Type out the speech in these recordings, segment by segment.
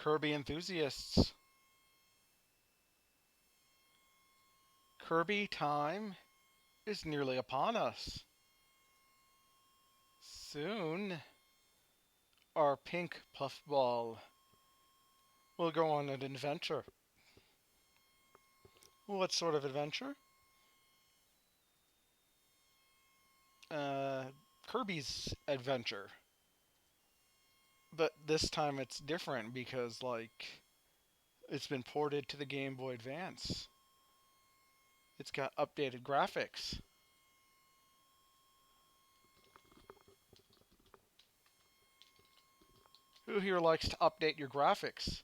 Kirby enthusiasts. Kirby time is nearly upon us. Soon, our pink puffball will go on an adventure. What sort of adventure? Kirby's adventure. But this time it's different because, like, it's been ported to the Game Boy Advance. It's got updated graphics. Who here likes to update your graphics?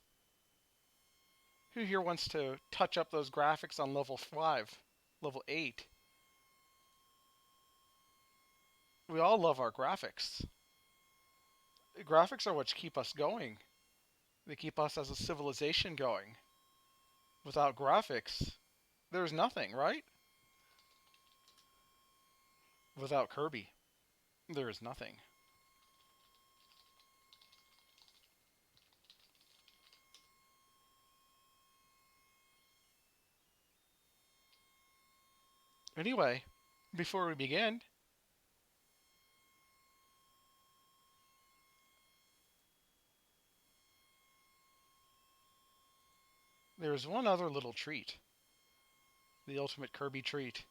Who here wants to touch up those graphics on level 5, level 8? We all love our graphics. The graphics are what keep us going. They keep us as a civilization going. Without graphics, there's nothing, right? Without Kirby, there is nothing. Anyway, before we begin, there's one other little treat. The ultimate Kirby treat.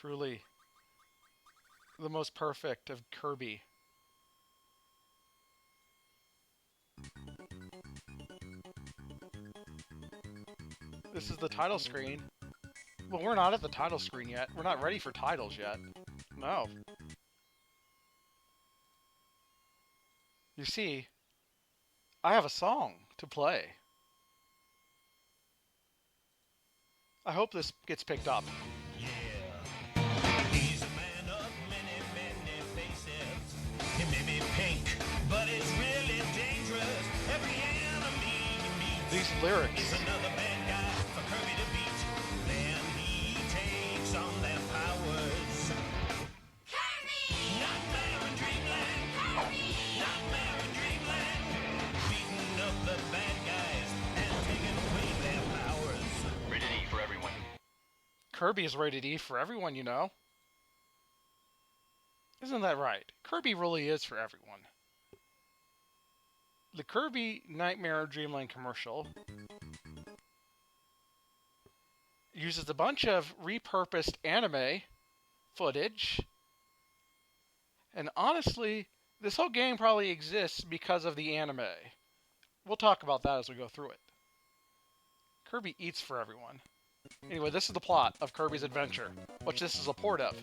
Truly, the most perfect of Kirby. This is the title screen. Well, we're not at the title screen yet. We're not ready for titles yet. No. You see, I have a song to play. I hope this gets picked up. Yeah, he's a man of many, many faces. He may be pink, but it's really dangerous. Every enemy he meets. These lyrics. Is another bad guy for Kirby to beat. Then he takes on their powers. Kirby! Nightmare in Dreamland. Kirby! Nightmare in Dreamland. Beating up the bad guys and taking away their powers. Rated E for everyone. Kirby is rated E for everyone, you know. Isn't that right? Kirby really is for everyone. The Kirby Nightmare Dreamland commercial uses a bunch of repurposed anime footage. And honestly, this whole game probably exists because of the anime. We'll talk about that as we go through it. Kirby eats for everyone. Anyway, this is the plot of Kirby's Adventure, which this is a port of.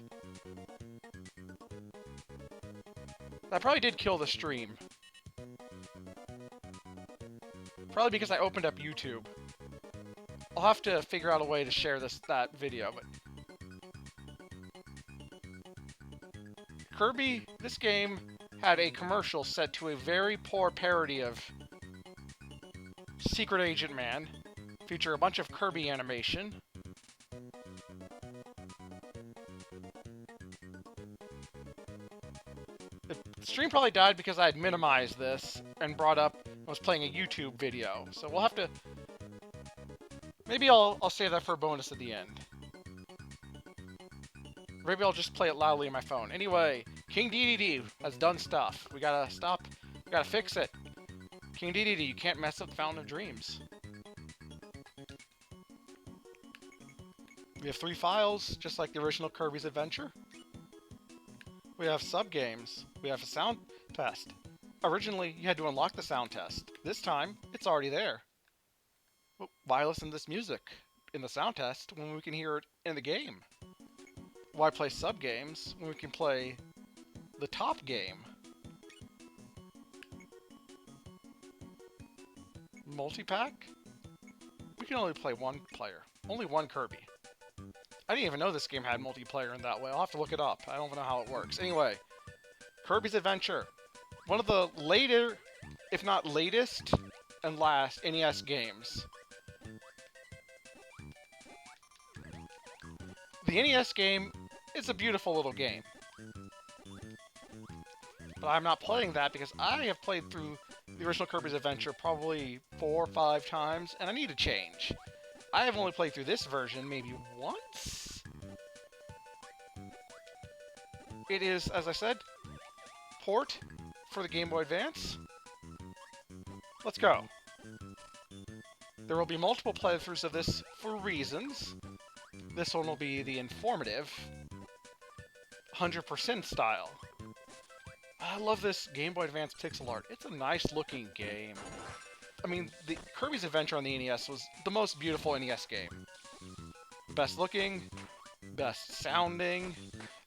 I probably did kill the stream. Probably because I opened up YouTube. I'll have to figure out a way to share that video, but Kirby, this game had a commercial set to a very poor parody of Secret Agent Man, feature a bunch of Kirby animation. The stream probably died because I had minimized this and brought up I was playing a YouTube video, so we'll have to. Maybe I'll save that for a bonus at the end. Maybe I'll just play it loudly on my phone. Anyway, King DDD has done stuff. We gotta stop. We gotta fix it. King DDD, you can't mess up the Fountain of Dreams. We have 3 files, just like the original Kirby's Adventure. We have sub-games. We have a sound test. Originally, you had to unlock the sound test. This time, it's already there. Well, why listen to this music in the sound test when we can hear it in the game? Why play sub-games when we can play the top game? Multi-pack? We can only play one player. Only one Kirby. I didn't even know this game had multiplayer in that way. I'll have to look it up. I don't know how it works. Anyway, Kirby's Adventure. One of the later, if not latest, and last NES games. The NES game It's a beautiful little game. But I'm not playing that because I have played through the original Kirby's Adventure probably 4 or 5 times, and I need a change. I have only played through this version maybe once. It is, as I said, port for the Game Boy Advance. Let's go. There will be multiple playthroughs of this for reasons. This one will be the informative 100% style. I love this Game Boy Advance pixel art. It's a nice looking game. I mean, the Kirby's Adventure on the NES was the most beautiful NES game. Best looking, best sounding.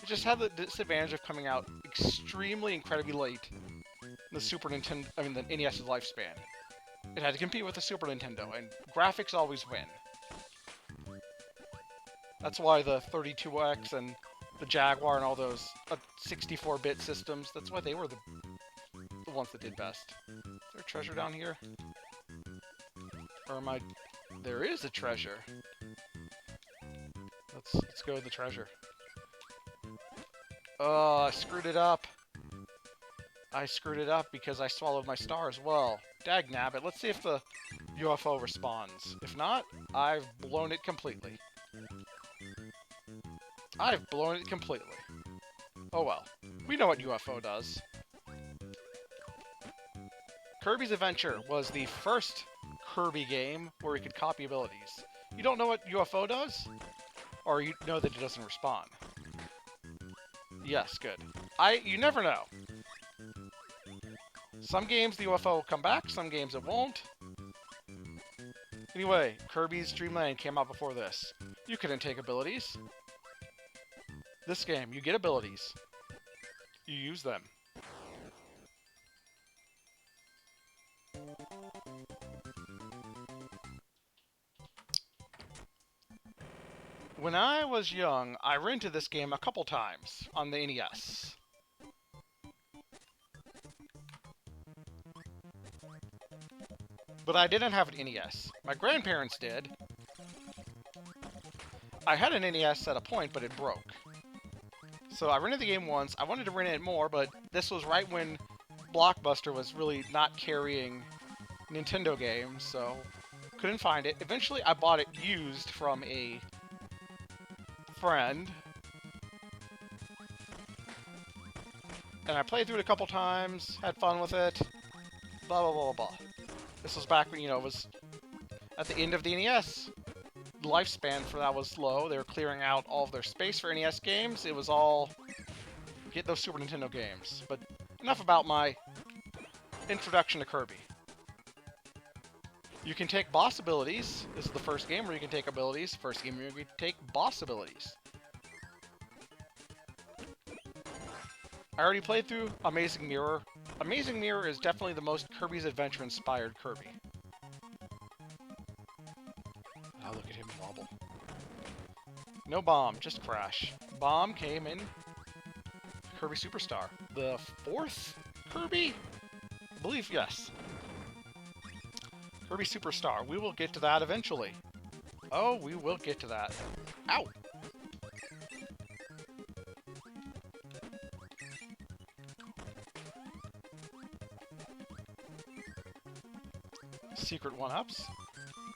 It just had the disadvantage of coming out extremely incredibly late in the Super Nintendo, the NES's lifespan. It had to compete with the Super Nintendo, and graphics always win. That's why the 32X and the Jaguar and all those 64-bit systems, that's why they were the ones that did best. Is there a treasure down here? Or am I... There is a treasure. Let's go with the treasure. Oh, I screwed it up. I screwed it up because I swallowed my star as well. Dagnabbit, let's see if the UFO responds. If not, I've blown it completely. I've blown it completely. Oh well. We know what UFO does. Kirby's Adventure was the first Kirby game where we could copy abilities. You don't know what UFO does? Or you know that it doesn't respond? Yes, good. You never know. Some games the UFO will come back, some games it won't. Anyway, Kirby's Dream Land came out before this. You couldn't take abilities. This game, you get abilities. You use them. When I was young, I rented this game a couple times on the NES. But I didn't have an NES. My grandparents did. I had an NES at a point, but it broke. So I rented the game once. I wanted to rent it more, but this was right when Blockbuster was really not carrying Nintendo games, so couldn't find it. Eventually, I bought it used from a friend. And I played through it a couple times, had fun with it, blah, blah, blah, blah. This was back when, it was at the end of the NES. The lifespan for that was low. They were clearing out all of their space for NES games. It was all get those Super Nintendo games. But enough about my introduction to Kirby. You can take boss abilities. This is the first game where you can take abilities. First game where you can take boss abilities. I already played through Amazing Mirror. Amazing Mirror is definitely the most Kirby's Adventure inspired Kirby. Oh, look at him wobble. No bomb, just crash. Bomb came in Kirby Superstar. The 4th Kirby? I believe, yes. Kirby Superstar. We will get to that eventually. Oh, we will get to that. Ow! Secret 1-ups.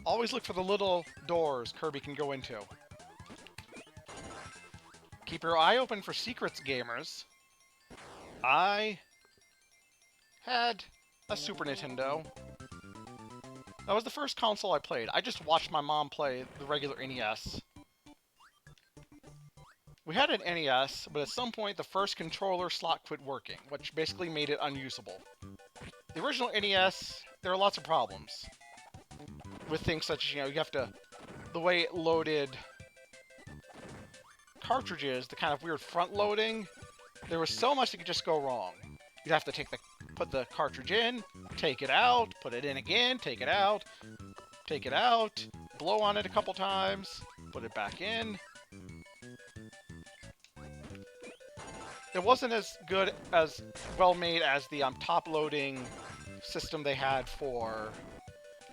Always look for the little doors Kirby can go into. Keep your eye open for secrets, gamers. I had a Super Nintendo. That was the first console I played. I just watched my mom play the regular NES. We had an NES, but at some point the first controller slot quit working, which basically made it unusable. The original NES, there are lots of problems with things such as, you have to, the way it loaded cartridges, the kind of weird front loading, there was so much that could just go wrong. You'd have to put the cartridge in, take it out, put it in again, take it out, blow on it a couple times, put it back in. It wasn't as good, as well made as the top-loading system they had for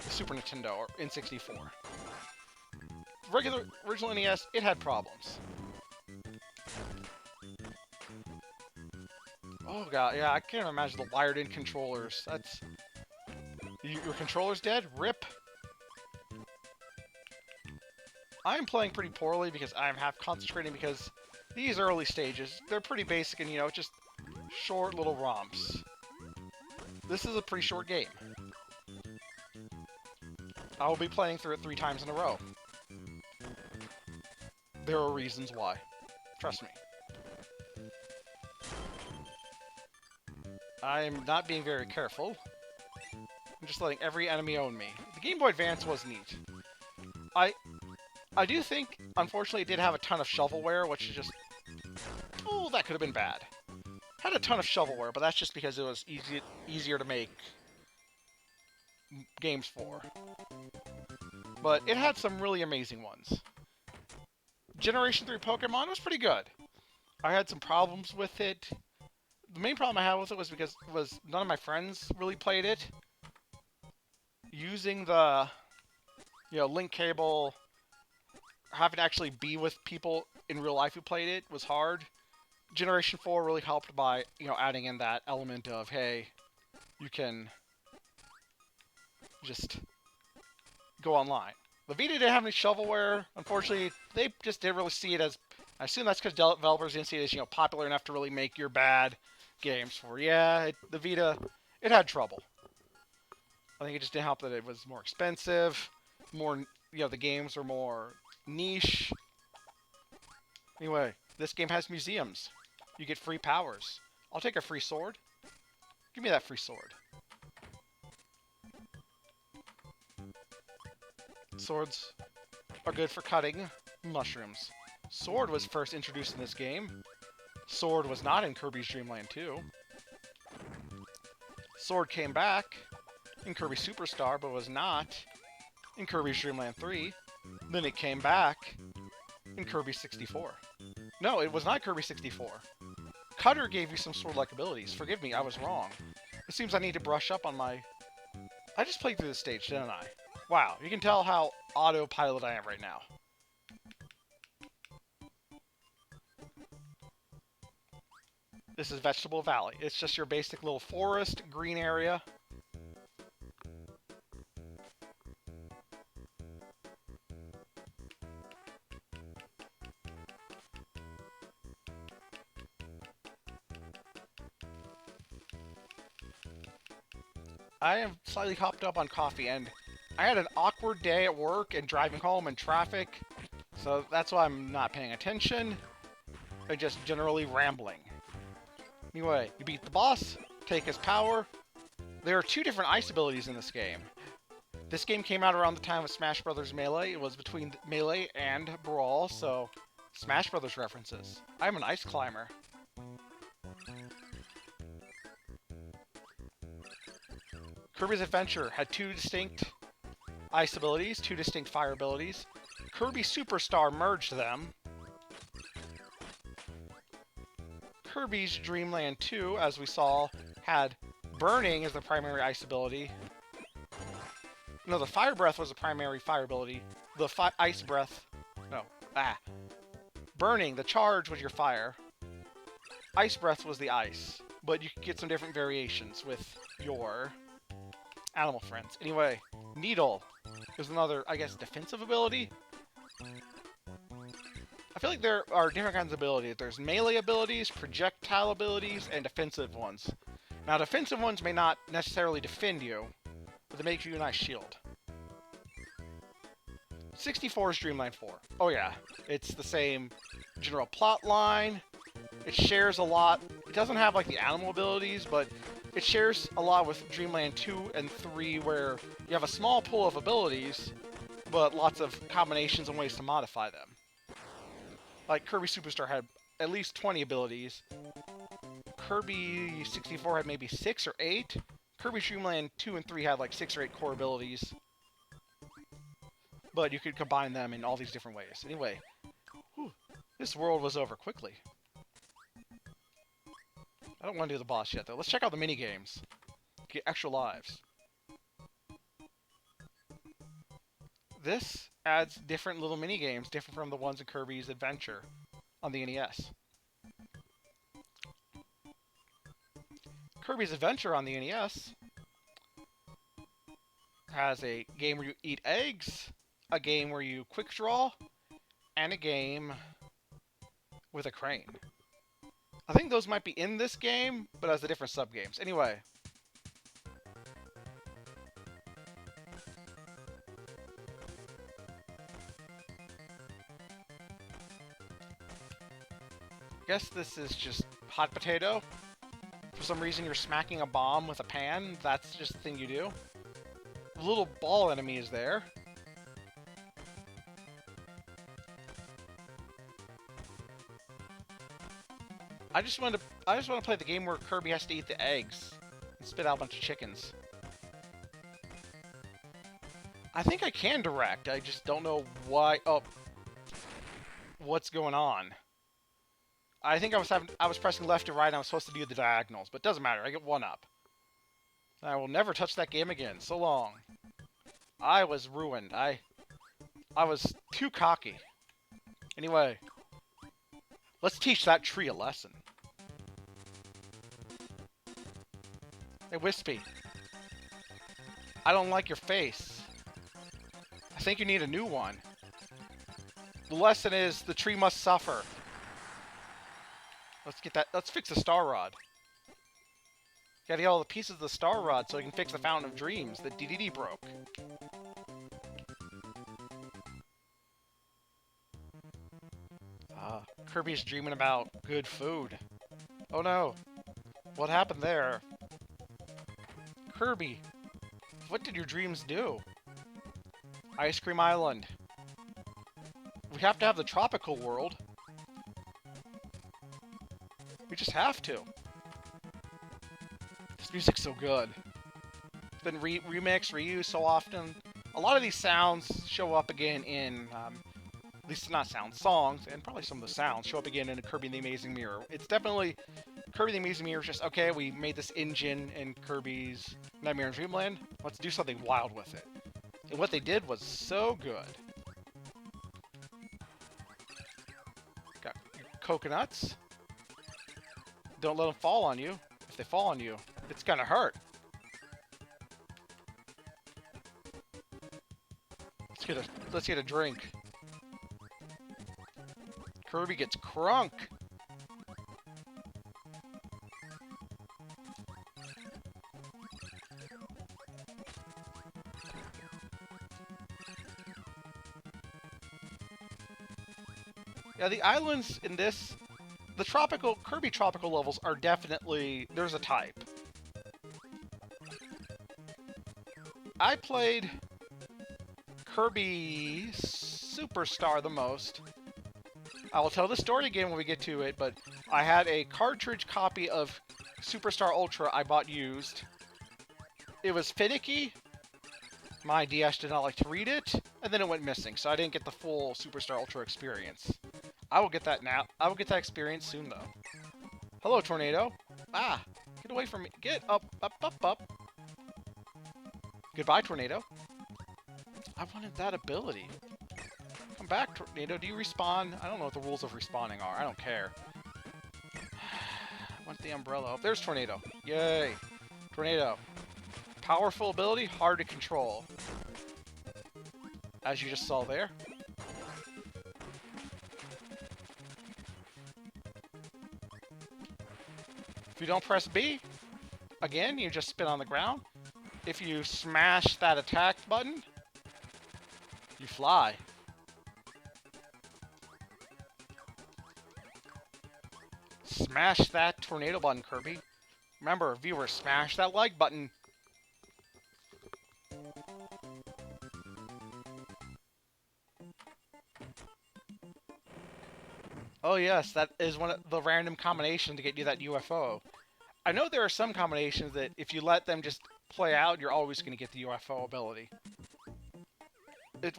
the Super Nintendo or N64. Regular original NES, it had problems. Oh god, yeah, I can't imagine the wired-in controllers. That's... Your controller's dead? RIP. I'm playing pretty poorly because I'm half concentrating because these early stages, they're pretty basic and, you know, just short little romps. This is a pretty short game. I will be playing through it 3 times in a row. There are reasons why. Trust me. I'm not being very careful. I'm just letting every enemy own me. The Game Boy Advance was neat. I do think, unfortunately, it did have a ton of shovelware, which is just... Oh, that could have been bad. Had a ton of shovelware, but that's just because it was easier to make games for. But it had some really amazing ones. Generation 3 Pokemon was pretty good. I had some problems with it. The main problem I had with it was because none of my friends really played it. Using the, link cable, having to actually be with people in real life who played it was hard. Generation 4 really helped by, adding in that element of, hey, you can just go online. The Vita didn't have any shovelware. Unfortunately, they just didn't really see it as... I assume that's because developers didn't see it as, popular enough to really make your bad games for. Yeah, the Vita, it had trouble. I think it just didn't help that it was more expensive, more, the games were more niche. Anyway, this game has museums. You get free powers. I'll take a free sword. Give me that free sword. Swords are good for cutting mushrooms. Sword was first introduced in this game. Sword was not in Kirby's Dream Land 2. Sword came back in Kirby Superstar, but was not in Kirby's Dream Land 3. Then it came back in Kirby 64. No, it was not Kirby 64. Cutter gave you some sword-like abilities. Forgive me, I was wrong. It seems I need to brush up on my... I just played through this stage, didn't I? Wow, you can tell how autopilot I am right now. This is Vegetable Valley. It's just your basic little forest, green area. I am slightly hopped up on coffee, and I had an awkward day at work and driving home in traffic, so that's why I'm not paying attention. I'm just generally rambling. Anyway, you beat the boss, take his power. There are 2 different ice abilities in this game. This game came out around the time of Smash Bros. Melee. It was between Melee and Brawl, so Smash Bros. References. I'm an ice climber. Kirby's Adventure had 2 distinct ice abilities, 2 distinct fire abilities. Kirby Superstar merged them. Kirby's Dream Land 2, as we saw, had Burning as the primary ice ability. No, the Fire Breath was the primary fire ability. The Ice Breath... No. Burning, the charge, was your fire. Ice Breath was the ice. But you could get some different variations with your animal friends. Anyway, Needle is another, I guess, defensive ability. I feel like there are different kinds of abilities. There's melee abilities, projectile abilities, and defensive ones. Now, defensive ones may not necessarily defend you, but they make you a nice shield. 64 is Dreamland 4. Oh yeah, it's the same general plot line. It shares a lot. It doesn't have like the animal abilities, but it shares a lot with Dreamland 2 and 3, where you have a small pool of abilities, but lots of combinations and ways to modify them. Like Kirby Superstar had at least 20 abilities. Kirby 64 had maybe 6 or 8. Kirby Dreamland 2 and 3 had like 6 or 8 core abilities. But you could combine them in all these different ways. Anyway, this world was over quickly. I don't want to do the boss yet, though. Let's check out the mini-games. Get extra lives. This adds different little mini-games, different from the ones in Kirby's Adventure on the NES. Kirby's Adventure on the NES has a game where you eat eggs, a game where you quick draw, and a game with a crane. I think those might be in this game, but as the different sub-games. Anyway. Guess this is just hot potato. For some reason you're smacking a bomb with a pan. That's just the thing you do. The little ball enemy is there. I just want to play the game where Kirby has to eat the eggs and spit out a bunch of chickens. I think I can direct. I just don't know why. Oh, what's going on? I think I was pressing left and right. And I was supposed to do the diagonals, but it doesn't matter. I get one up. I will never touch that game again. So long. I was ruined. I was too cocky. Anyway, let's teach that tree a lesson. Hey, Wispy. I don't like your face. I think you need a new one. The lesson is the tree must suffer. Let's get that. Let's fix the star rod. Gotta get all the pieces of the star rod so we can fix the Fountain of Dreams that DDD broke. Kirby's dreaming about good food. Oh no. What happened there? Kirby, what did your dreams do? Ice Cream Island. We have to have the tropical world. We just have to. This music's so good. It's been remixed, reused so often. A lot of these sounds show up again in, at least not sounds, songs, and probably some of the sounds show up again in Kirby the Amazing Mirror. It's definitely, Kirby the Amazing Mirror is just, okay, we made this engine in Kirby's Nightmare in Dreamland. Let's do something wild with it. And what they did was so good. Got coconuts. Don't let them fall on you. If they fall on you, it's gonna hurt. Let's get a drink. Kirby gets crunk. Yeah, the islands in this, the Kirby tropical levels are definitely, there's a type. I played Kirby Superstar the most. I will tell the story again when we get to it, but I had a cartridge copy of Superstar Ultra I bought used. It was finicky. My DS did not like to read it, and then it went missing, so I didn't get the full Superstar Ultra experience. I will get that now. I will get that experience soon, though. Hello, Tornado. Ah, get away from me. Get up, up, up, up. Goodbye, Tornado. I wanted that ability. Come back, Tornado. Do you respawn? I don't know what the rules of respawning are. I don't care. I want the umbrella. Oh, there's Tornado. Yay. Tornado. Powerful ability, hard to control. As you just saw there. If you don't press B, again, you just spin on the ground. If you smash that attack button, you fly. Smash that tornado button, Kirby. Remember, viewers, smash that like button. Oh yes, that is one of the random combinations to get you that UFO. I know there are some combinations that if you let them just play out, you're always going to get the UFO ability.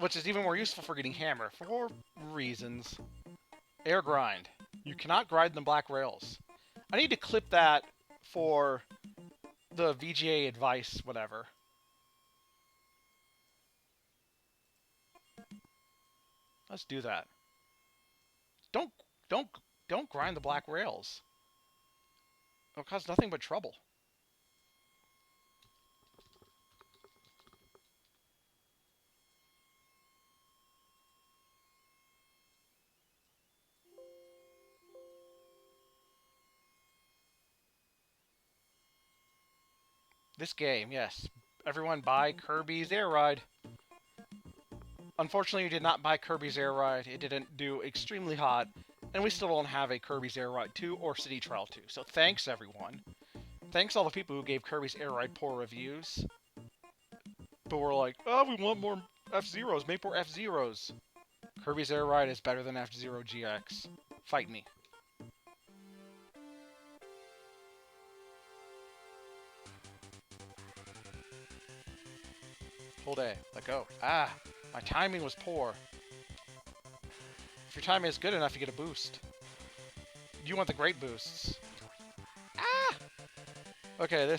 Which is even more useful for getting hammer, for reasons. Air grind. You cannot grind the black rails. I need to clip that for the VGA advice, whatever. Let's do that. Don't grind the black rails. It'll cause nothing but trouble. This game, yes. Everyone buy Kirby's Air Ride. Unfortunately, we did not buy Kirby's Air Ride. It didn't do extremely hot. And we still don't have a Kirby's Air Ride 2 or City Trial 2. So thanks, everyone. Thanks all the people who gave Kirby's Air Ride poor reviews. But we're like, oh, we want more F-Zeros. Make more F-Zeros. Kirby's Air Ride is better than F-Zero GX. Fight me. Hold A. Let go. Ah, my timing was poor. If your timing is good enough, you get a boost. You want the great boosts. Ah! Okay,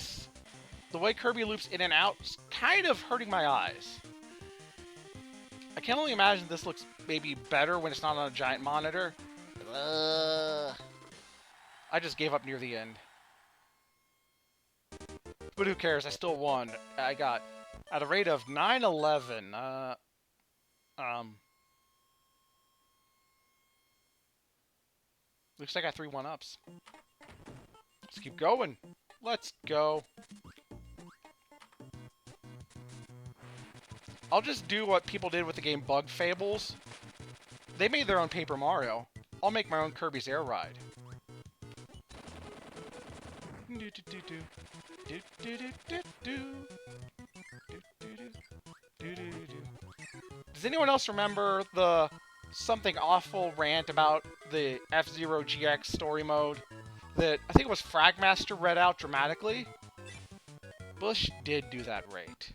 the way Kirby loops in and out is kind of hurting my eyes. I can only imagine this looks maybe better when it's not on a giant monitor. I just gave up near the end. But who cares? I still won. I got at a rate of 911. Looks like I got 3 1-ups. Let's keep going. Let's go. I'll just do what people did with the game Bug Fables. They made their own Paper Mario. I'll make my own Kirby's Air Ride. Does anyone else remember the something awful rant about the F-Zero GX story mode that I think it was Fragmaster read out dramatically? Bush did do that rate.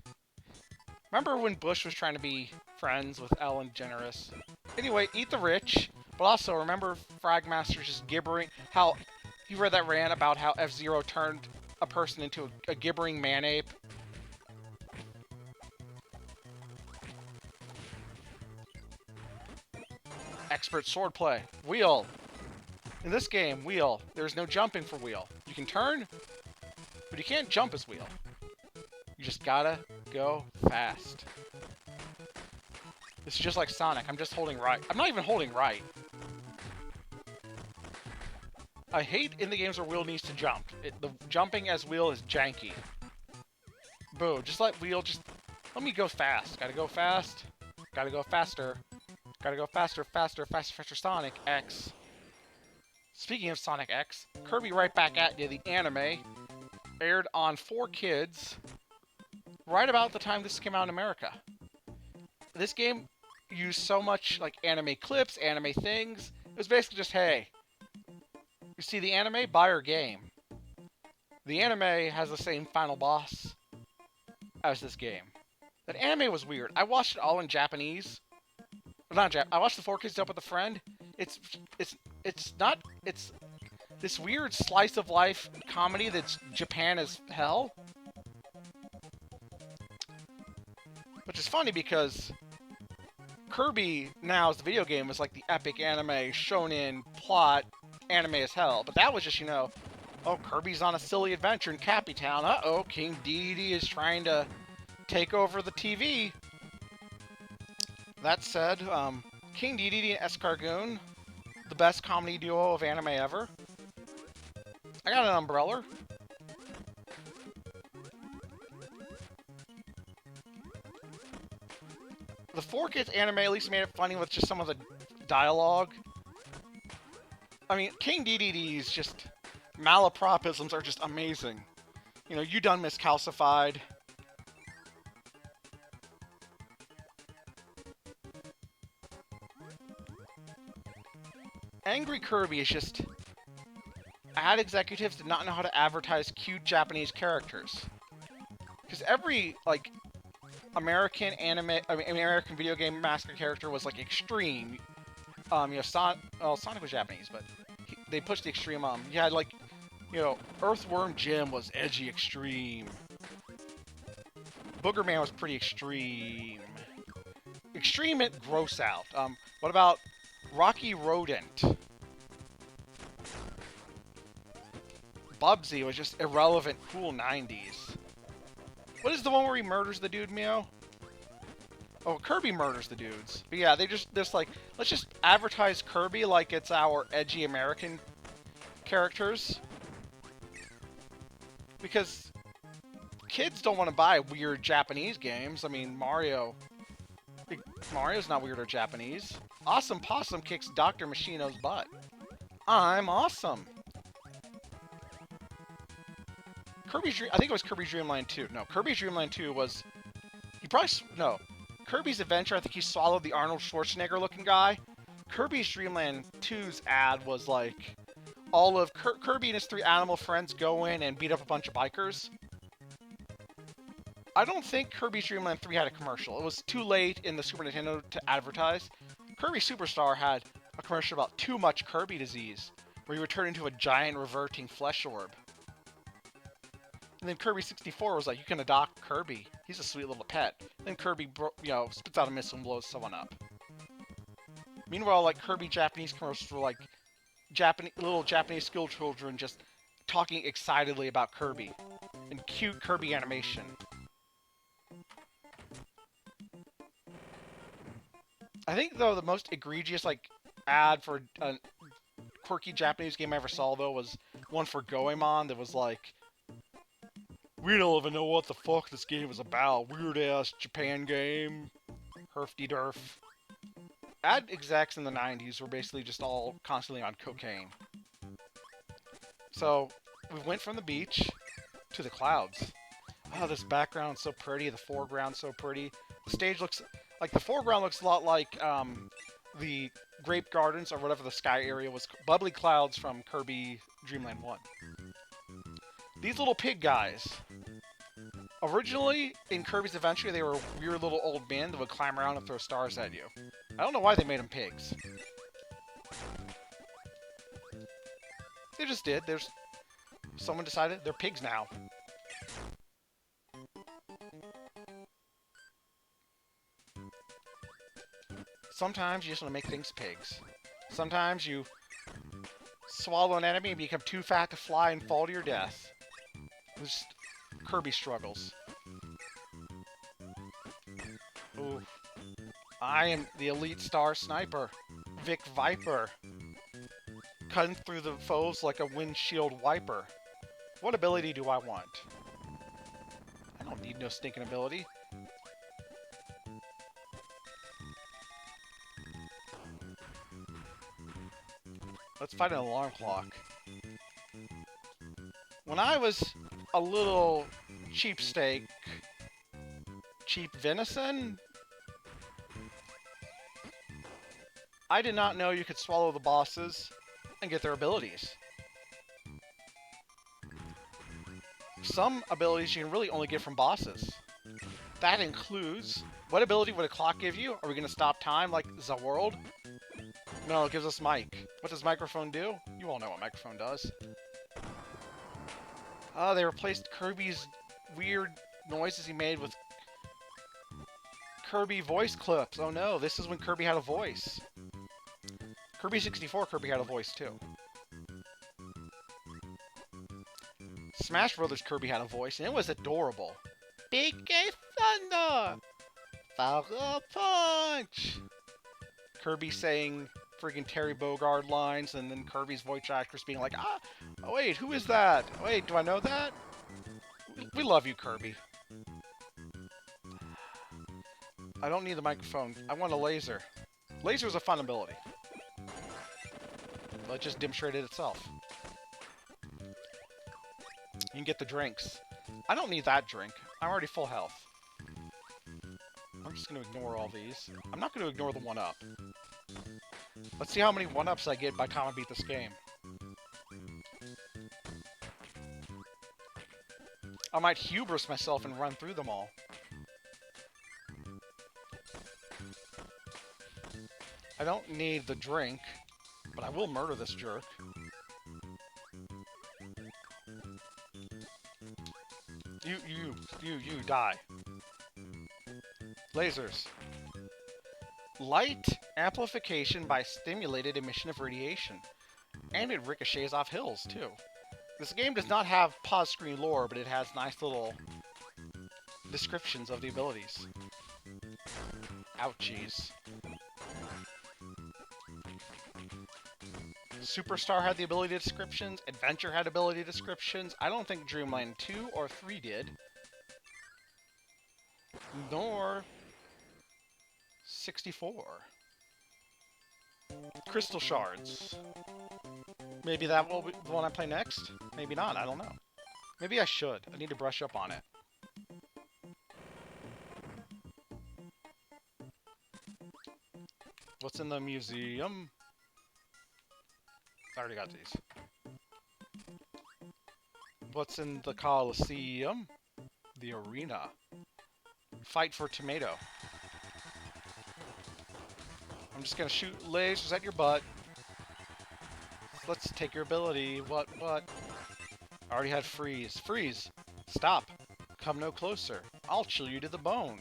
Remember when Bush was trying to be friends with Ellen DeGeneres? Anyway, eat the rich, but also remember Fragmaster just gibbering, how he read that rant about how F-Zero turned a person into a gibbering man-ape? Expert swordplay. Wheel. In this game, wheel. There's no jumping for wheel. You can turn, but you can't jump as wheel. You just gotta go fast. This is just like Sonic. I'm just holding right. I'm not even holding right. I hate in the games where wheel needs to jump. The jumping as wheel is janky. Boo. Just let wheel just... Let me go fast. Gotta go fast. Gotta go faster. Gotta go faster, faster, faster, faster. Sonic X. Speaking of Sonic X, Kirby Right Back at You, the anime, aired on 4Kids right about the time this came out in America. This game used so much like anime clips, anime things. It was basically just, hey, you see the anime? Buy our game. The anime has the same final boss as this game. That anime was weird. I watched it all in Japanese. Not Jap. I watched the 4Kids dub with a friend. It's this weird slice of life comedy that's Japan as hell. Which is funny because Kirby now as the video game is like the epic anime shonen plot anime as hell. But that was just, you know, oh, Kirby's on a silly adventure in Cappy Town. Uh-oh, King Dedede is trying to take over the TV. That said, King Dedede and Escargoon, the best comedy duo of anime ever. I got an umbrella. The 4Kids anime at least made it funny with just some of the dialogue. I mean, King Dedede's just malapropisms are just amazing. You know, you done miscalcified. Angry Kirby is just... ad executives did not know how to advertise cute Japanese characters. Because every, like, American American video game mascot character was, like, extreme. You know, Sonic was Japanese, but they pushed the extreme, you had, like, you know, Earthworm Jim was edgy extreme. Booger Man was pretty extreme. Extreme and gross out. What about Rocky Rodent? Bubsy was just irrelevant, cool 90s. What is the one where he murders the dude, Mio? Oh, Kirby murders the dudes. But yeah, they just like, let's just advertise Kirby like it's our edgy American characters. Because Kids don't want to buy weird Japanese games. I mean, Mario's not weird or Japanese. Awesome Possum kicks Dr. Machino's butt. I'm awesome. I think it was Kirby's Dream Land 2. No, Kirby's Dream Land 2 was... No. Kirby's Adventure, I think he swallowed the Arnold Schwarzenegger looking guy. Kirby's Dream Land 2's ad was like... all of Kirby and his 3 animal friends go in and beat up a bunch of bikers. I don't think Kirby's Dream Land 3 had a commercial. It was too late in the Super Nintendo to advertise. Kirby Superstar had a commercial about too much Kirby disease, where he would turn into a giant reverting flesh orb. And then Kirby 64 was like, you can adopt Kirby. He's a sweet little pet. Then Kirby, spits out a missile and blows someone up. Meanwhile, like, Kirby Japanese commercials were like little Japanese school children just talking excitedly about Kirby. And cute Kirby animation. I think, though, the most egregious, like, ad for a quirky Japanese game I ever saw, though, was one for Goemon that was like, we don't even know what the fuck this game is about. Weird-ass Japan game. Herfdy-derf. Ad execs in the 90s were basically just all constantly on cocaine. So, we went from the beach to the clouds. Oh, this background's so pretty. The foreground's so pretty. The stage looks... like, the foreground looks a lot like, the Grape Gardens, or whatever the sky area was. Bubbly clouds from Kirby Dream Land 1. These little pig guys. Originally, in Kirby's Adventure, they were weird little old men that would climb around and throw stars at you. I don't know why they made them pigs. They just did. Someone decided they're pigs now. Sometimes you just want to make things pigs. Sometimes you swallow an enemy and become too fat to fly and fall to your death. Just Kirby struggles. Ooh. I am the elite star sniper, Vic Viper. Cutting through the foes like a windshield wiper. What ability do I want? I don't need no stinking ability. Let's find an alarm clock. When I was a little cheapsteak, cheap venison, I did not know you could swallow the bosses and get their abilities. Some abilities you can really only get from bosses. That includes, what ability would a clock give you? Are we going to stop time like the world? No, it gives us mic. What does microphone do? You all know what microphone does. Oh, they replaced Kirby's weird noises he made with Kirby voice clips. Oh no, this is when Kirby had a voice. Kirby 64, Kirby had a voice too. Smash Brothers Kirby had a voice, and it was adorable. Big Gay Thunder! Falcon Punch! Kirby saying friggin' Terry Bogard lines, and then Kirby's voice actress being like, oh wait, who is that? Wait, do I know that? We love you, Kirby. I don't need the microphone. I want a laser. Laser's a fun ability. Let's just demonstrate it itself. You can get the drinks. I don't need that drink. I'm already full health. I'm just going to ignore all these. I'm not going to ignore the 1-up. Let's see how many 1-ups I get by the time I beat this game. I might hubris myself and run through them all. I don't need the drink, but I will murder this jerk. You die. Lasers. Light amplification by stimulated emission of radiation. And it ricochets off hills, too. This game does not have pause screen lore, but it has nice little descriptions of the abilities. Ouchies. Superstar had the ability descriptions. Adventure had ability descriptions. I don't think Dreamland 2 or 3 did. Nor 64. Crystal shards. Maybe that will be the one I play next? Maybe not, I don't know. Maybe I should. I need to brush up on it. What's in the museum? I already got these. What's in the Coliseum? The arena. Fight for tomato. I'm just gonna shoot lasers at your butt. Let's take your ability. What? I already had freeze. Freeze! Stop! Come no closer. I'll chill you to the bone.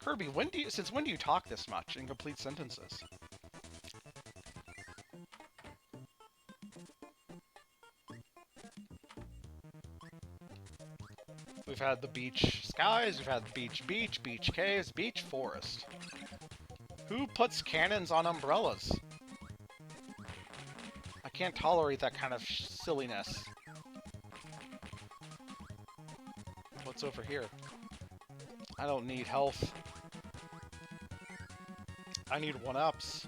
Kirby, since when do you talk this much in complete sentences? We've had the beach skies, we've had the beach caves, beach forest. Who puts cannons on umbrellas? I can't tolerate that kind of silliness. What's over here? I don't need health. I need one-ups.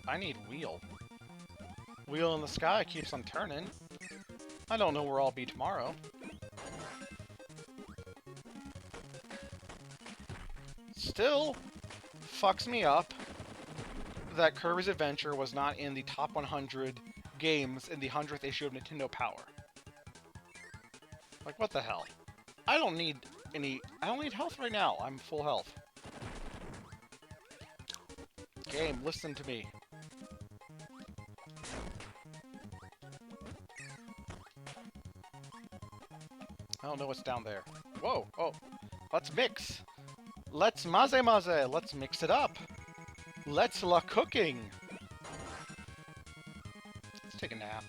I need wheel. Wheel in the sky keeps on turning. I don't know where I'll be tomorrow. Still fucks me up that Kirby's Adventure was not in the top 100 games in the 100th issue of Nintendo Power. Like, what the hell? I don't need health right now. I'm full health. Game, listen to me. I don't know what's down there. Whoa, oh, let's mix. Let's maze. Let's mix it up. Let's la cooking. Let's take a nap.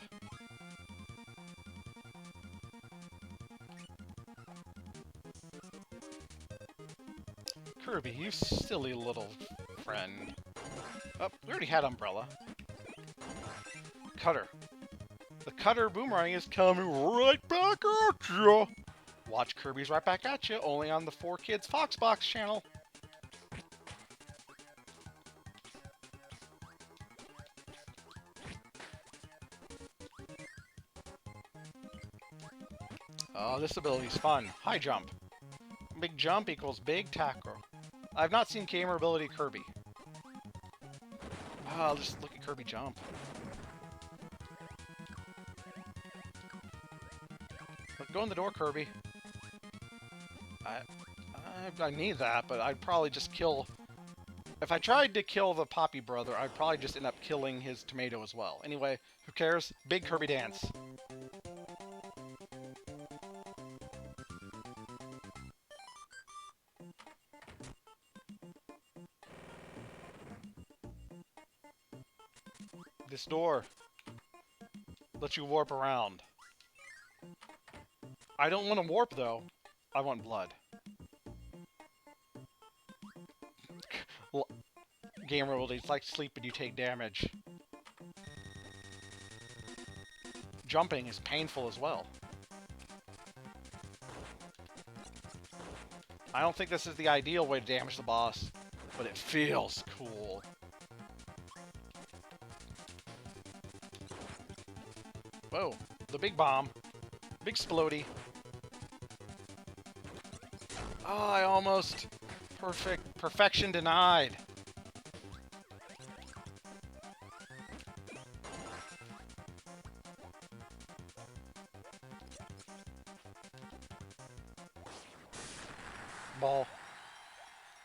Kirby, you silly little friend. Oh, we already had Umbrella. Cutter. The Cutter boomerang is coming right back at you. Watch Kirby's right back at you, only on the 4Kids Foxbox channel. Oh, this ability's fun. High jump. Big jump equals big tackle. I've not seen gamer ability Kirby. Oh, just look at Kirby jump. Look, go in the door, Kirby. I need that, but I'd probably just kill... If I tried to kill the Poppy brother, I'd probably just end up killing his tomato as well. Anyway, who cares? Big Kirby dance. This door lets you warp around. I don't want to warp, though. I want blood. Gamer ability, it's like sleep and you take damage. Jumping is painful as well. I don't think this is the ideal way to damage the boss, but it feels cool. Whoa, the big bomb. Big splody. Oh, I almost... Perfection denied. Ball.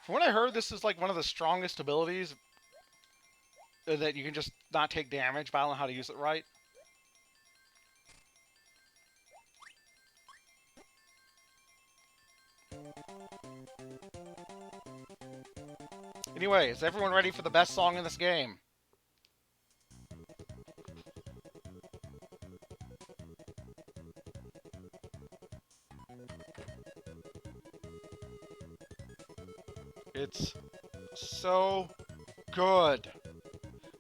From what I heard, this is like one of the strongest abilities that you can just not take damage, but I don't know how to use it right. Anyway, is everyone ready for the best song in this game? It's so good.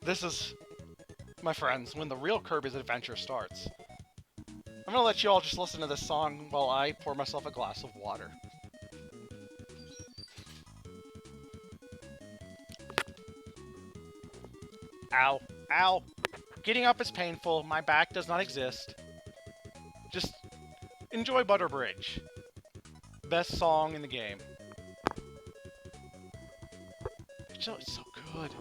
This is, my friends, when the real Kirby's Adventure starts. I'm gonna let you all just listen to this song while I pour myself a glass of water. Ow. Ow. Getting up is painful. My back does not exist. Just enjoy Butter Bridge. Best song in the game. It's so good.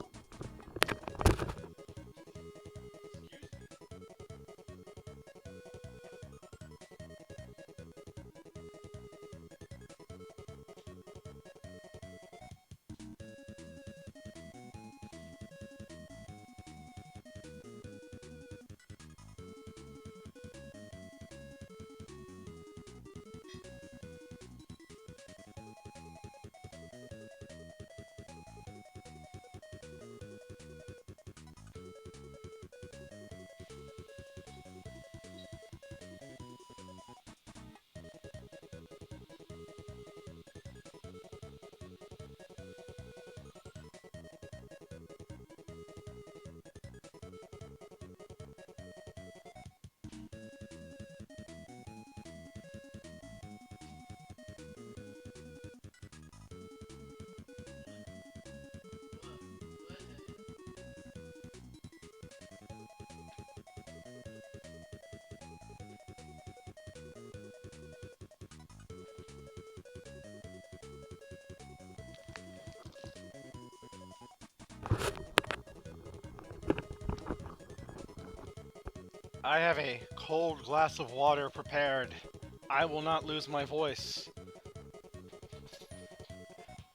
I have a cold glass of water prepared. I will not lose my voice.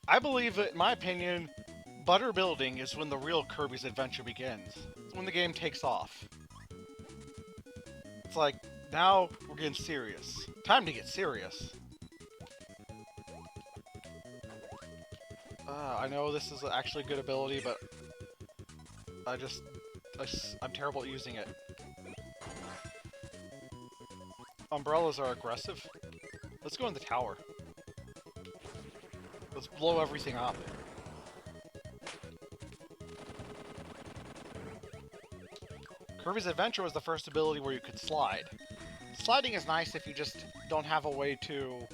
I believe that, in my opinion, butter building is when the real Kirby's Adventure begins. It's when the game takes off. It's like, now we're getting serious. Time to get serious. I know this is actually a good ability, but I'm terrible at using it. Umbrellas are aggressive. Let's go in the tower. Let's blow everything up. Kirby's Adventure was the first ability where you could slide. Sliding is nice if you just don't have a way to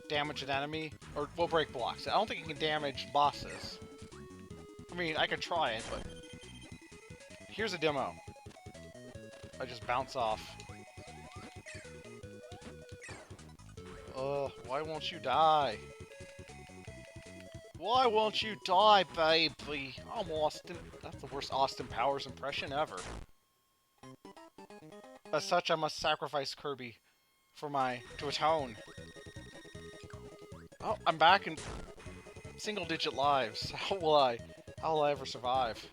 damage an enemy, or, well, break blocks. I don't think you can damage bosses. I mean, I could try it, but... Here's a demo. I just bounce off. Why won't you die? Why won't you die, baby? I'm Austin. That's the worst Austin Powers impression ever. As such, I must sacrifice Kirby to atone. Oh, I'm back in single-digit lives. How will I ever survive?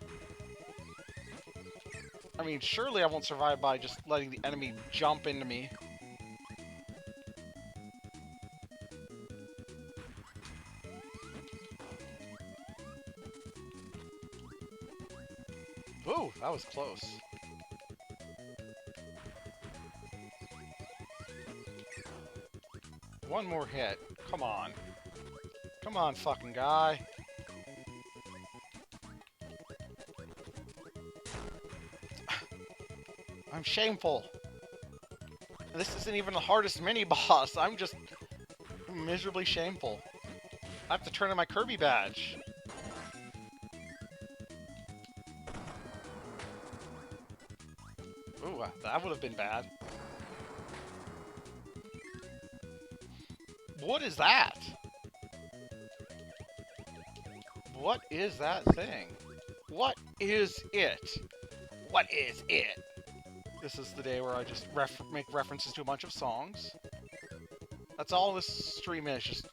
I mean, surely I won't survive by just letting the enemy jump into me. Ooh, that was close. One more hit. Come on. Come on, fucking guy. I'm shameful. This isn't even the hardest mini-boss. I'm just miserably shameful. I have to turn in my Kirby badge. Ooh, that would have been bad. What is that? What is that thing? What is it? What is it? This is the day where I just make references to a bunch of songs. That's all this stream is, just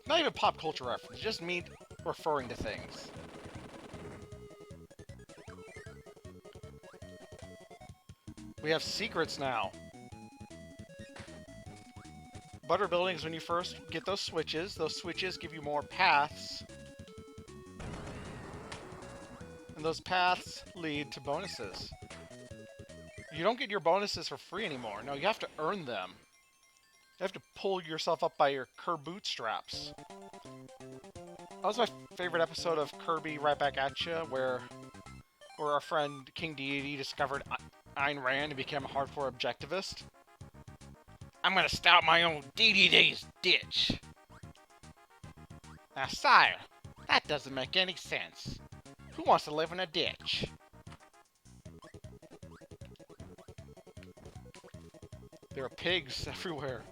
not even pop culture reference, just me referring to things. We have secrets now. Butter building is when you first get those switches. Those switches give you more paths. And those paths lead to bonuses. You don't get your bonuses for free anymore. No, you have to earn them. You have to pull yourself up by your bootstraps. That was my favorite episode of Kirby Right Back at Ya, where our friend King Deity discovered Ayn Rand and became a hardcore objectivist. I'm gonna start my own DDD's ditch. Now, sire, that doesn't make any sense. Who wants to live in a ditch? There are pigs everywhere.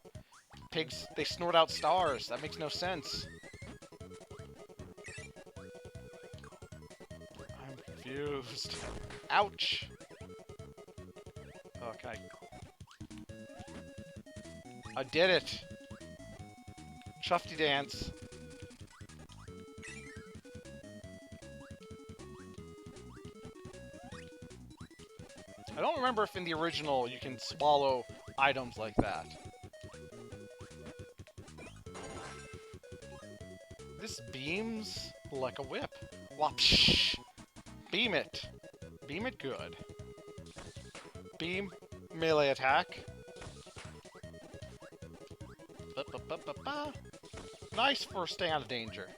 Pigs, they snort out stars. That makes no sense. I'm confused. Ouch! Okay. I did it! Shufty dance. I don't remember if in the original you can swallow items like that. This beams like a whip. Whopsh! Beam it. Beam it good. Beam. Melee attack. Ba-ba-ba-ba-ba. Nice for staying out of danger.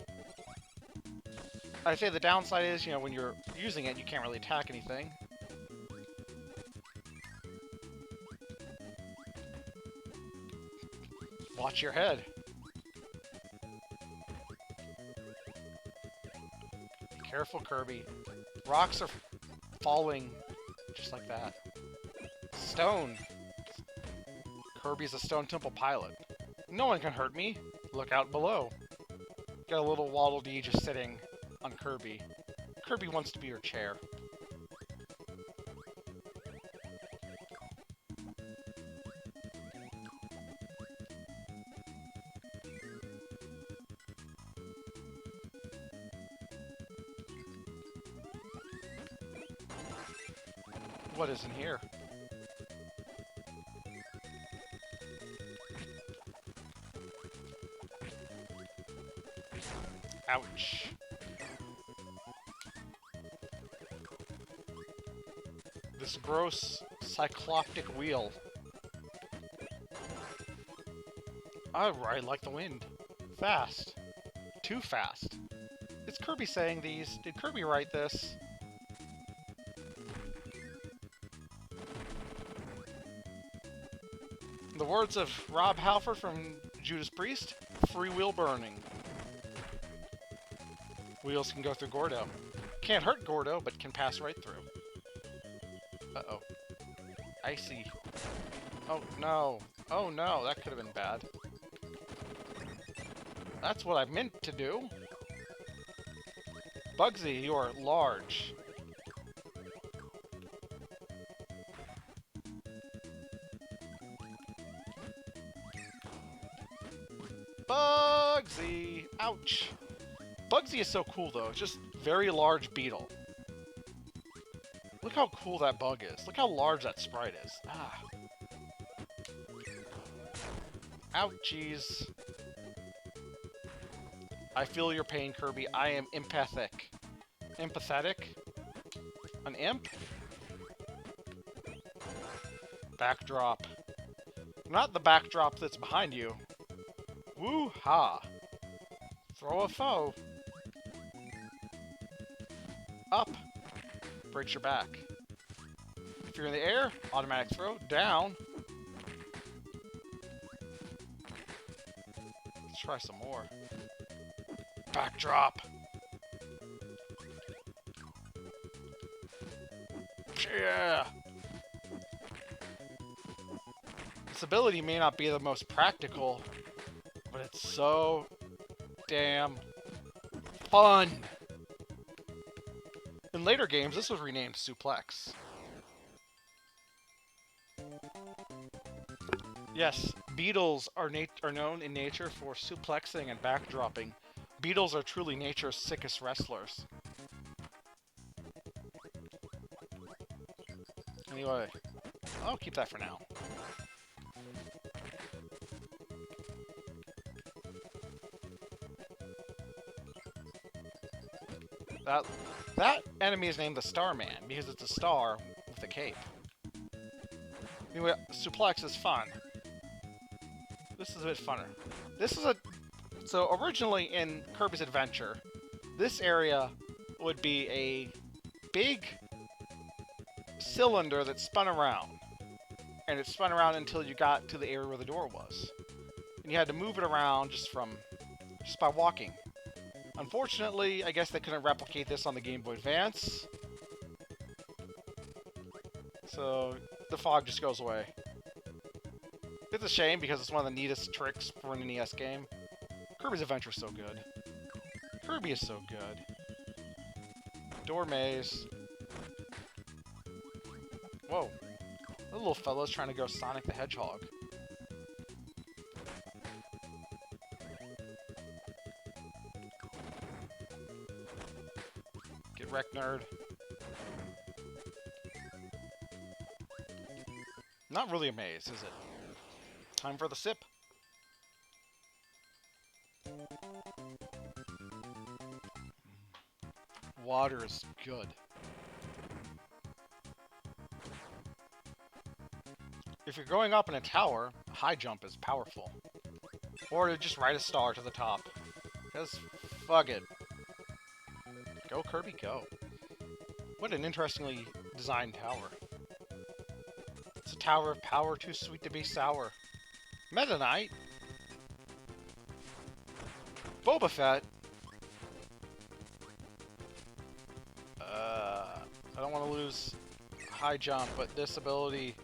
I'd say the downside is, you know, when you're using it, you can't really attack anything. Watch your head. Careful, Kirby. Rocks are falling just like that. Stone. Kirby's a Stone Temple pilot. No one can hurt me. Look out below. Got a little Waddle Dee just sitting on Kirby. Kirby wants to be your chair. What is in here? Ouch. This gross cycloptic wheel. I ride like the wind. Fast. Too fast. Is Kirby saying these? Did Kirby write this? In the words of Rob Halford from Judas Priest, free wheel burning. Wheels can go through Gordo. Can't hurt Gordo, but can pass right through. Uh-oh. Icy. Oh, no. Oh, no. That could have been bad. That's what I meant to do. Bugsy, you are large. Bugsy! Ouch. Bugsy is so cool, though. It's just very large beetle. Look how cool that bug is. Look how large that sprite is. Ah. Ouchies. I feel your pain, Kirby. I am empathic. Empathetic? An imp? Backdrop. Not the backdrop that's behind you. Woo-ha. Throw a foe. Up. Breaks your back. If you're in the air, automatic throw. Down. Let's try some more. Backdrop. Yeah. This ability may not be the most practical, but it's so damn fun. In later games, this was renamed Suplex. Yes, beetles are known in nature for suplexing and backdropping. Beetles are truly nature's sickest wrestlers. Anyway, I'll keep that for now. That enemy is named the Starman because it's a star with a cape. Anyway, suplex is fun. This is a bit funner. This is so originally in Kirby's Adventure, this area would be a big cylinder that spun around. and it spun around until you got to the area where the door was. And you had to move it around just by walking. Unfortunately, I guess they couldn't replicate this on the Game Boy Advance. So the fog just goes away. It's a shame because it's one of the neatest tricks for an NES game. Kirby's Adventure is so good. Kirby is so good. Door maze. Whoa. The little fella's trying to go Sonic the Hedgehog. Get wrecked, nerd. Not really a maze, is it? Time for the sip. Water is good. If you're going up in a tower, a high jump is powerful. Or to just ride a star to the top. Because, fuck it. Go, Kirby, go. What an interestingly designed tower. It's a tower of power too sweet to be sour. Meta Knight? Boba Fett? I don't want to lose high jump, but this ability...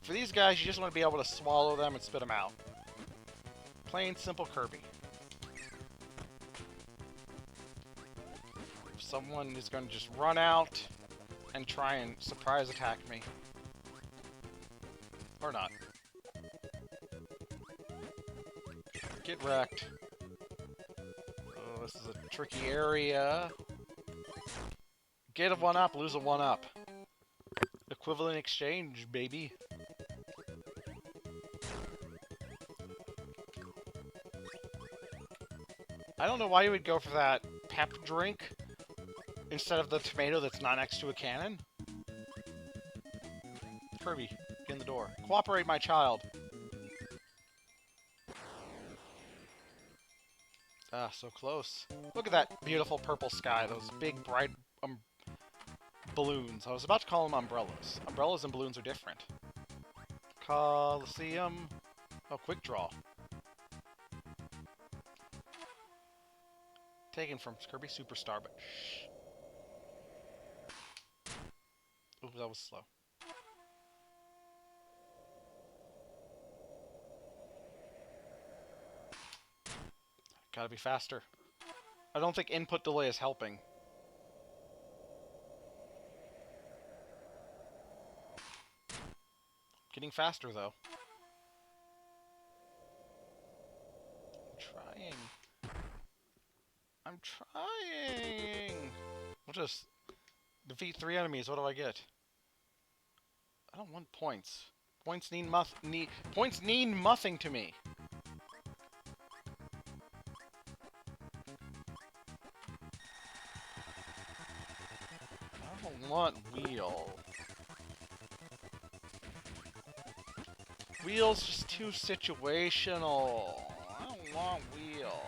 For these guys, you just want to be able to swallow them and spit them out. Plain, simple Kirby. Someone is going to just run out and try and surprise attack me. Or not. Get wrecked. Oh, this is a tricky area. Get a 1-up, lose a 1-up. Equivalent exchange, baby. I don't know why you would go for that pep drink instead of the tomato that's not next to a cannon. Kirby, get in the door. Cooperate, my child. Ah, so close. Look at that beautiful purple sky. Those big, bright balloons. I was about to call them umbrellas. Umbrellas and balloons are different. Coliseum. Oh, quick draw. Taken from Kirby Superstar, but shh. Oops, that was slow. Gotta be faster. I don't think input delay is helping. Getting faster, though. I'm trying! We'll just defeat 3 enemies. What do I get? I don't want points. Points mean nothing to me. I don't want wheel. Wheel's just too situational. I don't want wheel.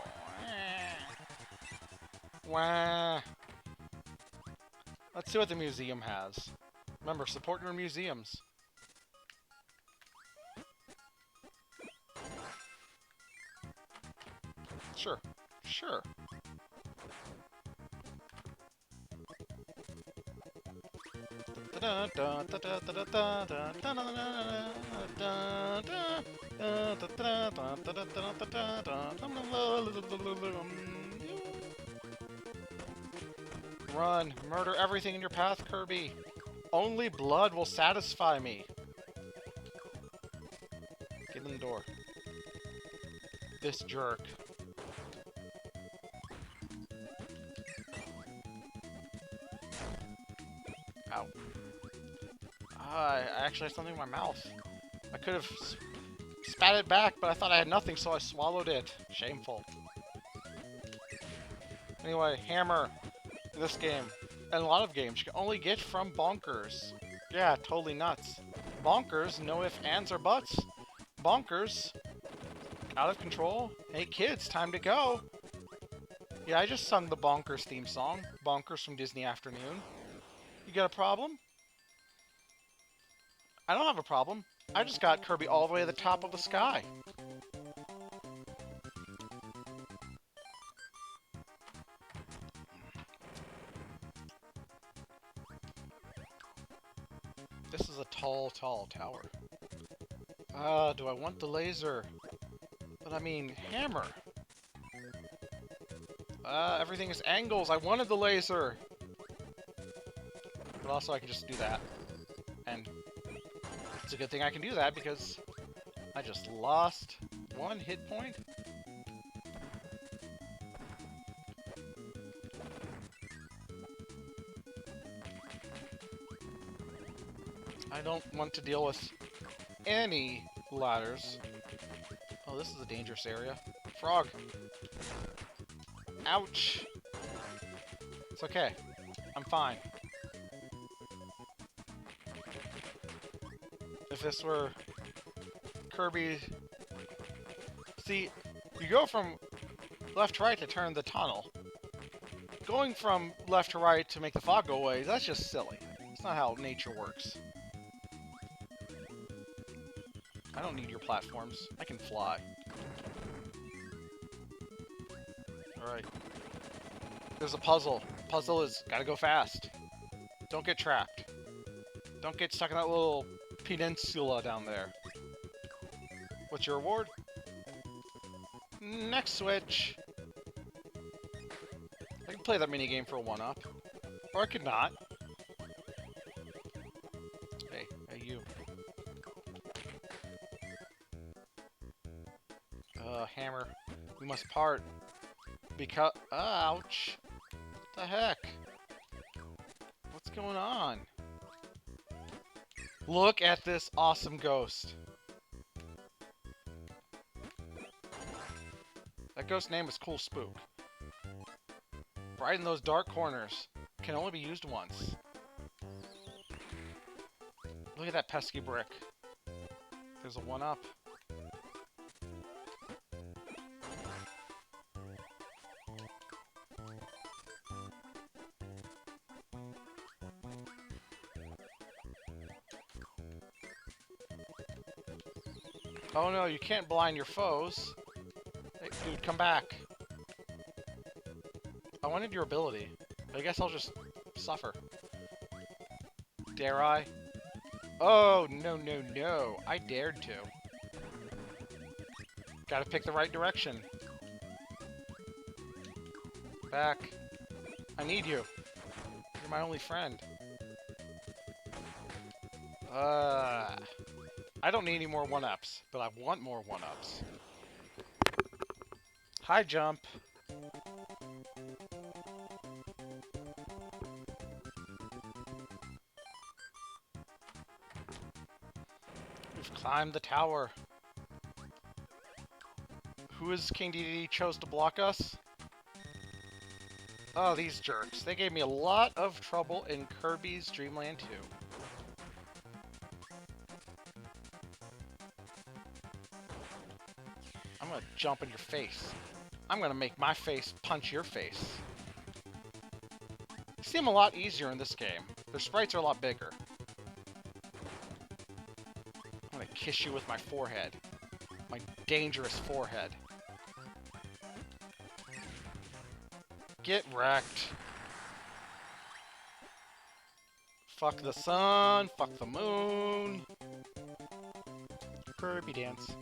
Wah. Let's see what the museum has. Remember, support your museums. Sure. Sure. Run. Murder everything in your path, Kirby. Only blood will satisfy me. Get in the door. This jerk. Ow. I actually had something in my mouth. I could have spat it back, but I thought I had nothing, so I swallowed it. Shameful. Anyway, hammer. In this game, and a lot of games, you can only get from Bonkers. Yeah, totally nuts. Bonkers, no ifs, ands, or buts. Bonkers. Out of control. Hey kids, time to go. Yeah, I just sung the Bonkers theme song. Bonkers from Disney Afternoon. You got a problem? I don't have a problem. I just got Kirby all the way to the top of the sky. This is a tall, tall tower. Do I want the laser? But I mean, hammer. Everything is angles. I wanted the laser. But also I can just do that. And it's a good thing I can do that because I just lost 1 hit point. I don't want to deal with any ladders. Oh, this is a dangerous area. Frog. Ouch. It's okay. I'm fine. If this were Kirby... See, you go from left to right to turn the tunnel. Going from left to right to make the fog go away, that's just silly. It's not how nature works. I don't need your platforms. I can fly. Alright. There's a puzzle. Puzzle is gotta go fast. Don't get trapped. Don't get stuck in that little peninsula down there. What's your reward? Next switch. I can play that minigame for a 1-up. Or I could not. Hey, you. Hammer. We must part. Because... ouch. What the heck? What's going on? Look at this awesome ghost. That ghost name is Cool Spook. Right in those dark corners. Can only be used once. Look at that pesky brick. There's a 1-up. Oh no, you can't blind your foes. Hey, dude, come back. I wanted your ability. I guess I'll just suffer. Dare I? Oh, no, no, no. I dared to. Gotta pick the right direction. Back. I need you. You're my only friend. I don't need any more 1-ups, but I want more 1-ups. High jump. We've climbed the tower. Who is King Dedede chose to block us? Oh, these jerks. They gave me a lot of trouble in Kirby's Dream Land 2. I'm gonna jump in your face. I'm gonna make my face punch your face. They seem a lot easier in this game. Their sprites are a lot bigger. I'm gonna kiss you with my forehead. My dangerous forehead. Get wrecked. Fuck the sun, fuck the moon. Kirby dance.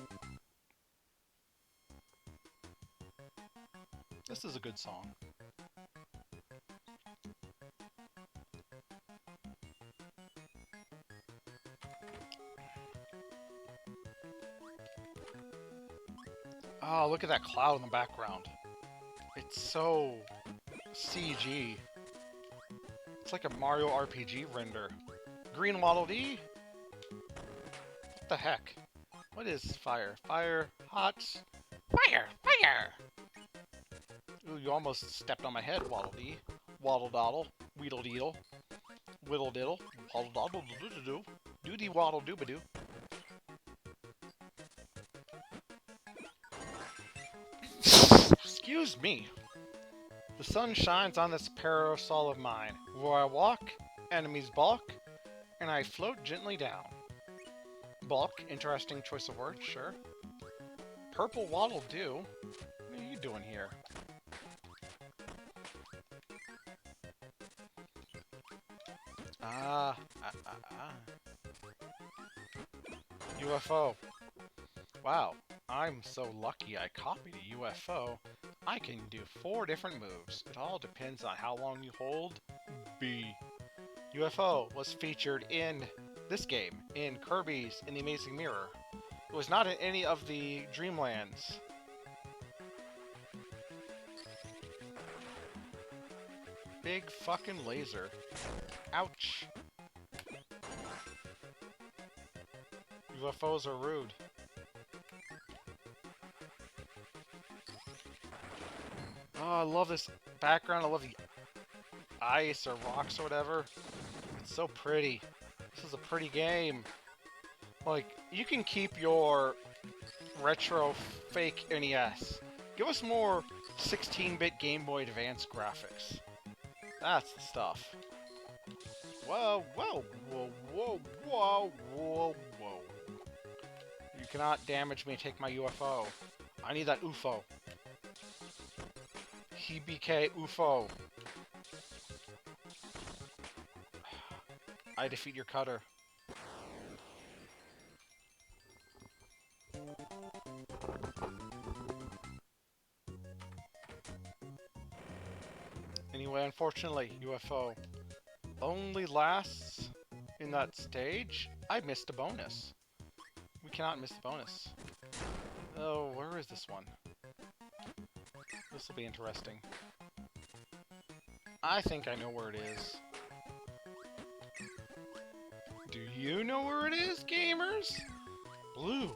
This is a good song. Oh, look at that cloud in the background. It's so CG. It's like a Mario RPG render. Green Waddle Dee? What the heck? What is fire? Fire, hot, fire, fire! Ooh, you almost stepped on my head, Waddle Dee. Waddle Doddle, Weedle Deedle, Whittle Diddle, Waddle Doddle Doo Doo Doo, Doody Waddle Doobadoo. Excuse me. The sun shines on this parasol of mine. Where I walk, enemies balk, and I float gently down. bulk. Interesting choice of words, sure. Purple waddle do. What are you doing here? UFO. Wow, I'm so lucky I copied a UFO. I can do 4 different moves. It all depends on how long you hold B. UFO was featured in this game, in Kirby's In the Amazing Mirror. It was not in any of the Dreamlands. Big fucking laser. Ouch. UFOs are rude. Oh, I love this background. I love the ice or rocks or whatever. It's so pretty. This is a pretty game. Like, you can keep your retro fake NES. Give us more 16-bit Game Boy Advance graphics. That's the stuff. Whoa, whoa, whoa, whoa, whoa, whoa, whoa. You cannot damage me and take my UFO. I need that UFO. HBK UFO. I defeat your cutter. Anyway, unfortunately, UFO only lasts in that stage. I missed a bonus. We cannot miss the bonus. Oh, where is this one? This will be interesting. I think I know where it is. Do you know where it is, gamers? Blue,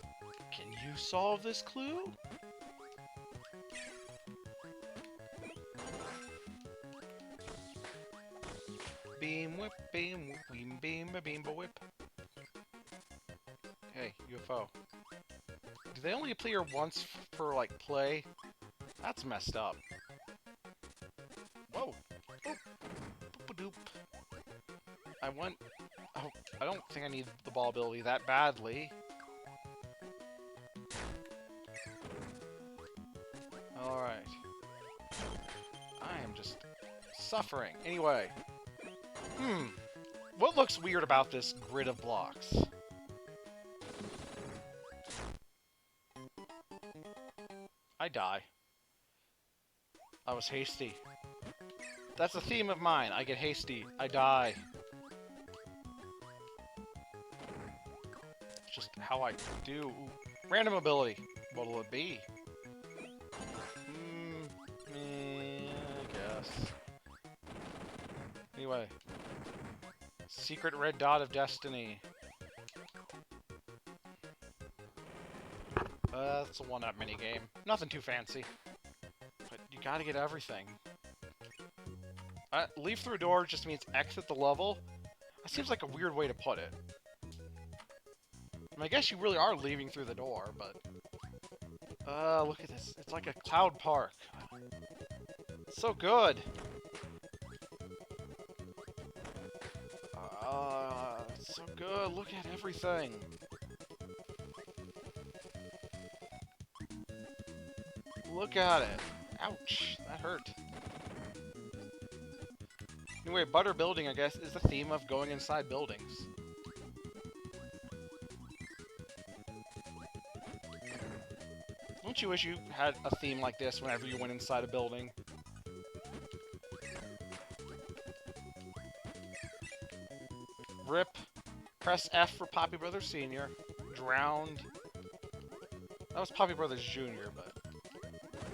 can you solve this clue? Beam whip, beam whip, beam beam ba beam ba whip. Hey, UFO. Do they only appear once per like play? That's messed up. Whoa. Boop. Boop-a-doop. I want... Oh, I don't think I need the ball ability that badly. Alright. I am just suffering. Anyway. What looks weird about this grid of blocks? I die. I was hasty. That's a theme of mine. I get hasty. I die. Just how I do. Ooh. Random ability. What will it be? I guess. Anyway. Secret red dot of destiny. That's a one-up minigame. Nothing too fancy. But you gotta get everything. Leave through a door just means exit the level. That seems like a weird way to put it. I mean, I guess you really are leaving through the door, but... look at this. It's like a cloud park. It's so good. It's so good. Look at everything. Look at it. Ouch. That hurt. Anyway, butter building, I guess, is the theme of going inside buildings. Don't you wish you had a theme like this whenever you went inside a building? RIP. Press F for Poppy Brothers Sr. Drowned. That was Poppy Brothers Jr., but...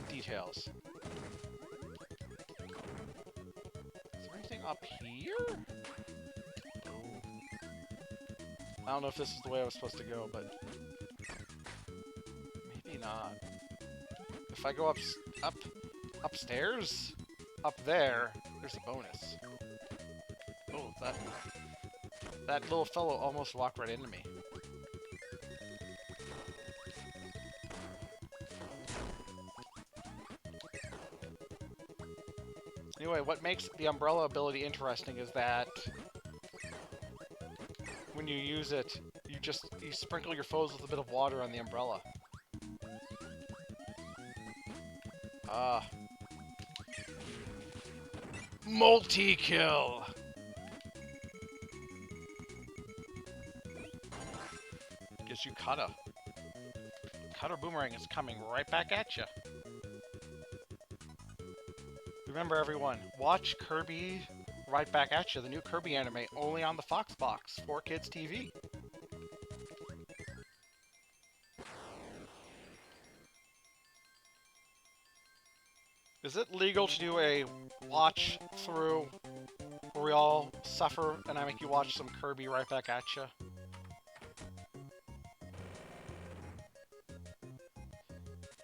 details. Is there anything up here? Oh. I don't know if this is the way I was supposed to go, but... maybe not. If I go upstairs? Up there, there's a bonus. Oh, that little fellow almost walked right into me. Anyway, what makes the umbrella ability interesting is that when you use it, You sprinkle your foes with a bit of water on the umbrella. Ah. Multi-kill! Gives you Cutter. Cutter Boomerang is coming right back at you. Remember, everyone, watch Kirby right back at you, the new Kirby anime, only on the Fox Box, 4Kids TV. Is it legal to do a watch through where we all suffer and I make you watch some Kirby right back at you?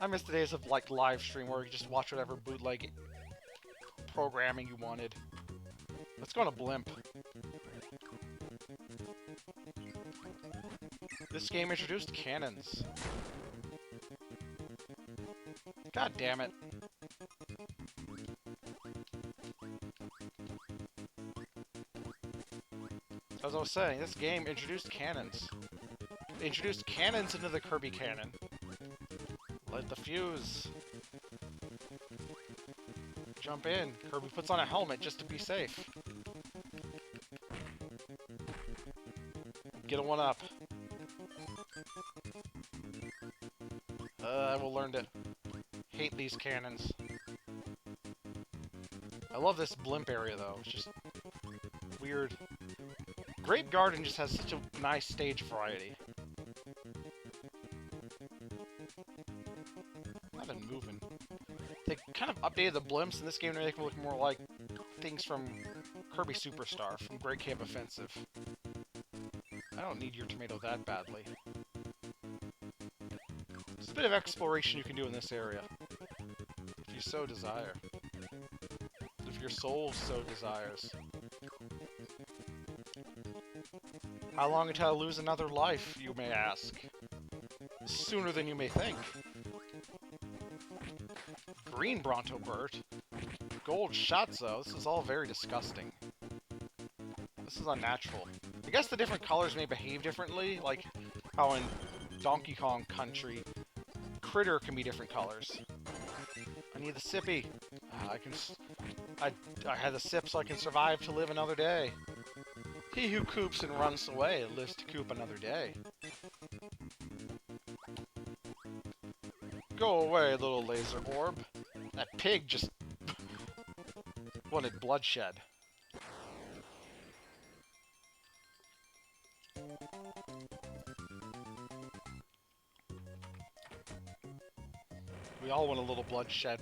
I miss the days of like live stream where you just watch whatever bootleg programming you wanted. Let's go on a blimp. This game introduced cannons. God damn it. As I was saying, this game introduced cannons. They introduced cannons into the Kirby canon. Light the fuse. Jump in. Kirby puts on a helmet just to be safe. Get a one-up. I will learn to hate these cannons. I love this blimp area, though. It's just weird. Grape Garden just has such a nice stage variety. I've been moving. They kind of updated the blimps in this game to make them look more like things from Kirby Superstar, from Great Camp Offensive. I don't need your tomato that badly. There's a bit of exploration you can do in this area, if you so desire. If your soul so desires. How long until I lose another life, you may ask? Sooner than you may think. Green Bronto Bird. Gold Shatzo. This is all very disgusting. This is unnatural. I guess the different colors may behave differently, like how in Donkey Kong Country, Critter can be different colors. I need the sippy. I had the sip so I can survive to live another day. He who coops and runs away lives to coop another day. Go away, little laser orb. That pig just wanted bloodshed. We all want a little bloodshed.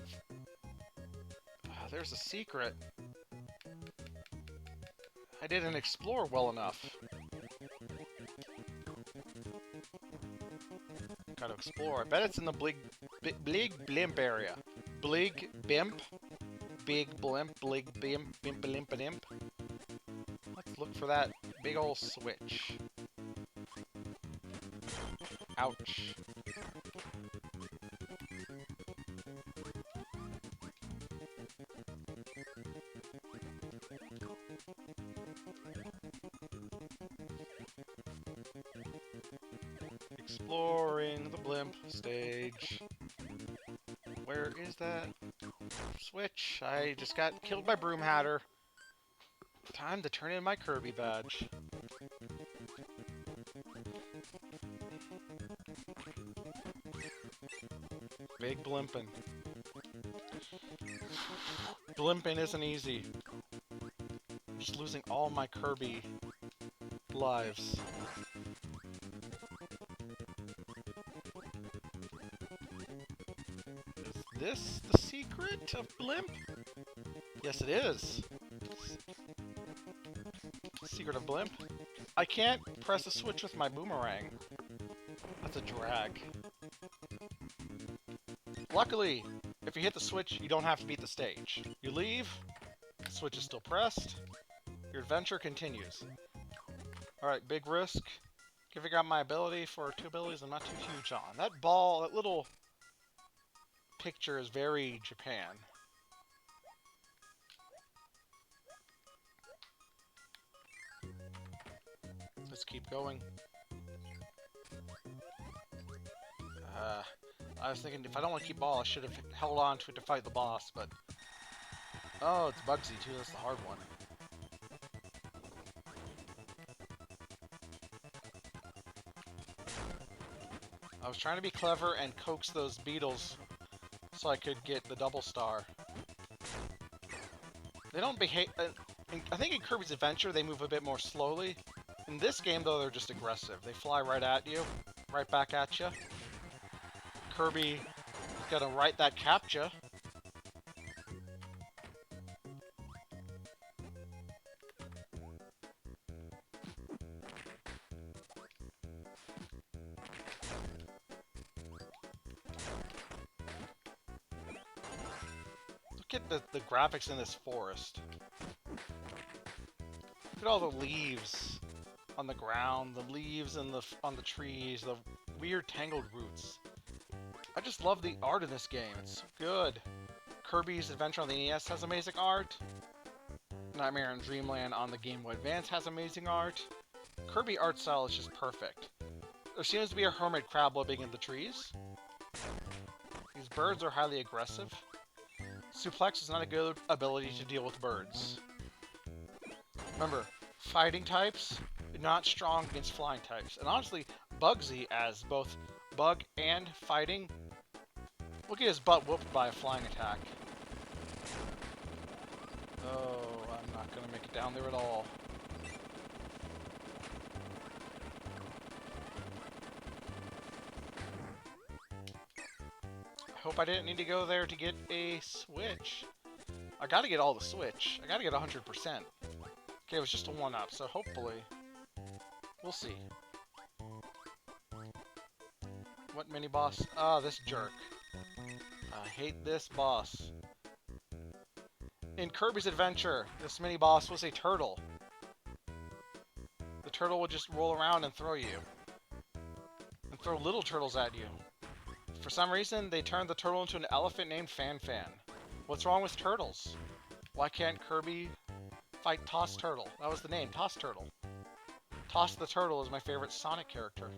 There's a secret. I didn't explore well enough. Gotta explore. I bet it's in the Blig Blimp area. Blig Bimp? Big Blimp, Blig Bimp, Bimp Blimp Bimp. Let's look for that big ol' switch. Ouch. Exploring the blimp stage. Where is that switch? I just got killed by Broom Hatter. Time to turn in my Kirby badge. Big blimpin'. Blimping isn't easy. I'm just losing all my Kirby lives. Is this the secret of Blimp? Yes, it is. Secret of Blimp. I can't press a switch with my boomerang. That's a drag. Luckily, if you hit the switch, you don't have to beat the stage. You leave, the switch is still pressed, your adventure continues. Alright, big risk. Giving out my ability for 2 abilities I'm not too huge on. That ball, that little picture is very Japan. Let's keep going. I was thinking if I don't want to keep ball, I should have held on to it to fight the boss, but... Oh, it's Bugsy too, that's the hard one. I was trying to be clever and coax those beetles so I could get the double star. They don't behave... I think in Kirby's Adventure they move a bit more slowly. In this game, though, they're just aggressive. They fly right at you, right back at you. Kirby gotta write that captcha. Look at the graphics in this forest. Look at all the leaves on the ground, the leaves on the trees, the weird tangled roots. I just love the art in this game. It's so good. Kirby's Adventure on the NES has amazing art. Nightmare in Dreamland on the Game Boy Advance has amazing art. Kirby art style is just perfect. There seems to be a hermit crab living in the trees. These birds are highly aggressive. Suplex is not a good ability to deal with birds. Remember, fighting types are not strong against flying types. And honestly, Bugsy as both bug and fighting, look at his butt whooped by a flying attack. Oh, I'm not gonna make it down there at all. I hope I didn't need to go there to get a switch. I gotta get all the switch. I gotta get 100%. Okay, it was just a 1-up, so hopefully we'll see. What mini-boss? Ah, this jerk. I hate this boss. In Kirby's Adventure, this mini-boss was a turtle. The turtle would just roll around and throw you. And throw little turtles at you. For some reason, they turned the turtle into an elephant named Fan Fan. What's wrong with turtles? Why can't Kirby fight Toss Turtle? That was the name, Toss Turtle. Toss the Turtle is my favorite Sonic character.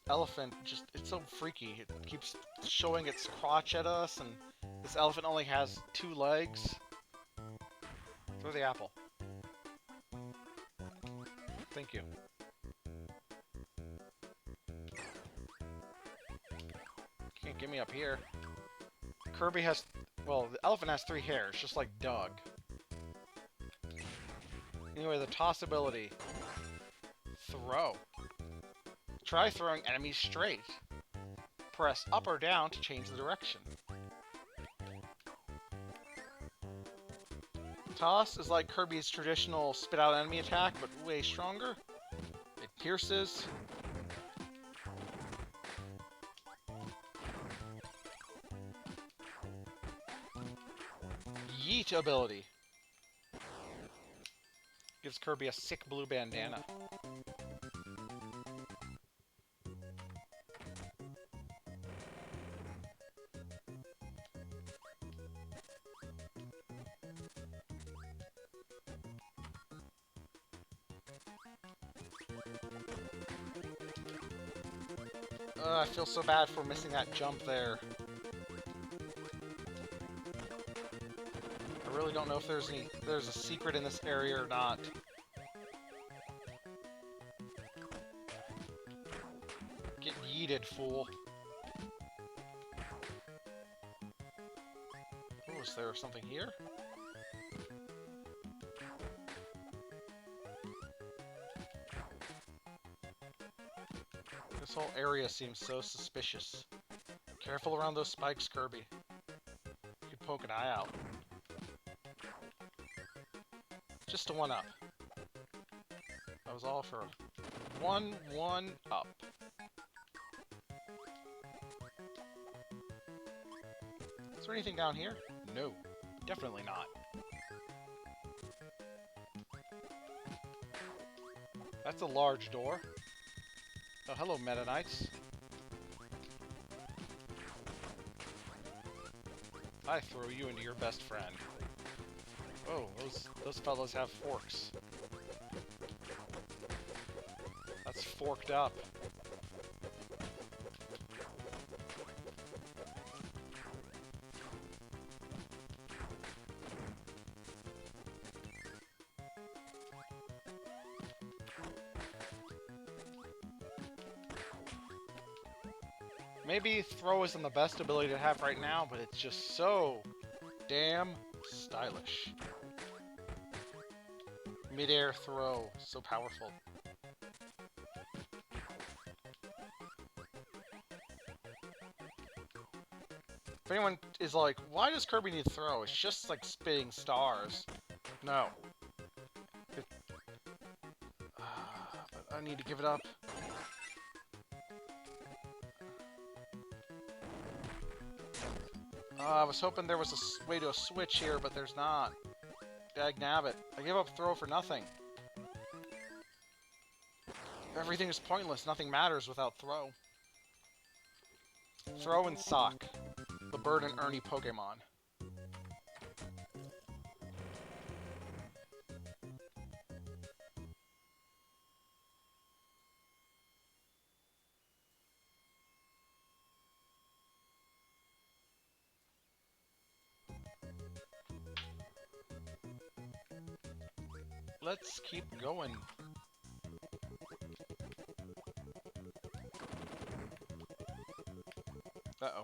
Elephant, just, it's so freaky. It keeps showing its crotch at us, and this elephant only has 2 legs. Throw the apple. Thank you. Can't get me up here. Kirby has, well, the elephant has 3 hairs, just like Doug. Anyway, the toss ability. Throw. Try throwing enemies straight. Press up or down to change the direction. Toss is like Kirby's traditional spit-out enemy attack, but way stronger. It pierces. Yeet ability. Gives Kirby a sick blue bandana. I feel so bad for missing that jump there. I really don't know if there's a secret in this area or not. Get yeeted, fool. Oh, is there something here? This whole area seems so suspicious. Careful around those spikes, Kirby. You could poke an eye out. Just a 1-up. That was all for 1-1-up. Is there anything down here? No, definitely not. That's a large door. Oh, hello, Meta Knights. I throw you into your best friend. Oh, those fellows have forks. That's forked up. Maybe throw isn't the best ability to have right now, but it's just so damn stylish. Mid-air throw, so powerful. If anyone is like, why does Kirby need throw? It's just like spitting stars. No. It, but I need to give it up. I was hoping there was a way to switch here, but there's not. Dagnabbit. I gave up throw for nothing. Everything is pointless. Nothing matters without throw. Throw and Sock. The Bird and Ernie Pokemon. Let's keep going. Uh-oh.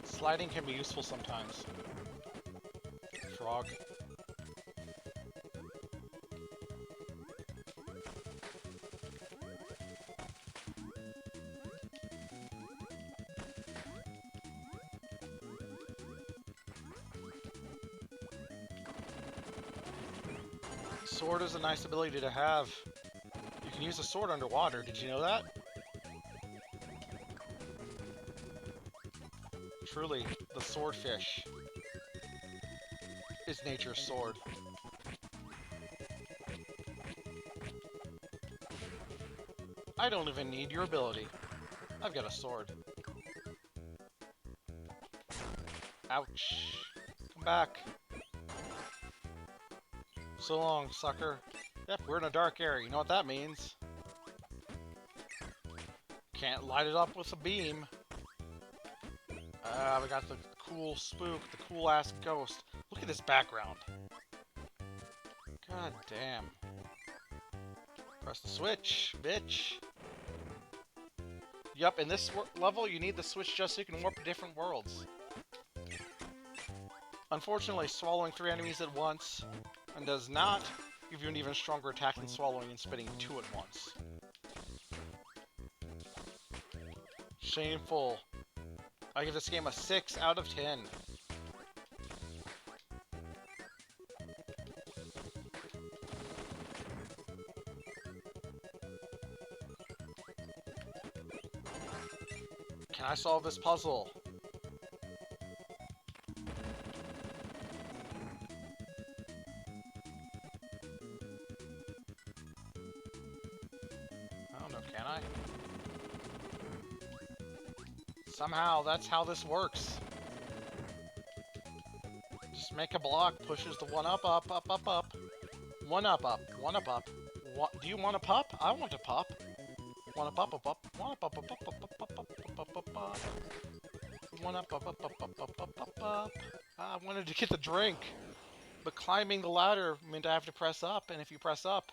Sliding can be useful sometimes. Frog. Sword is a nice ability to have. You can use a sword underwater. Did you know that? Truly, the swordfish is nature's sword. I don't even need your ability. I've got a sword. Ouch. Come back. So long, sucker. Yep, we're in a dark area. You know what that means. Can't light it up with a beam. We got the cool spook, the cool-ass ghost. Look at this background. God damn. Press the switch, bitch. Yup, in this level, you need the switch just so you can warp to different worlds. Unfortunately, swallowing 3 enemies at once and does not give you an even stronger attack than swallowing and spitting 2 at once. Shameful. I give this game a 6 out of 10. Can I solve this puzzle? I don't know, can I? Somehow, that's how this works. Just make a block, pushes the one up, up, up, up, up. One up, up, one up, up. Do you want a pup? I want a pup. One up, up, up, up. One up, up, up, up, up, up, up, up, up, up, up. One up, up, up, up, up, up, up, up, up. I wanted to get the drink. But climbing the ladder meant I have to press up, and if you press up,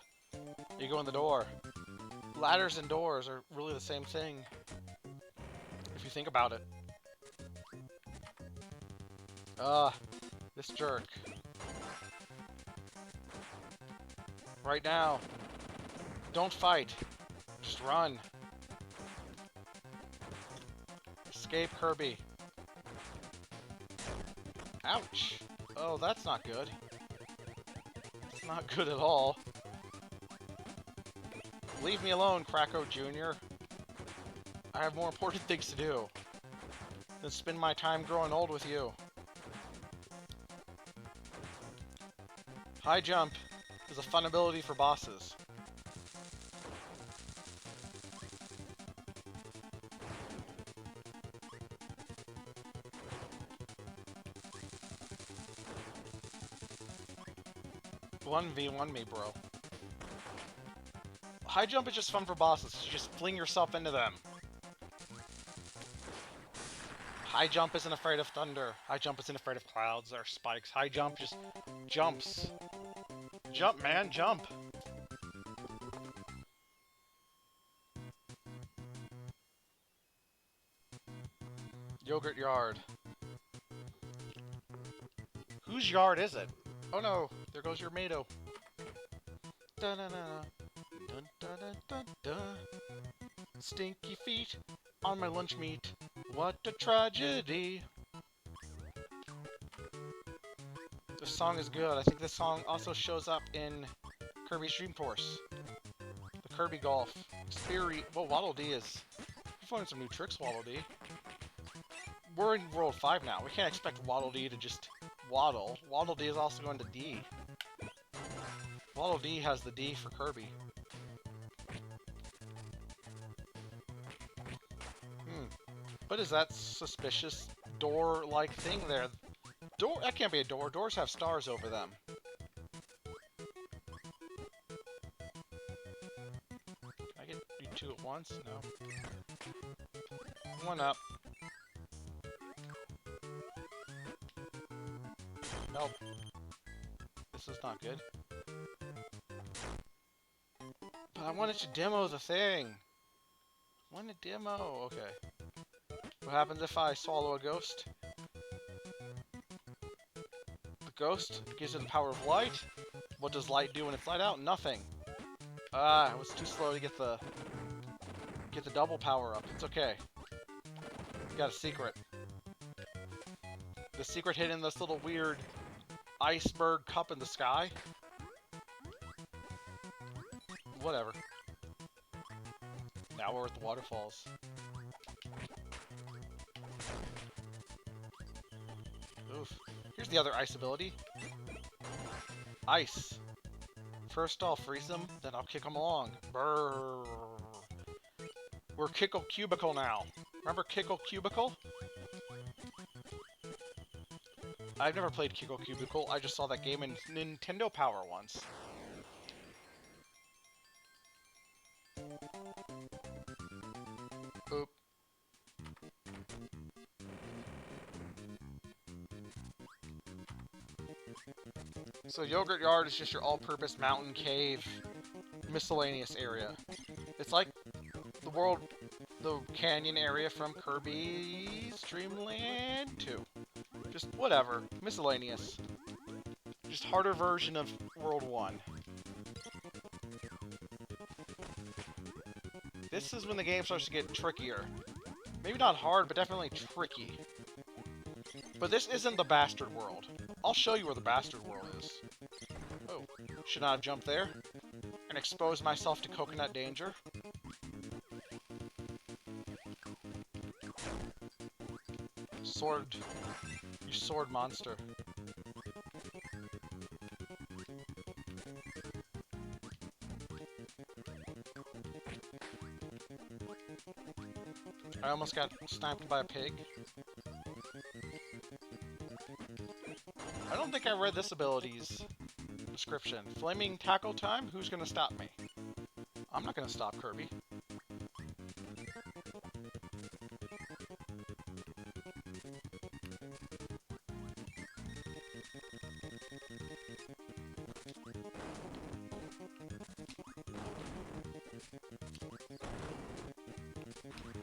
you go in the door. Ladders and doors are really the same thing. If you think about it. This jerk. Right now. Don't fight. Just run. Escape Kirby. Ouch. Oh, that's not good. It's not good at all. Leave me alone, Kracko Jr. I have more important things to do than spend my time growing old with you. High jump is a fun ability for bosses. One v one me, bro. High jump is just fun for bosses. You just fling yourself into them. High jump isn't afraid of thunder. High jump isn't afraid of clouds or spikes. High jump just jumps. Jump, man, jump. Yogurt Yard. Whose yard is it? Oh no, there goes your Mato. Dun dun dun dun dun dun dun dun. Stinky feet on my lunch meat. What a tragedy. This song is good. I think this song also shows up in Kirby's Dream Force. The Kirby Golf. Spirit. Well, Waddle Dee is. You're finding some new tricks, Waddle Dee. We're in World 5 now. We can't expect Waddle Dee to just waddle. Waddle Dee is also going to D. Waddle Dee has the D for Kirby. What is that suspicious door-like thing there? Door? That can't be a door. Doors have stars over them. Can I get you two at once? No. One up. Nope. This is not good. But I wanted to demo the thing. I want to demo. Okay. What happens if I swallow a ghost? The ghost gives it the power of light. What does light do when it's light out? Nothing. Ah, I was too slow to get the double power up. It's okay. Got a secret. The secret hidden in this little weird iceberg cup in the sky. Whatever. Now we're at the waterfalls. Oof. Here's the other ice ability. Ice. First I'll freeze them, then I'll kick them along. Brrr. We're Kickle Cubicle now. Remember Kickle Cubicle? I've never played Kickle Cubicle. I just saw that game in Nintendo Power once. Oop. So Yogurt Yard is just your all-purpose mountain cave miscellaneous area. It's like the canyon area from Kirby's Dream Land 2. Just whatever, miscellaneous. Just harder version of World 1. This is when the game starts to get trickier. Maybe not hard, but definitely tricky. But this isn't the Bastard World. I'll show you where the Bastard World is. Oh, should not have jumped there and exposed myself to coconut danger. Sword. You sword monster. I almost got sniped by a pig. I don't think I read this ability's description. Flaming tackle time? Who's gonna stop me? I'm not gonna stop Kirby.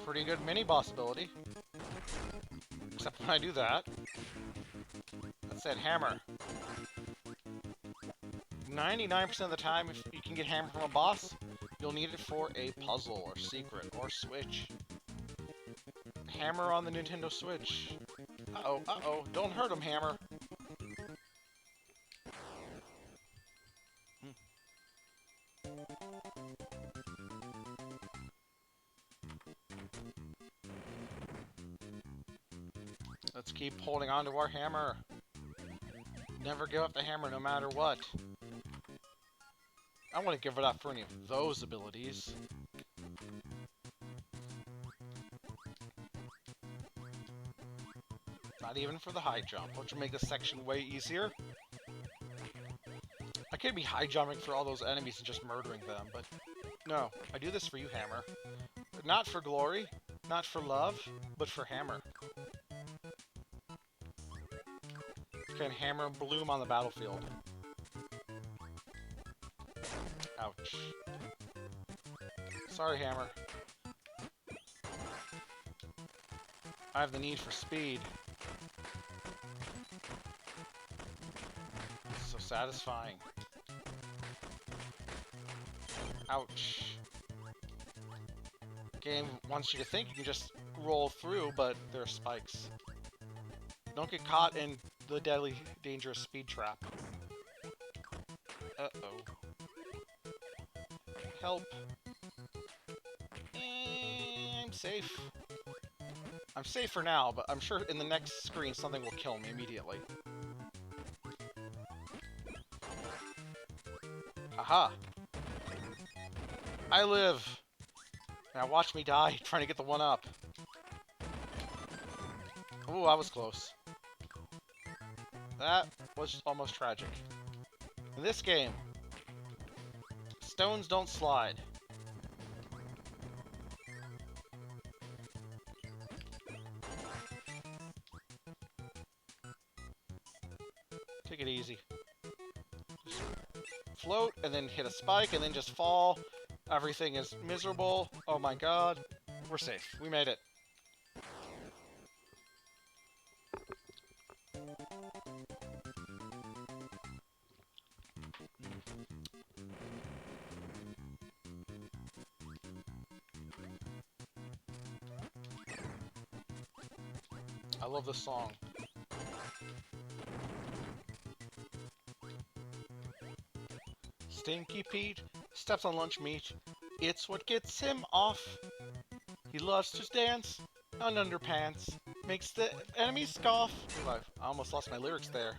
Pretty good mini-boss ability. Except when I do that. That's it, hammer. 99% of the time, if you can get hammer from a boss, you'll need it for a puzzle, or secret, or switch. Hammer on the Nintendo Switch. Uh-oh, uh-oh, don't hurt him, hammer. Let's keep holding on to our hammer. Never give up the hammer no matter what. I don't want to give it up for any of those abilities. Not even for the high jump, which will make this section way easier. I could be high jumping for all those enemies and just murdering them, but no. I do this for you, hammer. Not for glory, not for love, but for hammer. Can hammer bloom on the battlefield. Ouch. Sorry, hammer. I have the need for speed. It's so satisfying. Ouch. Game wants you to think you can just roll through, but there are spikes. Don't get caught in the deadly, dangerous speed trap. Uh-oh. Help. I'm safe. I'm safe for now, but I'm sure in the next screen something will kill me immediately. Aha! I live! Now watch me die trying to get the one up. Ooh, I was close. That was almost tragic. In this game, stones don't slide. Take it easy. Just float, and then hit a spike, and then just fall. Everything is miserable. Oh my god. We're safe. We made it. I love this song. Stinky Pete steps on lunch meat. It's what gets him off. He loves to dance on underpants. Makes the enemy scoff. Ooh, I almost lost my lyrics there.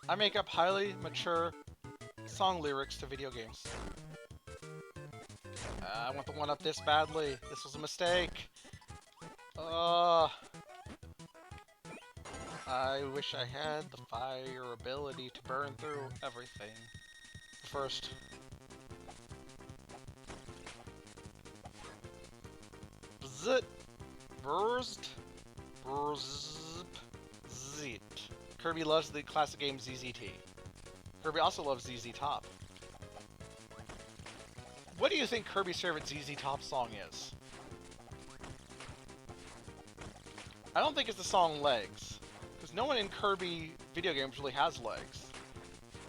I make up highly mature song lyrics to video games. I want the one up this badly. This was a mistake. I wish I had the fire ability to burn through everything. First. Bzzzt. Burst. Burzp. Zit. Kirby loves the classic game ZZT. Kirby also loves ZZ Top. What do you think Kirby's favorite ZZ Top song is? I don't think it's the song Legs. Because no one in Kirby video games really has legs.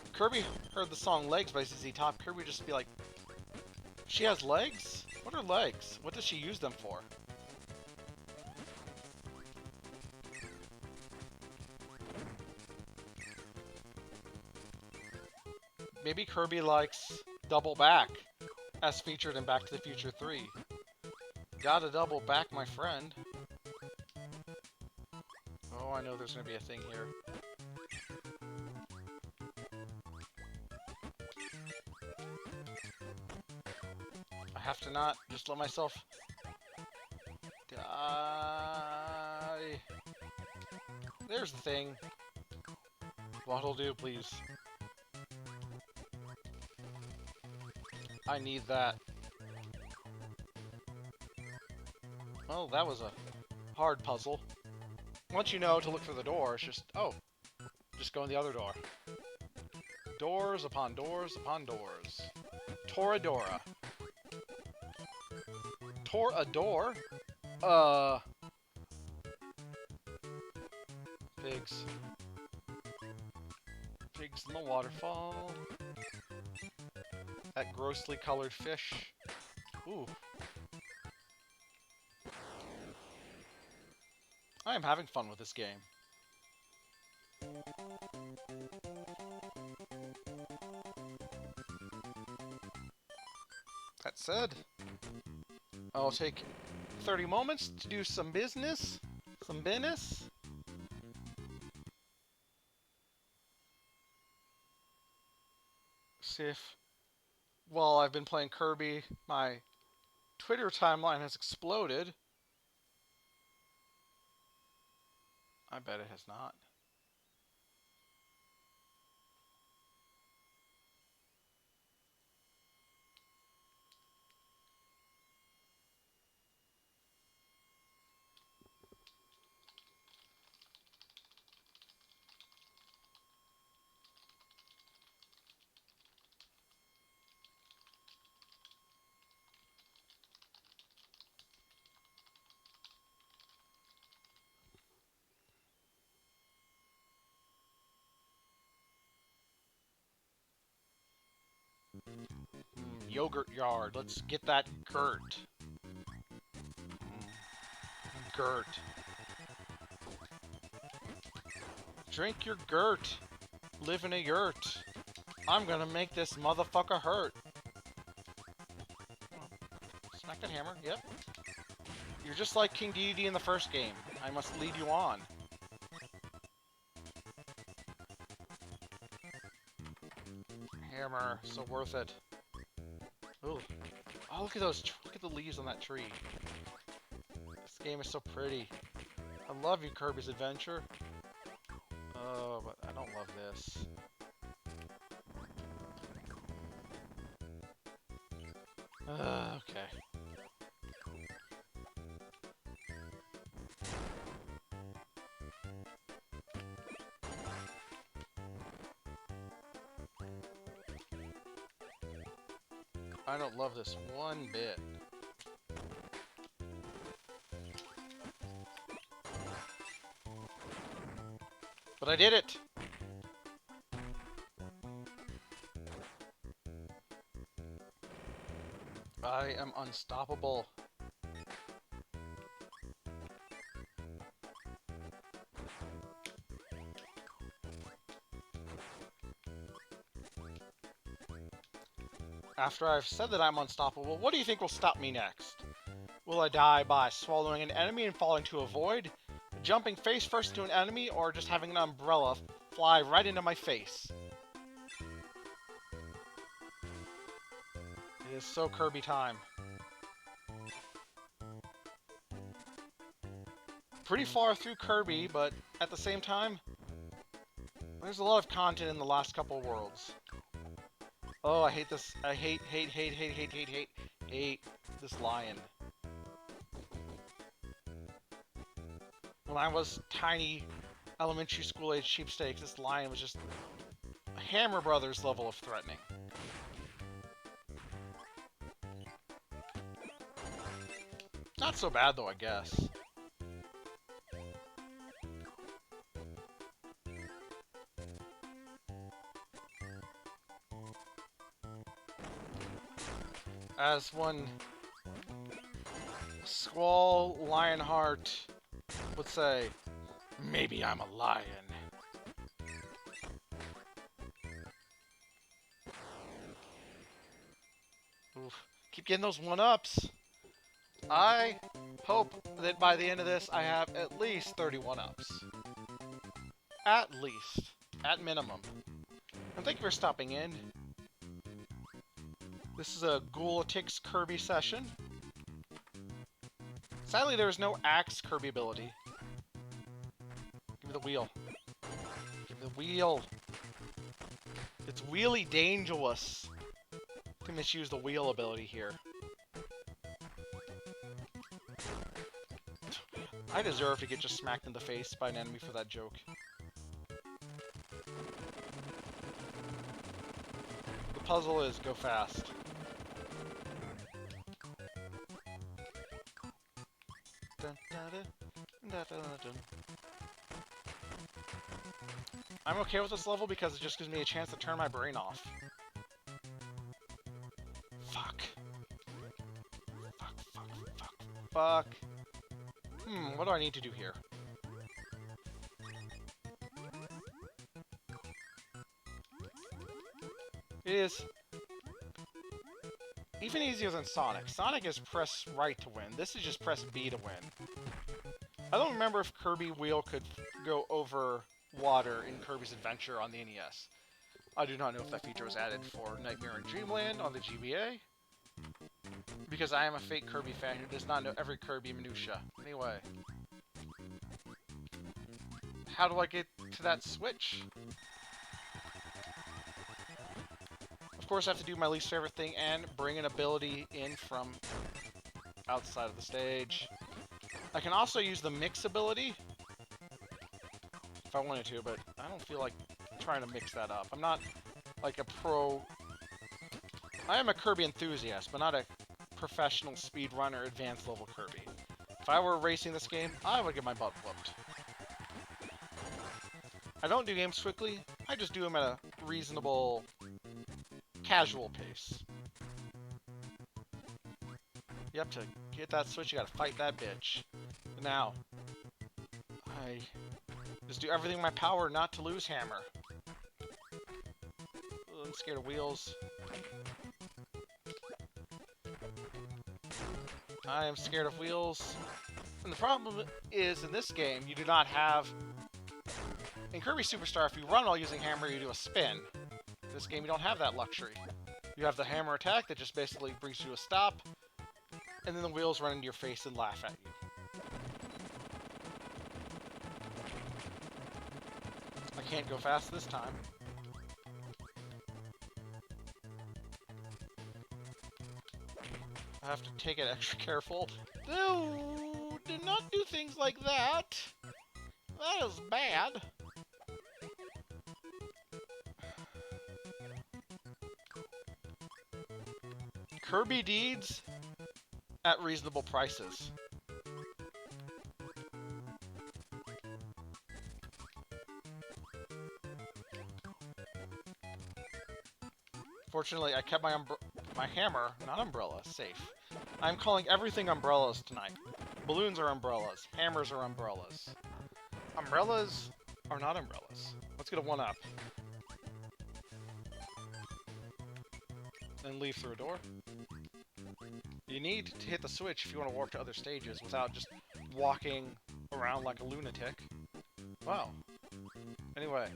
If Kirby heard the song Legs by ZZ Top, Kirby would just be like, she has legs? What are legs? What does she use them for? Maybe Kirby likes Double Back, as featured in Back to the Future 3. Gotta double back, my friend. Oh, I know there's gonna be a thing here. I have to not just let myself die. There's the thing. What'll do, please? I need that. Well, that was a hard puzzle. Once you know to look for the door, it's just, oh, just go in the other door. Doors upon doors upon doors. Toradora. Torador? Pigs. Pigs in the waterfall. That grossly colored fish. Ooh. I am having fun with this game. That said, I'll take 30 moments to do some business. Some business. See if, while I've been playing Kirby, my Twitter timeline has exploded. I bet it has not. Yogurt yard. Let's get that Gert. Gert. Drink your Gert. Live in a yurt. I'm gonna make this motherfucker hurt. Smack that hammer. Yep. You're just like King Dedede in the first game. I must lead you on. Hammer. So worth it. Ooh. Oh, look at those. Look at the leaves on that tree. This game is so pretty. I love you, Kirby's Adventure. Oh, but I don't love this. Okay. I don't love this one bit. But I did it! I am unstoppable. After I've said that I'm unstoppable, what do you think will stop me next? Will I die by swallowing an enemy and falling to a void? Jumping face first into an enemy? Or just having an umbrella fly right into my face? It is so Kirby time. Pretty far through Kirby, but at the same time, there's a lot of content in the last couple worlds. Oh, I hate this. I hate this lion. When I was tiny, elementary school age sheepsteaks, this lion was just a Hammer Brothers level of threatening. Not so bad though, I guess. As one Squall Lionheart would say, maybe I'm a lion. Oof. Keep getting those one-ups. I hope that by the end of this, I have at least 30 one-ups. At least. At minimum. And thank you for stopping in. This is a Ghoul-Tix Kirby session. Sadly, there is no Axe Kirby ability. Give me the wheel. Give me the wheel. It's wheelie dangerous to misuse the wheel ability here. I deserve to get just smacked in the face by an enemy for that joke. The puzzle is go fast. I'm okay with this level because it just gives me a chance to turn my brain off. Fuck. Fuck. What do I need to do here? It is even easier than Sonic. Sonic is press right to win. This is just press B to win. I don't remember if Kirby Wheel could go over water in Kirby's Adventure on the NES. I do not know if that feature was added for Nightmare in Dreamland on the GBA. Because I am a fake Kirby fan who does not know every Kirby minutia. Anyway. How do I get to that switch? Of course, I have to do my least favorite thing and bring an ability in from outside of the stage. I can also use the mix ability if I wanted to, but I don't feel like trying to mix that up. I'm not like a pro. I am a Kirby enthusiast, but not a professional speedrunner, advanced level Kirby. If I were racing this game, I would get my butt whooped. I don't do games quickly. I just do them at a reasonable casual pace. You have to get that switch, you gotta fight that bitch. Now, I just do everything in my power not to lose hammer. I'm scared of wheels. I am scared of wheels. And the problem is, in this game, you do not have... In Kirby Superstar, if you run while using hammer, you do a spin. In this game, you don't have that luxury. You have the hammer attack that just basically brings you to a stop, and then the wheels run into your face and laugh at you. I can't go fast this time. I have to take it extra careful. No! Do not do things like that! That is bad. Kirby deeds at reasonable prices. Fortunately, I kept my hammer, not umbrella, safe. I'm calling everything umbrellas tonight. Balloons are umbrellas. Hammers are umbrellas. Umbrellas are not umbrellas. Let's get a 1-up. Then leave through a door. You need to hit the switch if you want to warp to other stages without just walking around like a lunatic. Wow. Anyway,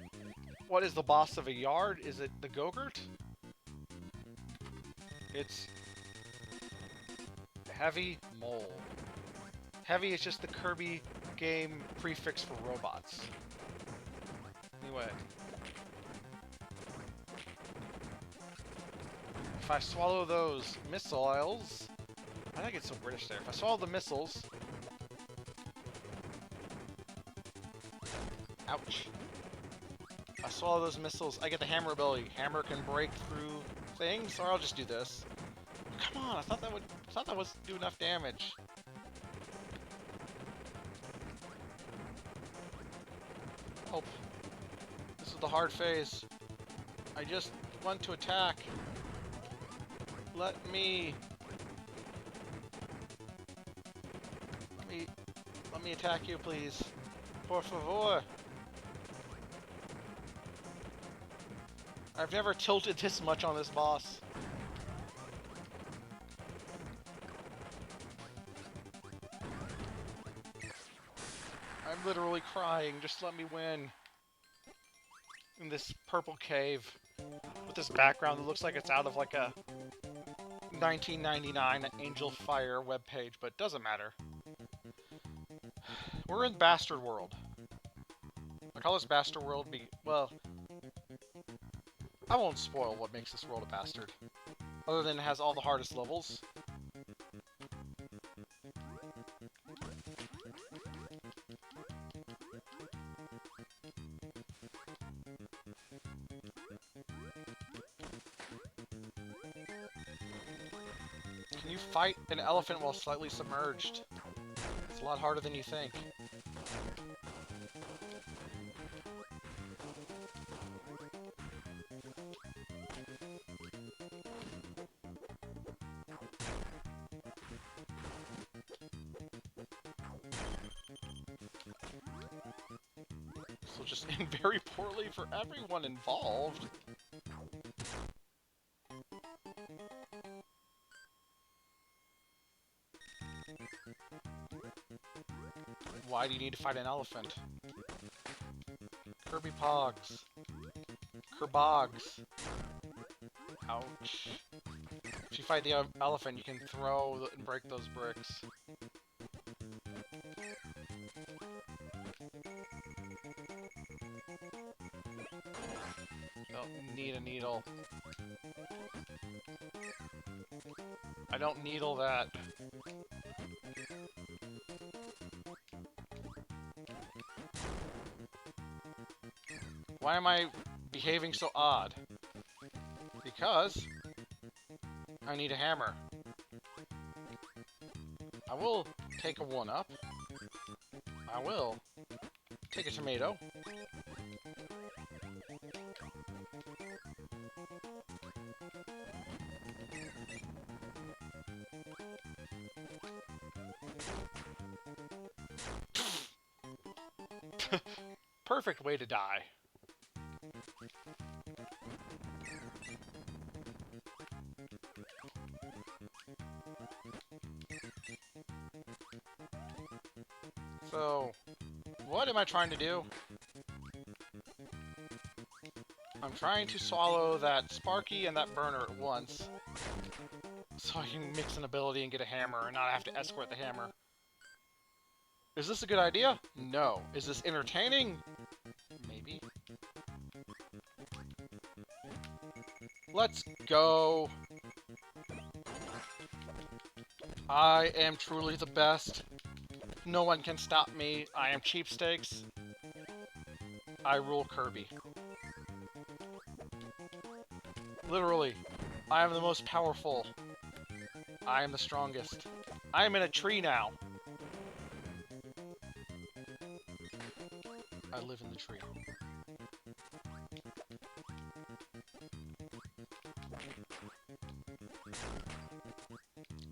what is the boss of a yard? Is it the Go-Gurt? It's Heavy Mole. Heavy is just the Kirby game prefix for robots. Anyway. If I swallow those missiles... Why did I get so British there? If I swallow the missiles... Ouch. If I swallow those missiles, I get the hammer ability. Hammer can break through things, or I'll just do this. Come on, I thought that would do enough damage. Oh. This is the hard phase. I just want to attack. Let me attack you, please. Por favor. I've never tilted this much on this boss. I'm literally crying. Just let me win. In this purple cave. With this background that looks like it's out of like a 1999 Angel Fire webpage, but doesn't matter. We're in Bastard World. I call this Bastard World well, I won't spoil what makes this world a bastard. Other than it has all the hardest levels. Can you fight an elephant while slightly submerged? It's a lot harder than you think. This will just end very poorly for everyone involved. Why do you need to fight an elephant? Kirby Pogs. Kerbogs. Ouch. If you fight the elephant, you can throw and break those bricks. Don't need a needle. I don't needle that. Why am I behaving so odd? Because I need a hammer. I will take a 1-up. I will take a tomato. Perfect way to die. So, what am I trying to do? I'm trying to swallow that Sparky and that Burner at once, so I can mix an ability and get a hammer and not have to escort the hammer. Is this a good idea? No. Is this entertaining? Maybe. Let's go. I am truly the best. No one can stop me. I am cheapsteaks. I rule Kirby. Literally, I am the most powerful. I am the strongest. I am in a tree now. I live in the tree.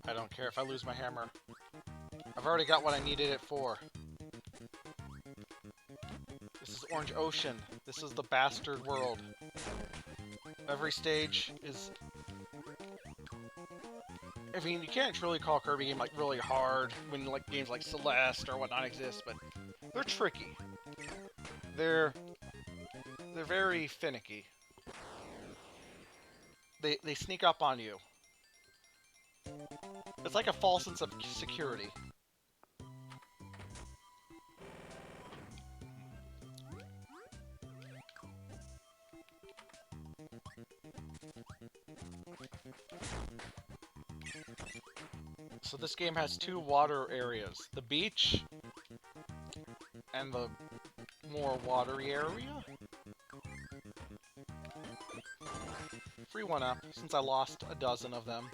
I don't care if I lose my hammer. I've already got what I needed it for. This is Orange Ocean. This is the bastard world. Every stage is... I mean, you can't truly call Kirby game like really hard when like games like Celeste or whatnot exist, but they're tricky. They're very finicky. They sneak up on you. It's like a false sense of security. So this game has two water areas. The beach and the more watery area. Free one up, since I lost a dozen of them.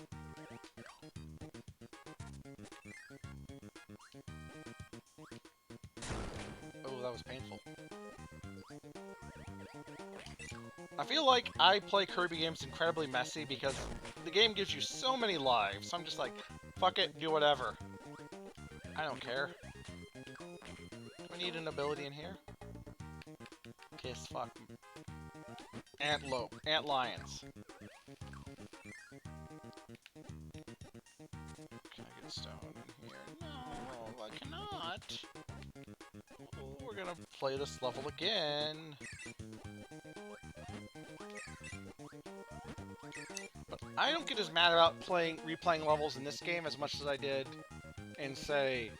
Oh, that was painful. I feel like I play Kirby games incredibly messy because the game gives you so many lives. So I'm just like, fuck it, do whatever. I don't care. Do I need an ability in here? Kiss, fuck. Antelope. Antlions. Can I get stone in here? No, I cannot. Oh, we're gonna play this level again. But I don't get as mad about replaying levels in this game as much as I did in, say,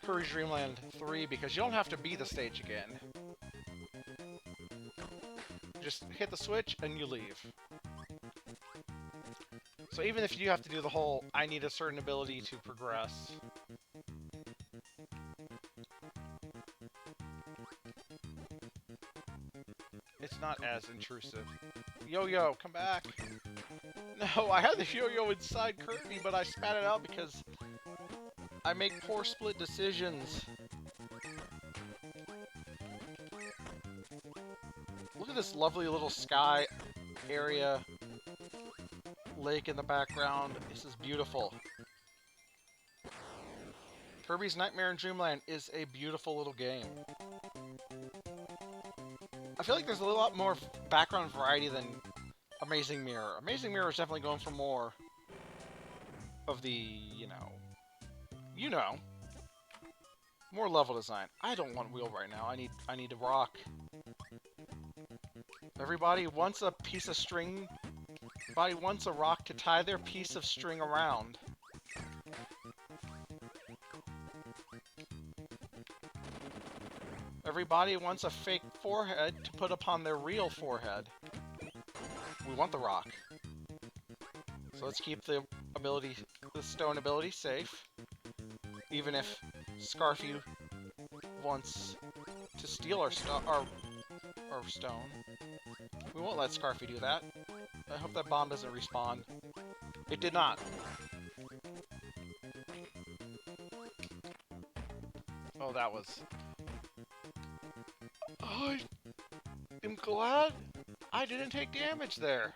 Kirby's Dream Land 3, because you don't have to beat the stage again. Just hit the switch and you leave. So even if you have to do the whole, I need a certain ability to progress. It's not as intrusive. Yo-yo, come back! No, I had the yo-yo inside Kirby, but I spat it out because I make poor split decisions. Look at this lovely little sky area. Lake in the background. This is beautiful. Kirby's Nightmare in Dreamland is a beautiful little game. I feel like there's a lot more background variety than Amazing Mirror. Amazing Mirror is definitely going for more of the, you know, more level design. I don't want wheel right now. I need a rock. Everybody wants a piece of string. Everybody wants a rock to tie their piece of string around. Everybody wants a fake forehead to put upon their real forehead. We want the rock. So let's keep the stone ability safe. Even if Scarfy wants to steal our stone. We won't let Scarfy do that. I hope that bomb doesn't respawn. It did not. Oh, that was... I am glad I didn't take damage there.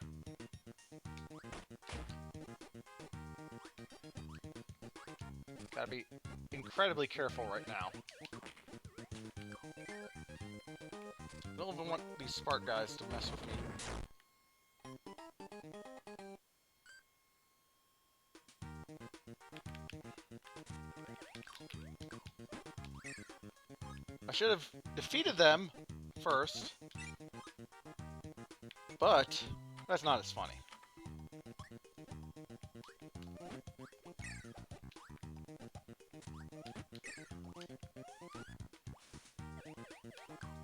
Gotta be incredibly careful right now. don't even want these spark guys to mess with me. I should have defeated them first, but that's not as funny.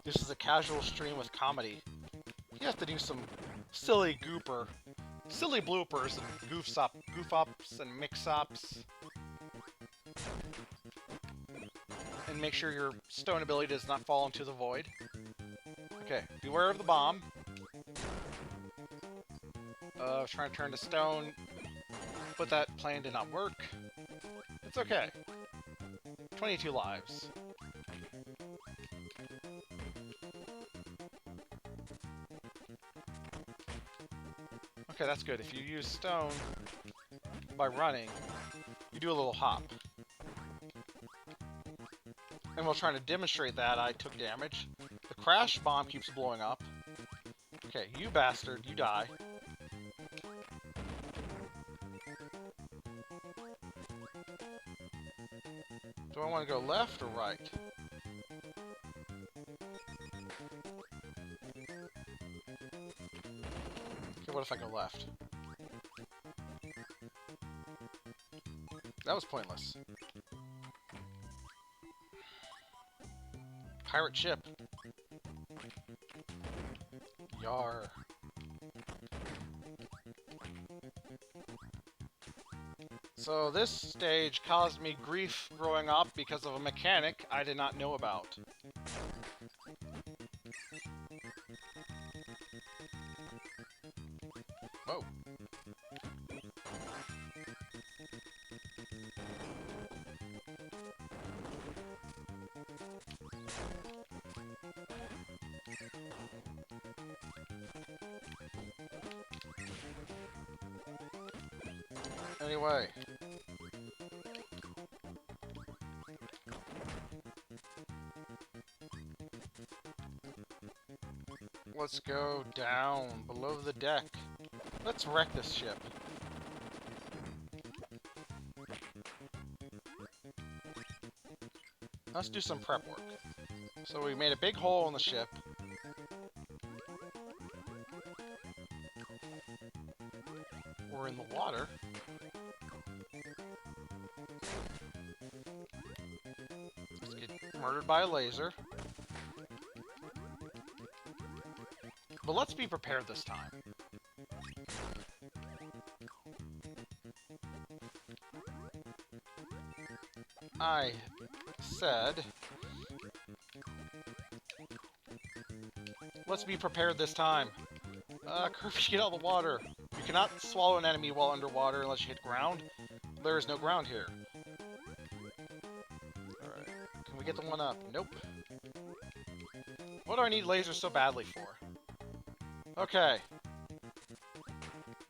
This is a casual stream with comedy. You have to do some silly bloopers and goof-ups and mix-ups. And make sure your stone ability does not fall into the void. Okay, beware of the bomb. Trying to turn to stone, but that plan did not work. It's okay. 22 lives. Okay, that's good. If you use stone by running, you do a little hop. And while trying to demonstrate that, I took damage. The crash bomb keeps blowing up. Okay, you bastard, you die. Do I want to go left or right? Okay, what if I go left? That was pointless. Pirate ship. Yar. So this stage caused me grief growing up because of a mechanic I did not know about. Whoa. Anyway. Let's go down below the deck. Let's wreck this ship. Let's do some prep work. So we made a big hole in the ship. We're in the water. Let's get murdered by a laser. But let's be prepared this time. I said, let's be prepared this time. Kirby, get out of the water. You cannot swallow an enemy while underwater unless you hit ground. There is no ground here. Alright, can we get the one up? Nope. What do I need lasers so badly for? Okay.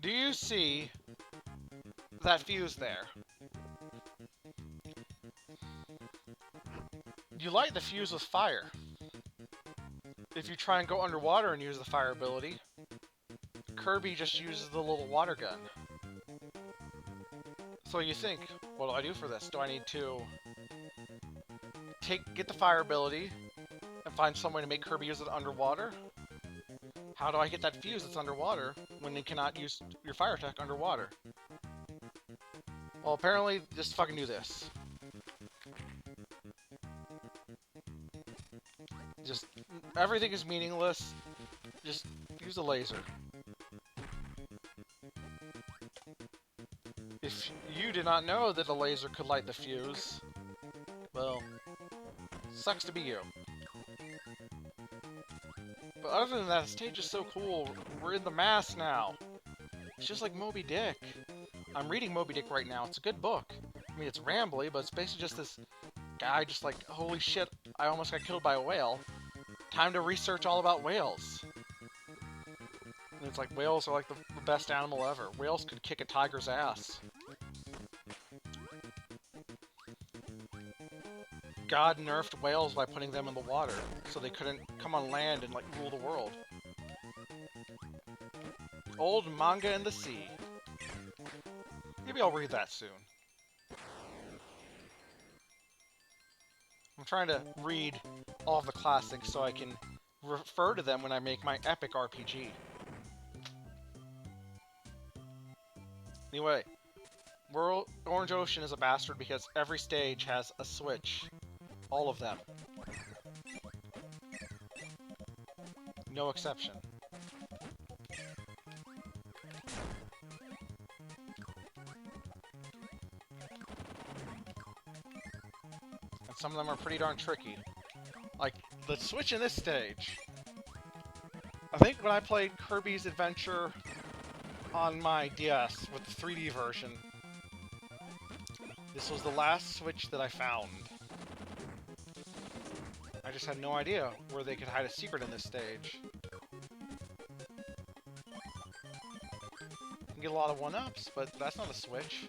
Do you see that fuse there? You light the fuse with fire. If you try and go underwater and use the fire ability, Kirby just uses the little water gun. So you think, what do I do for this? Do I need to get the fire ability and find some way to make Kirby use it underwater? How do I get that fuse that's underwater when you cannot use your fire attack underwater? Well, apparently, just fucking do this. Just, everything is meaningless. Just use a laser. If you did not know that a laser could light the fuse, well, sucks to be you. But other than that, the stage is so cool. We're in the mask now. It's just like Moby Dick. I'm reading Moby Dick right now. It's a good book. I mean, it's rambly, but it's basically just this guy just like, holy shit, I almost got killed by a whale. Time to research all about whales. And it's like, whales are like the best animal ever. Whales could kick a tiger's ass. God nerfed whales by putting them in the water, so they couldn't come on land and like rule the world. Old manga in the sea. Maybe I'll read that soon. I'm trying to read all of the classics so I can refer to them when I make my epic RPG. Anyway, Orange Ocean is a bastard because every stage has a switch. All of them. No exception. And some of them are pretty darn tricky. Like, the switch in this stage. I think when I played Kirby's Adventure on my DS with the 3D version, this was the last switch that I found. I just had no idea where they could hide a secret in this stage. You can get a lot of 1-ups, but that's not a switch.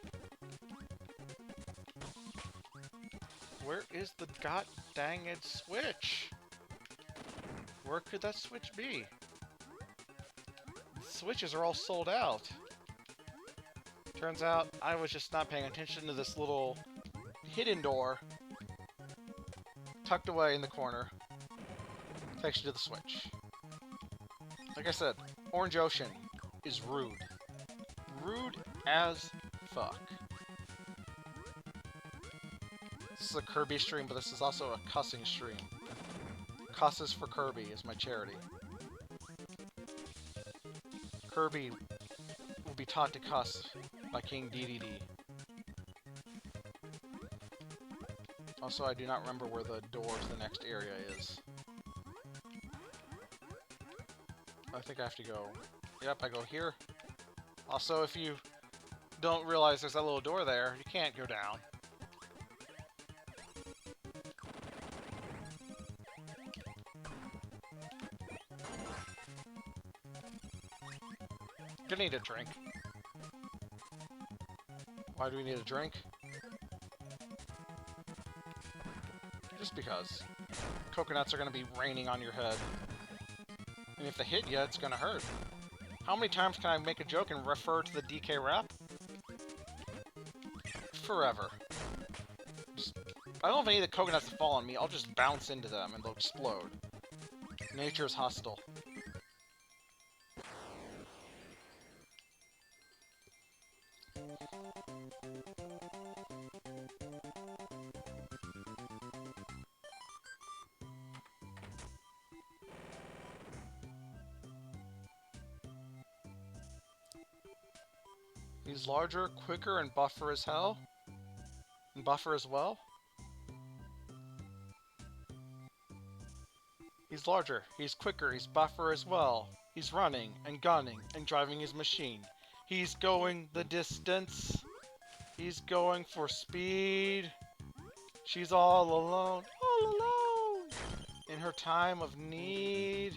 Where is the god-danged switch? Where could that switch be? The switches are all sold out. Turns out I was just not paying attention to this little hidden door tucked away in the corner. Takes you to the switch. Like I said, Orange Ocean is rude. Rude as fuck. This is a Kirby stream, but this is also a cussing stream. Cusses for Kirby is my charity. Kirby will be taught to cuss by King DDD. Also, I do not remember where the door to the next area is. I think I have to go... Yep, I go here. Also, if you don't realize there's that little door there, you can't go down. Gonna need a drink. Why do we need a drink? Just because. Coconuts are gonna be raining on your head. And if they hit you, it's gonna hurt. How many times can I make a joke and refer to the DK rap? Forever. I don't even need the coconuts to fall on me, I'll just bounce into them and they'll explode. Nature is hostile. He's larger, quicker, and buffer as hell. And buffer as well. He's larger, he's quicker, he's buffer as well. He's running, and gunning, and driving his machine. He's going the distance. He's going for speed. She's all alone, in her time of need.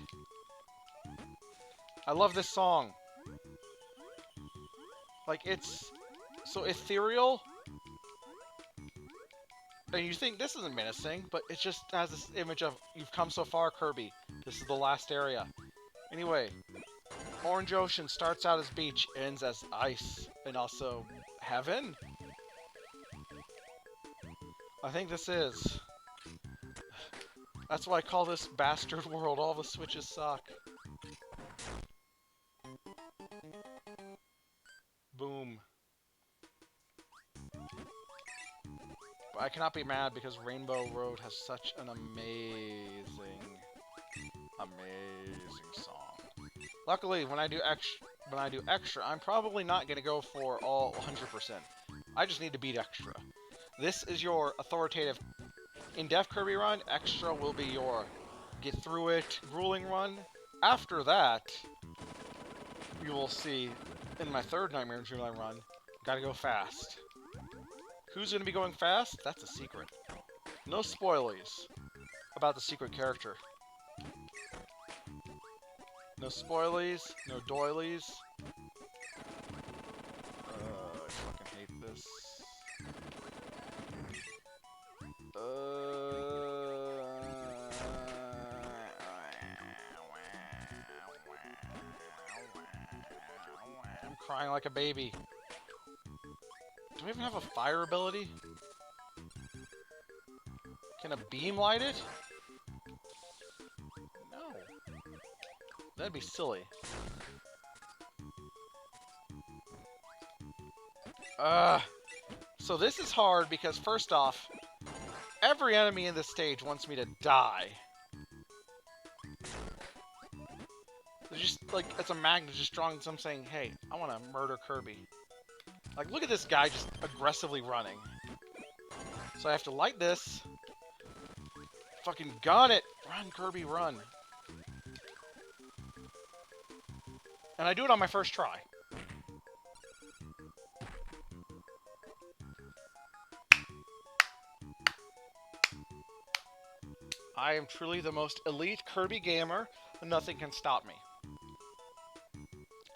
I love this song. Like, it's so ethereal. And you think this isn't menacing, but it just has this image of, you've come so far, Kirby. This is the last area. Anyway, Orange Ocean starts out as beach, ends as ice, and also heaven? I think this is. That's why I call this bastard world. All the switches suck. Boom. But I cannot be mad because Rainbow Road has such an amazing song. Luckily, when I do extra, I'm probably not gonna go for all 100%. I just need to beat extra. This is your authoritative in-depth Kirby run. Extra will be your get through it grueling run. After that, you will see in my third Nightmare in Dreamland run, gotta go fast. Who's gonna be going fast? That's a secret. No spoilies about the secret character. No spoilies, no doilies. I fucking hate this. crying like a baby. Do I even have a fire ability? Can a beam light it? No. That'd be silly. So this is hard because first off, every enemy in this stage wants me to die. They're just like, it's a magnet just drawing some saying, hey, I want to murder Kirby. Like, look at this guy just aggressively running. So I have to light this. Fucking gun it! Run, Kirby, run. And I do it on my first try. I am truly the most elite Kirby gamer, and nothing can stop me.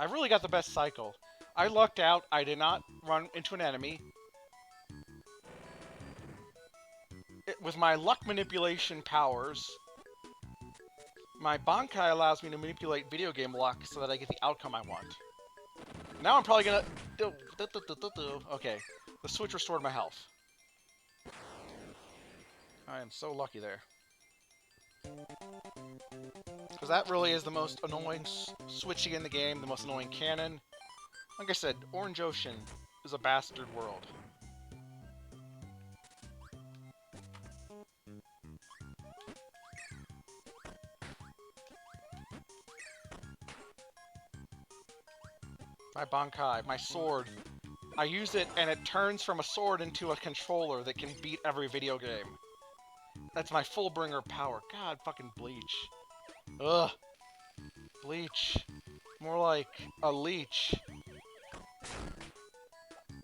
I really got the best cycle. I lucked out, I did not run into an enemy. With my luck manipulation powers, my Bankai allows me to manipulate video game luck so that I get the outcome I want. Now I'm probably gonna... Okay, the switch restored my health. I am so lucky there. Because that really is the most annoying switching in the game, the most annoying cannon. Like I said, Orange Ocean is a bastard world. My Bankai, my sword. I use it and it turns from a sword into a controller that can beat every video game. That's my Fullbringer power. God, fucking Bleach. Ugh. Bleach. More like a leech.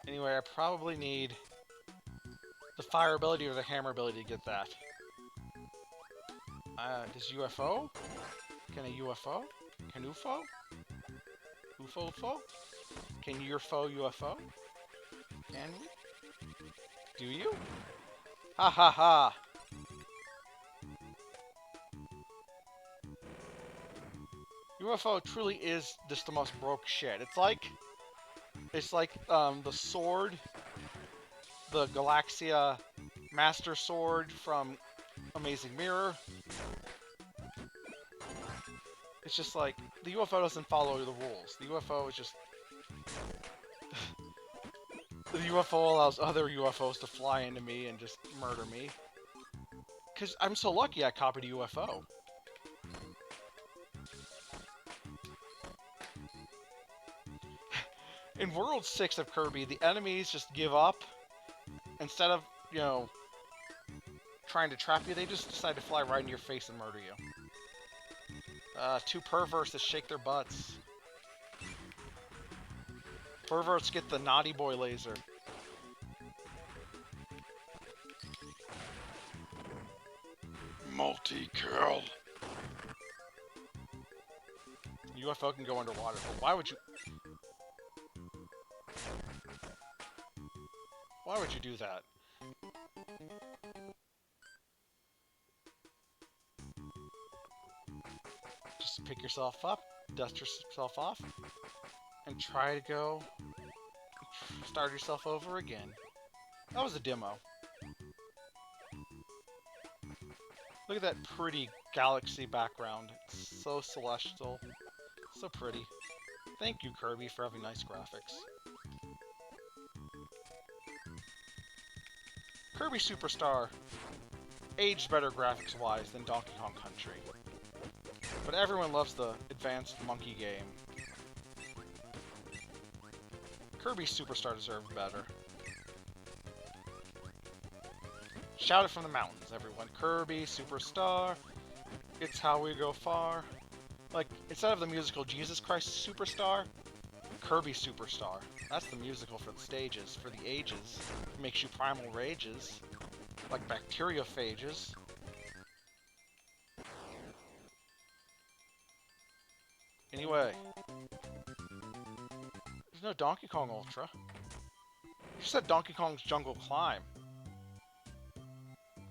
Anyway, I probably need the fire ability or the hammer ability to get that. Does UFO? Can a UFO? Can UFO? UFO? Can your foe UFO? Can we? Do you? Ha ha ha! UFO truly is just the most broke shit. It's like the sword, the Galaxia Master Sword from Amazing Mirror. It's just like, the UFO doesn't follow the rules. The UFO is just... the UFO allows other UFOs to fly into me and just murder me. Because I'm so lucky I copied a UFO. In World 6 of Kirby, the enemies just give up. Instead of, you know, trying to trap you, they just decide to fly right in your face and murder you. Two perverts that shake their butts. Perverts get the naughty boy laser. Multi-kill. UFO can go underwater, but why would you... Why would you do that? Just pick yourself up, dust yourself off, and try to go start yourself over again. That was a demo. Look at that pretty galaxy background. It's so celestial. So pretty. Thank you, Kirby, for having nice graphics. Kirby Superstar aged better graphics-wise than Donkey Kong Country. But everyone loves the advanced monkey game. Kirby Superstar deserved better. Shout it from the mountains, everyone. Kirby Superstar, it's how we go far. Like, instead of the musical Jesus Christ Superstar, Kirby Superstar. That's the musical for the stages, for the ages. It makes you primal rages. Like bacteriophages. Anyway. There's no Donkey Kong Ultra. You said Donkey Kong's Jungle Climb.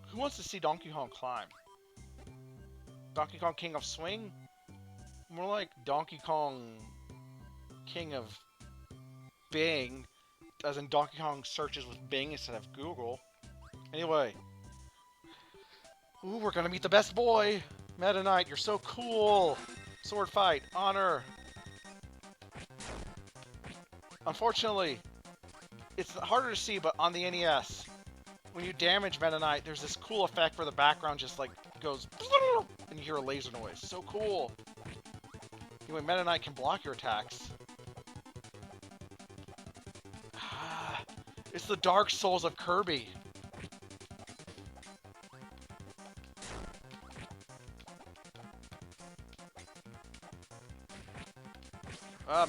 Who wants to see Donkey Kong climb? Donkey Kong King of Swing? More like Donkey Kong King of Bing, as in Donkey Kong searches with Bing instead of Google. Anyway. Ooh, we're gonna meet the best boy! Meta Knight, you're so cool! Sword fight, honor! Unfortunately, it's harder to see, but on the NES, when you damage Meta Knight, there's this cool effect where the background just like goes and you hear a laser noise. So cool! Anyway, Meta Knight can block your attacks. It's the Dark Souls of Kirby.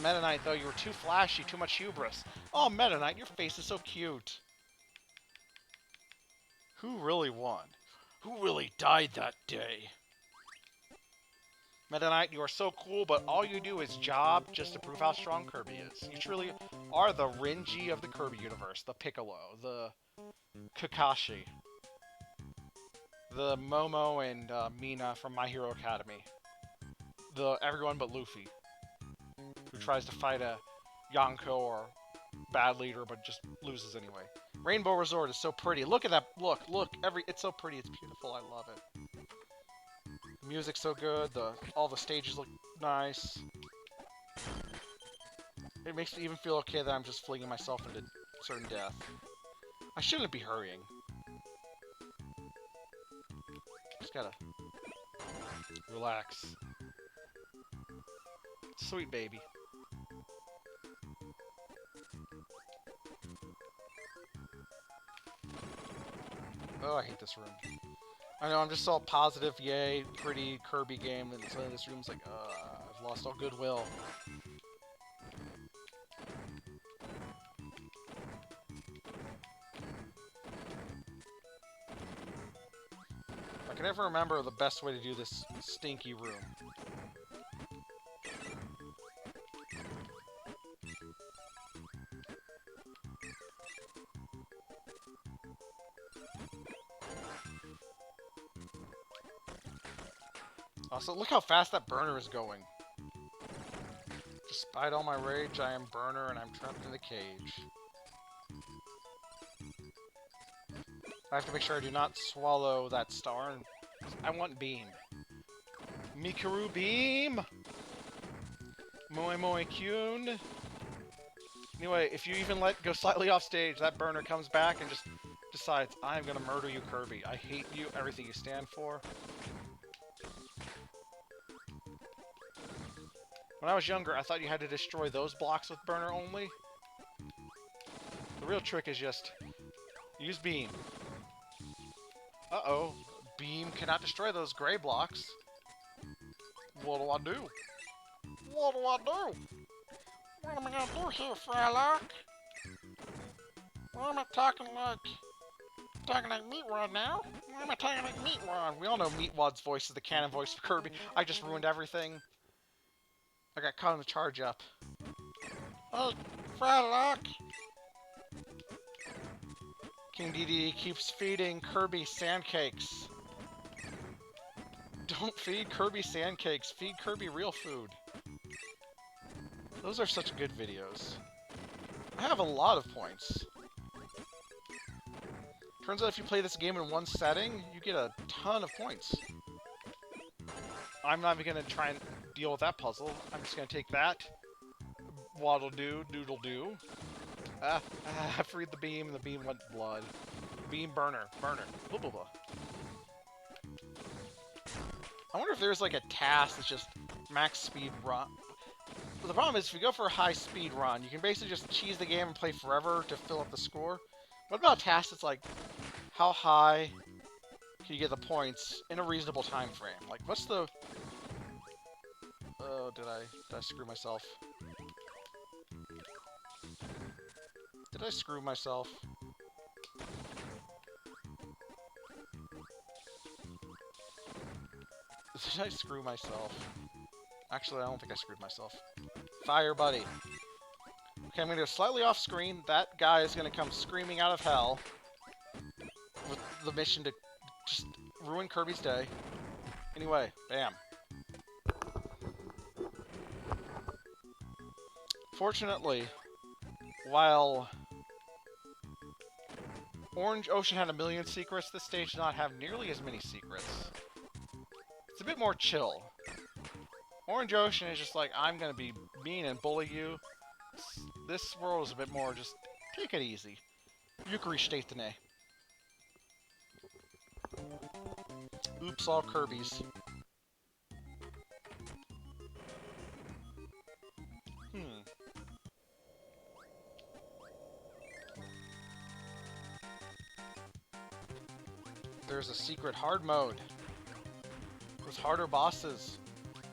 Meta Knight, though, you were too flashy, too much hubris. Oh, Meta Knight, your face is so cute. Who really won? Who really died that day? Meta Knight, you are so cool, but all you do is job just to prove how strong Kirby is. You truly are the Renji of the Kirby universe, the Piccolo, the Kakashi, the Momo and Mina from My Hero Academy, the everyone but Luffy, who tries to fight a Yonko or bad leader but just loses anyway. Rainbow Resort is so pretty. Look at that. Look. It's so pretty. It's beautiful. I love it. The music's so good. All the stages look nice. It makes me even feel okay that I'm just flinging myself into certain death. I shouldn't be hurrying. Just gotta relax. Sweet baby. Oh, I hate this room. I know, I'm just all positive, yay, pretty Kirby game, and suddenly this room's like, I've lost all goodwill. I can never remember the best way to do this stinky room. Also, look how fast that burner is going. Despite all my rage, I am Burner and I'm trapped in the cage. I have to make sure I do not swallow that star. I want Beam. Mikuru Beam! Moe Moe Kyun! Anyway, if you even let go slightly off stage, that burner comes back and just decides, I'm gonna murder you, Kirby. I hate you, everything you stand for. When I was younger, I thought you had to destroy those blocks with burner only. The real trick is just use Beam. Uh-oh. Beam cannot destroy those gray blocks. What do I do? What do I do? What am I gonna do here, Frylock? Why am I talking like Meatwad now? Why am I talking like Meatwad? We all know Meatwad's voice is the canon voice of Kirby. I just ruined everything. I got caught in the charge up. Hey, Frylock! King DD keeps feeding Kirby sandcakes. Don't feed Kirby sandcakes. Feed Kirby real food. Those are such good videos. I have a lot of points. Turns out if you play this game in one setting, you get a ton of points. I'm not even going to try and deal with that puzzle. I'm just going to take that. Waddle-doo, doodle-doo. I freed the beam, and the beam went to blood. Beam burner. Blah, blah, blah. I wonder if there's like a task that's just max speed run. But the problem is, if you go for a high speed run, you can basically just cheese the game and play forever to fill up the score. What about a task that's like, how high can you get the points in a reasonable time frame? Like, what's the... Oh, did I screw myself? Did I screw myself? Did I screw myself? Actually, I don't think I screwed myself. Fire buddy. Okay, I'm going to go slightly off screen. That guy is going to come screaming out of hell with the mission to just ruin Kirby's day. Anyway, bam. Fortunately, While Orange Ocean had a million secrets, this stage does not have nearly as many secrets. It's a bit more chill. Orange Ocean is just like, I'm gonna be mean and bully you. This world is a bit more just, take it easy. Yukari Shtetane. Oops, all Kirby's. There's a secret hard mode. With harder bosses.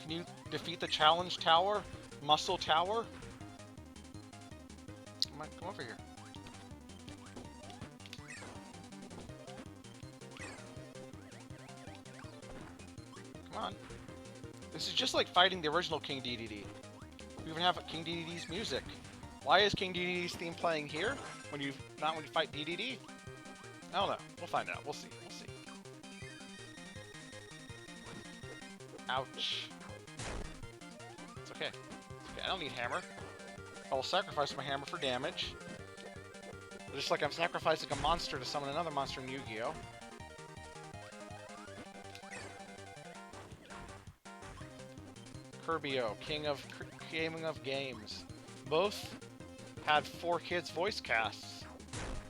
Can you defeat the challenge tower? Muscle tower? Come over here. Come on. This is just like fighting the original King DDD. We even have King DDD's music. Why is King DDD's theme playing here? Not when you fight DDD? I don't know. We'll find out. We'll see. We'll see. Ouch. It's okay. It's okay. I don't need hammer. I will sacrifice my hammer for damage. Just like I'm sacrificing a monster to summon another monster in Yu-Gi-Oh! Kirby-O, King of Games. Both had 4 kids voice casts.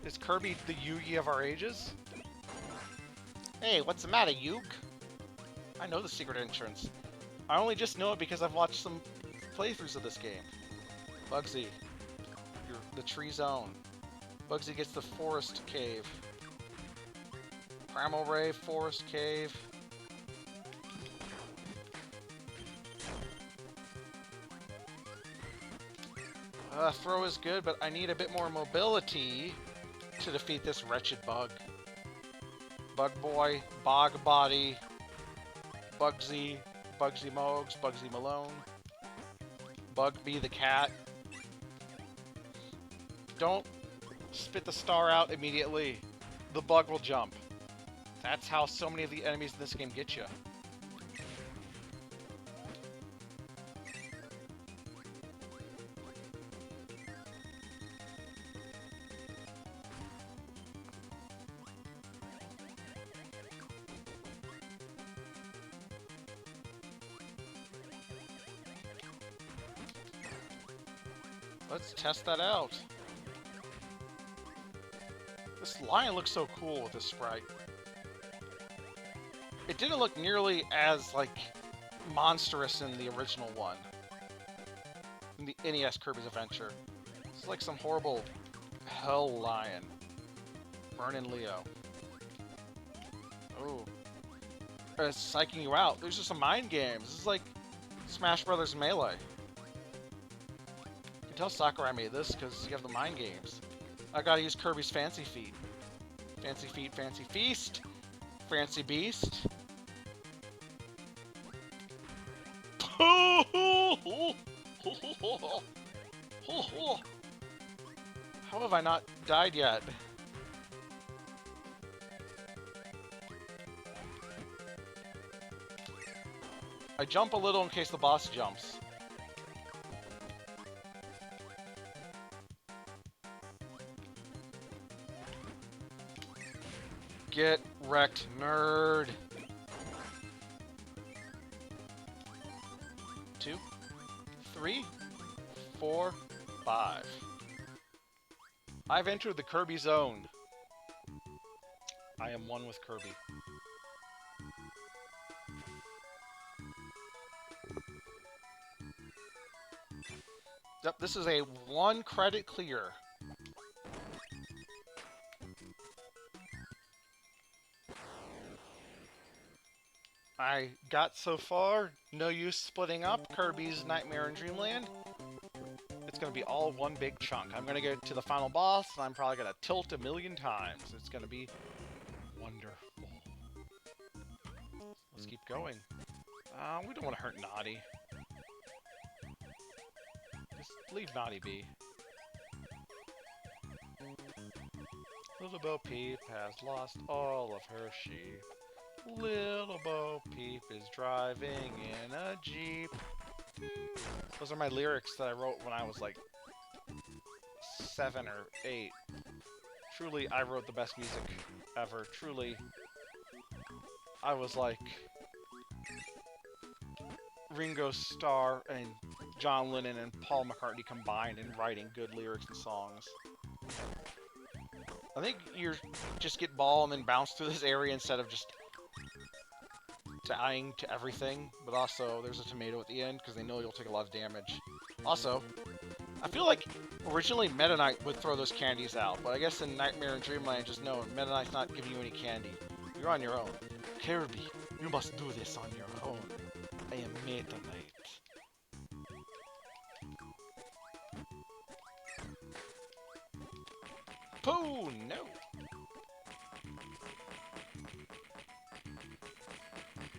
Is Kirby the Yugi of our ages? Hey, what's the matter, Yug? I know the secret entrance. I only just know it because I've watched some playthroughs of this game. Bugsy. The tree zone. Bugsy gets the forest cave. Primal Ray, forest cave. Throw is good, but I need a bit more mobility to defeat this wretched bug. Bug Boy, Bog Body, Bugsy, Bugsy Mogs, Bugsy Malone, Bugby the cat. Don't spit the star out immediately. The bug will jump. That's how so many of the enemies in this game get you. Let's test that out. This lion looks so cool with this sprite. It didn't look nearly as, like, monstrous in the original one. In the NES Kirby's Adventure. It's like some horrible hell lion. Vernon Leo. Oh. It's psyching you out. There's just some mind games. This is like Smash Brothers Melee. You can tell Sakurai made this because you have the mind games. I gotta use Kirby's Fancy Feet. Fancy Feet, Fancy Feast. Fancy Beast. How have I not died yet? I jump a little in case the boss jumps. Get wrecked, nerd. 2, 3, 4, 5. I've entered the Kirby zone. I am one with Kirby. Yep, this is a 1 credit clear. I got so far, no use splitting up Kirby's Nightmare and Dreamland. It's going to be all one big chunk. I'm going to go to the final boss, and I'm probably going to tilt a million times. It's going to be wonderful. Let's keep going. We don't want to hurt Naughty. Just leave Naughty be. Little Bo Peep has lost all of her sheep. Little Bo Peep is driving in a Jeep. Those are my lyrics that I wrote when I was like 7 or 8. Truly, I wrote the best music ever. Truly, I was like Ringo Starr and John Lennon and Paul McCartney combined in writing good lyrics and songs. I think you just get ball and then bounce through this area instead of just dying to everything. But also, there's a tomato at the end because they know you'll take a lot of damage. Also, I feel like originally Meta Knight would throw those candies out, but I guess in Nightmare and Dreamland, just know Meta Knight's not giving you any candy. You're on your own. Kirby, you must do this on your own. I am Meta Knight. Pooh, no!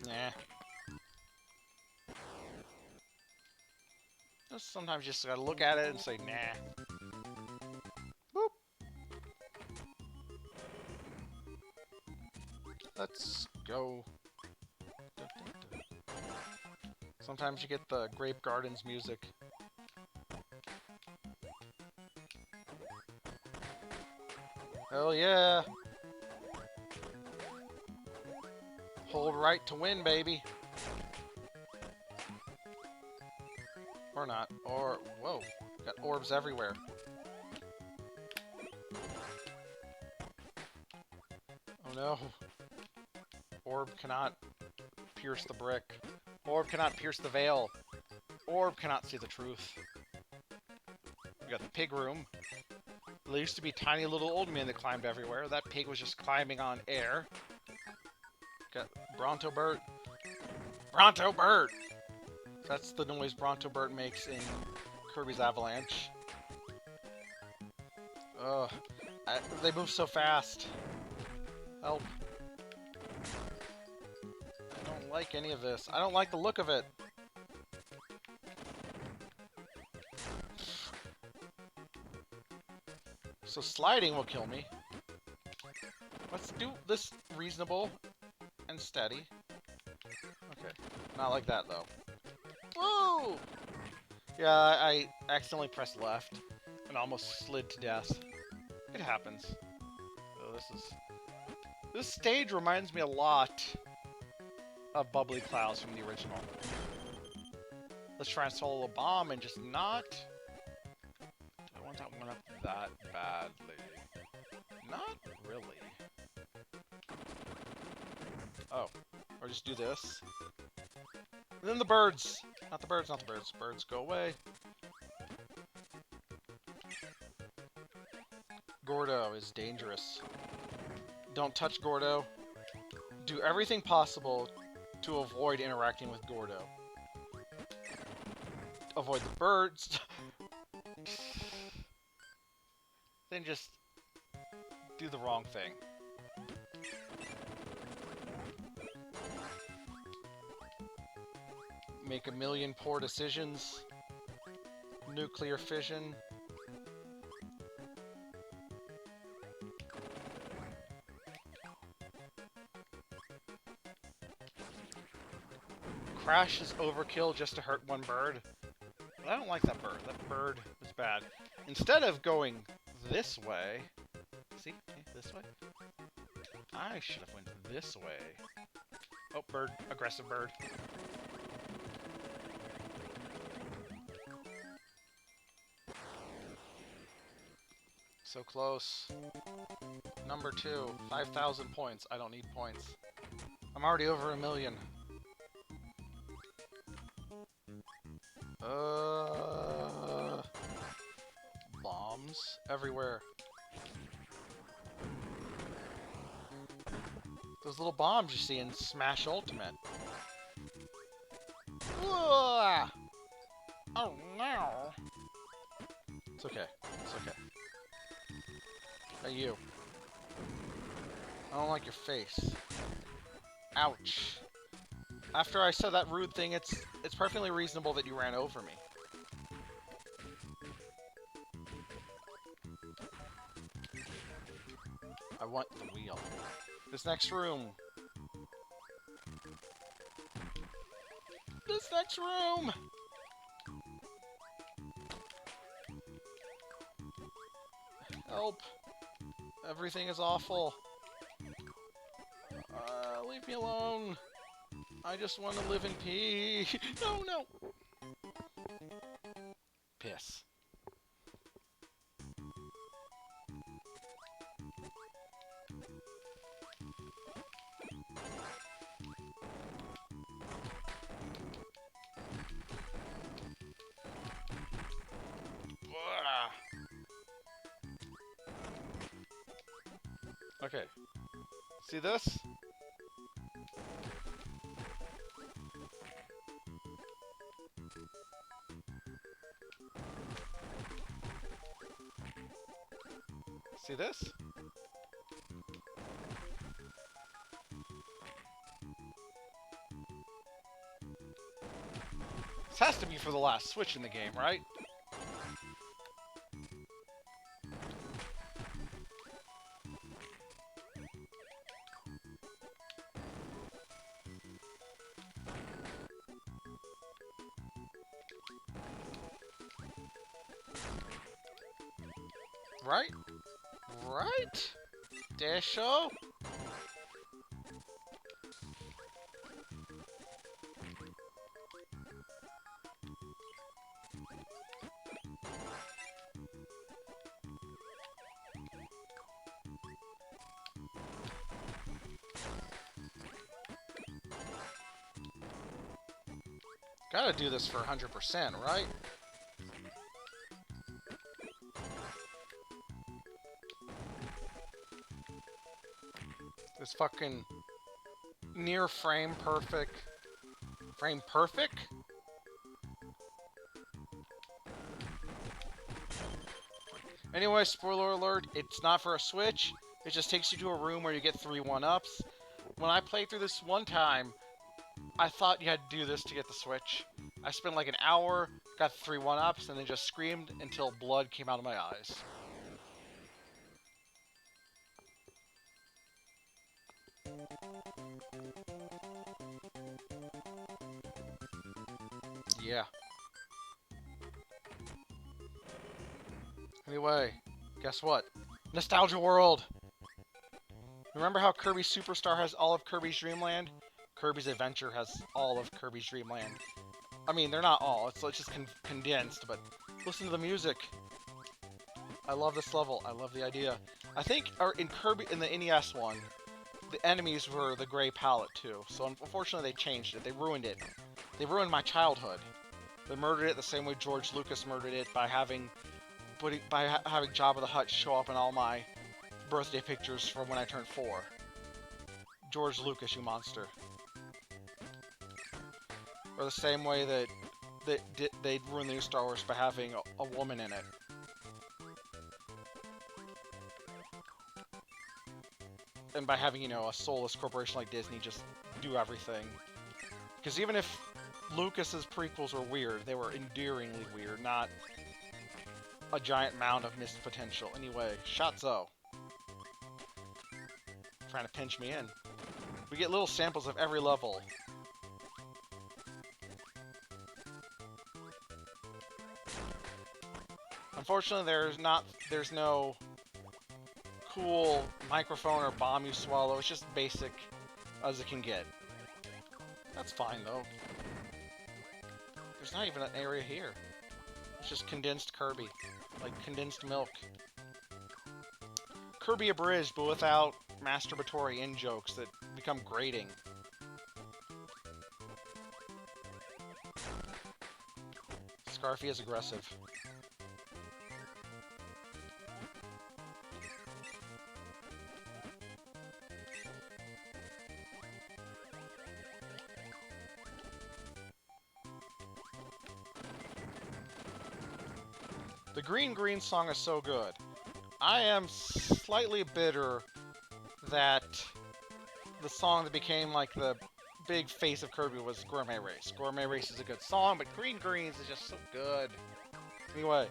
Nah. Sometimes you just gotta look at it and say, nah. Boop. Let's go. Dun, dun, dun. Sometimes you get the Grape Gardens music. Hell yeah! Hold right to win, baby. Or not. Or, whoa. Got orbs everywhere. Oh no. Orb cannot pierce the brick. Orb cannot pierce the veil. Orb cannot see the truth. We got the pig room. There used to be tiny little old men that climbed everywhere. That pig was just climbing on air. Got Bronto Bert. Bronto Bert! That's the noise Bronto Bert makes in Kirby's Avalanche. Ugh. They move so fast. Help. I don't like any of this. I don't like the look of it. So sliding will kill me. Let's do this reasonable and steady. Okay. Not like that, though. Woo! Yeah, I accidentally pressed left and almost slid to death. It happens. Oh, this stage reminds me a lot of Bubbly Clouds from the original. Let's try and solo a bomb and just not... I want that one up that badly. Not really. Oh. Or just do this. And then the birds! Not the birds, not the birds. Birds, go away. Gordo is dangerous. Don't touch Gordo. Do everything possible to avoid interacting with Gordo. Avoid the birds. Then just do the wrong thing. Make a million poor decisions. Nuclear fission. Crash is overkill just to hurt one bird. But I don't like that bird. That bird is bad. Instead of going this way... See? This way? I should have went this way. Oh, bird. Aggressive bird. So close. Number 2. 5,000 points. I don't need points. I'm already over 1,000,000. Bombs everywhere. Those little bombs you see in Smash Ultimate. Whoa! Oh no! It's okay. It's okay. Hey, you. I don't like your face. Ouch. After I said that rude thing, it's perfectly reasonable that you ran over me. I want the wheel. This next room. This next room! Help. Everything is awful. Leave me alone. I just want to live in peace. No, no. Piss. Okay. See this? See this? This has to be for the last switch in the game, right? Right? Right? Desho? Gotta do this for 100%, right? This fucking near frame perfect. Frame perfect? Anyway, spoiler alert, it's not for a Switch. It just takes you to a room where you get 3 1-ups. When I played through this one time, I thought you had to do this to get the Switch. I spent like an hour, got the 3 1-ups, and then just screamed until blood came out of my eyes. Yeah. Anyway, guess what? Nostalgia World! Remember how Kirby Superstar has all of Kirby's Dream Land? Kirby's Adventure has all of Kirby's Dream Land. I mean, they're not all, it's just condensed, but listen to the music. I love this level, I love the idea. I think in Kirby, in the NES one, the enemies were the gray palette too, so unfortunately they changed it, they ruined it. They ruined my childhood. They murdered it the same way George Lucas murdered it by having Jabba the Hutt show up in all my birthday pictures from when I turned 4. George Lucas, you monster. Or the same way that they'd ruin the new Star Wars by having a woman in it. And by having, you know, a soulless corporation like Disney just do everything. Because even if Lucas's prequels were weird, they were endearingly weird, not a giant mound of missed potential. Anyway, Shatzo. Trying to pinch me in. We get little samples of every level. Unfortunately, there's no cool microphone or bomb you swallow. It's just basic as it can get. That's fine though. There's not even an area here. It's just condensed Kirby, like condensed milk. Kirby abridged, but without masturbatory in-jokes that become grating. Scarfy is aggressive. The Green song is so good. I am slightly bitter that the song that became like the big face of Kirby was Gourmet Race. Gourmet Race is a good song, but Green Greens is just so good. Anyway,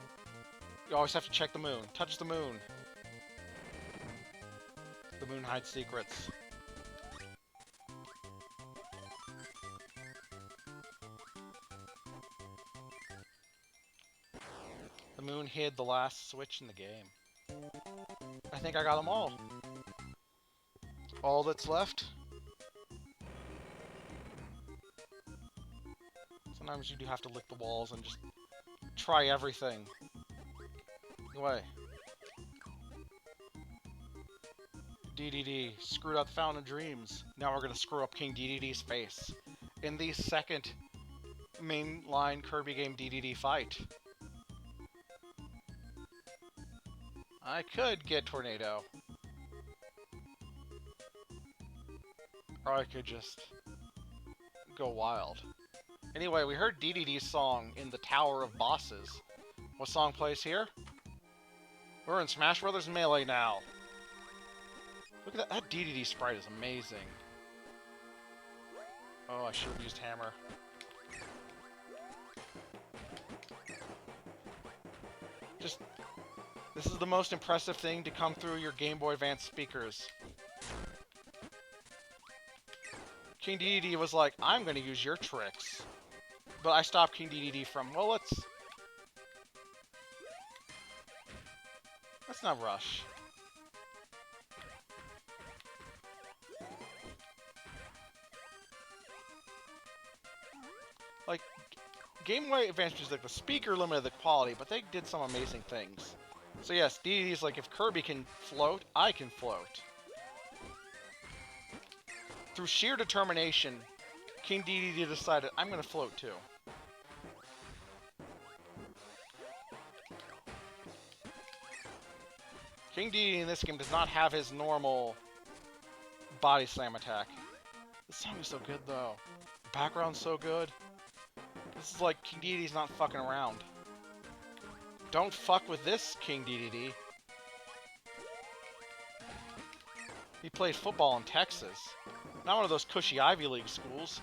you always have to check the moon. Touch the moon. The moon hides secrets. The moon hid the last switch in the game. I think I got them all. All that's left. Sometimes you do have to lick the walls and just try everything. Anyway. DDD screwed out the Fountain of Dreams. Now we're gonna screw up King DDD's face in the second mainline Kirby game DDD fight. I could get Tornado. Or I could just go wild. Anyway, we heard DDD's song in the Tower of Bosses. What song plays here? We're in Smash Bros. Melee now. Look at that. That DDD sprite is amazing. Oh, I should have used hammer. Just... This is the most impressive thing to come through your Game Boy Advance speakers. King DDD was like, I'm gonna use your tricks. But I stopped King DDD from, well, let's not rush. Like, Game Boy Advance music, the speaker limited the quality, but they did some amazing things. So yes, DDD's like, if Kirby can float, I can float. Through sheer determination, King DDD decided, I'm gonna float too. King DDD in this game does not have his normal body slam attack. This song is so good though. The background's so good. This is like King DDD's not fucking around. Don't fuck with this, King DDD. He played football in Texas. Not one of those cushy Ivy League schools.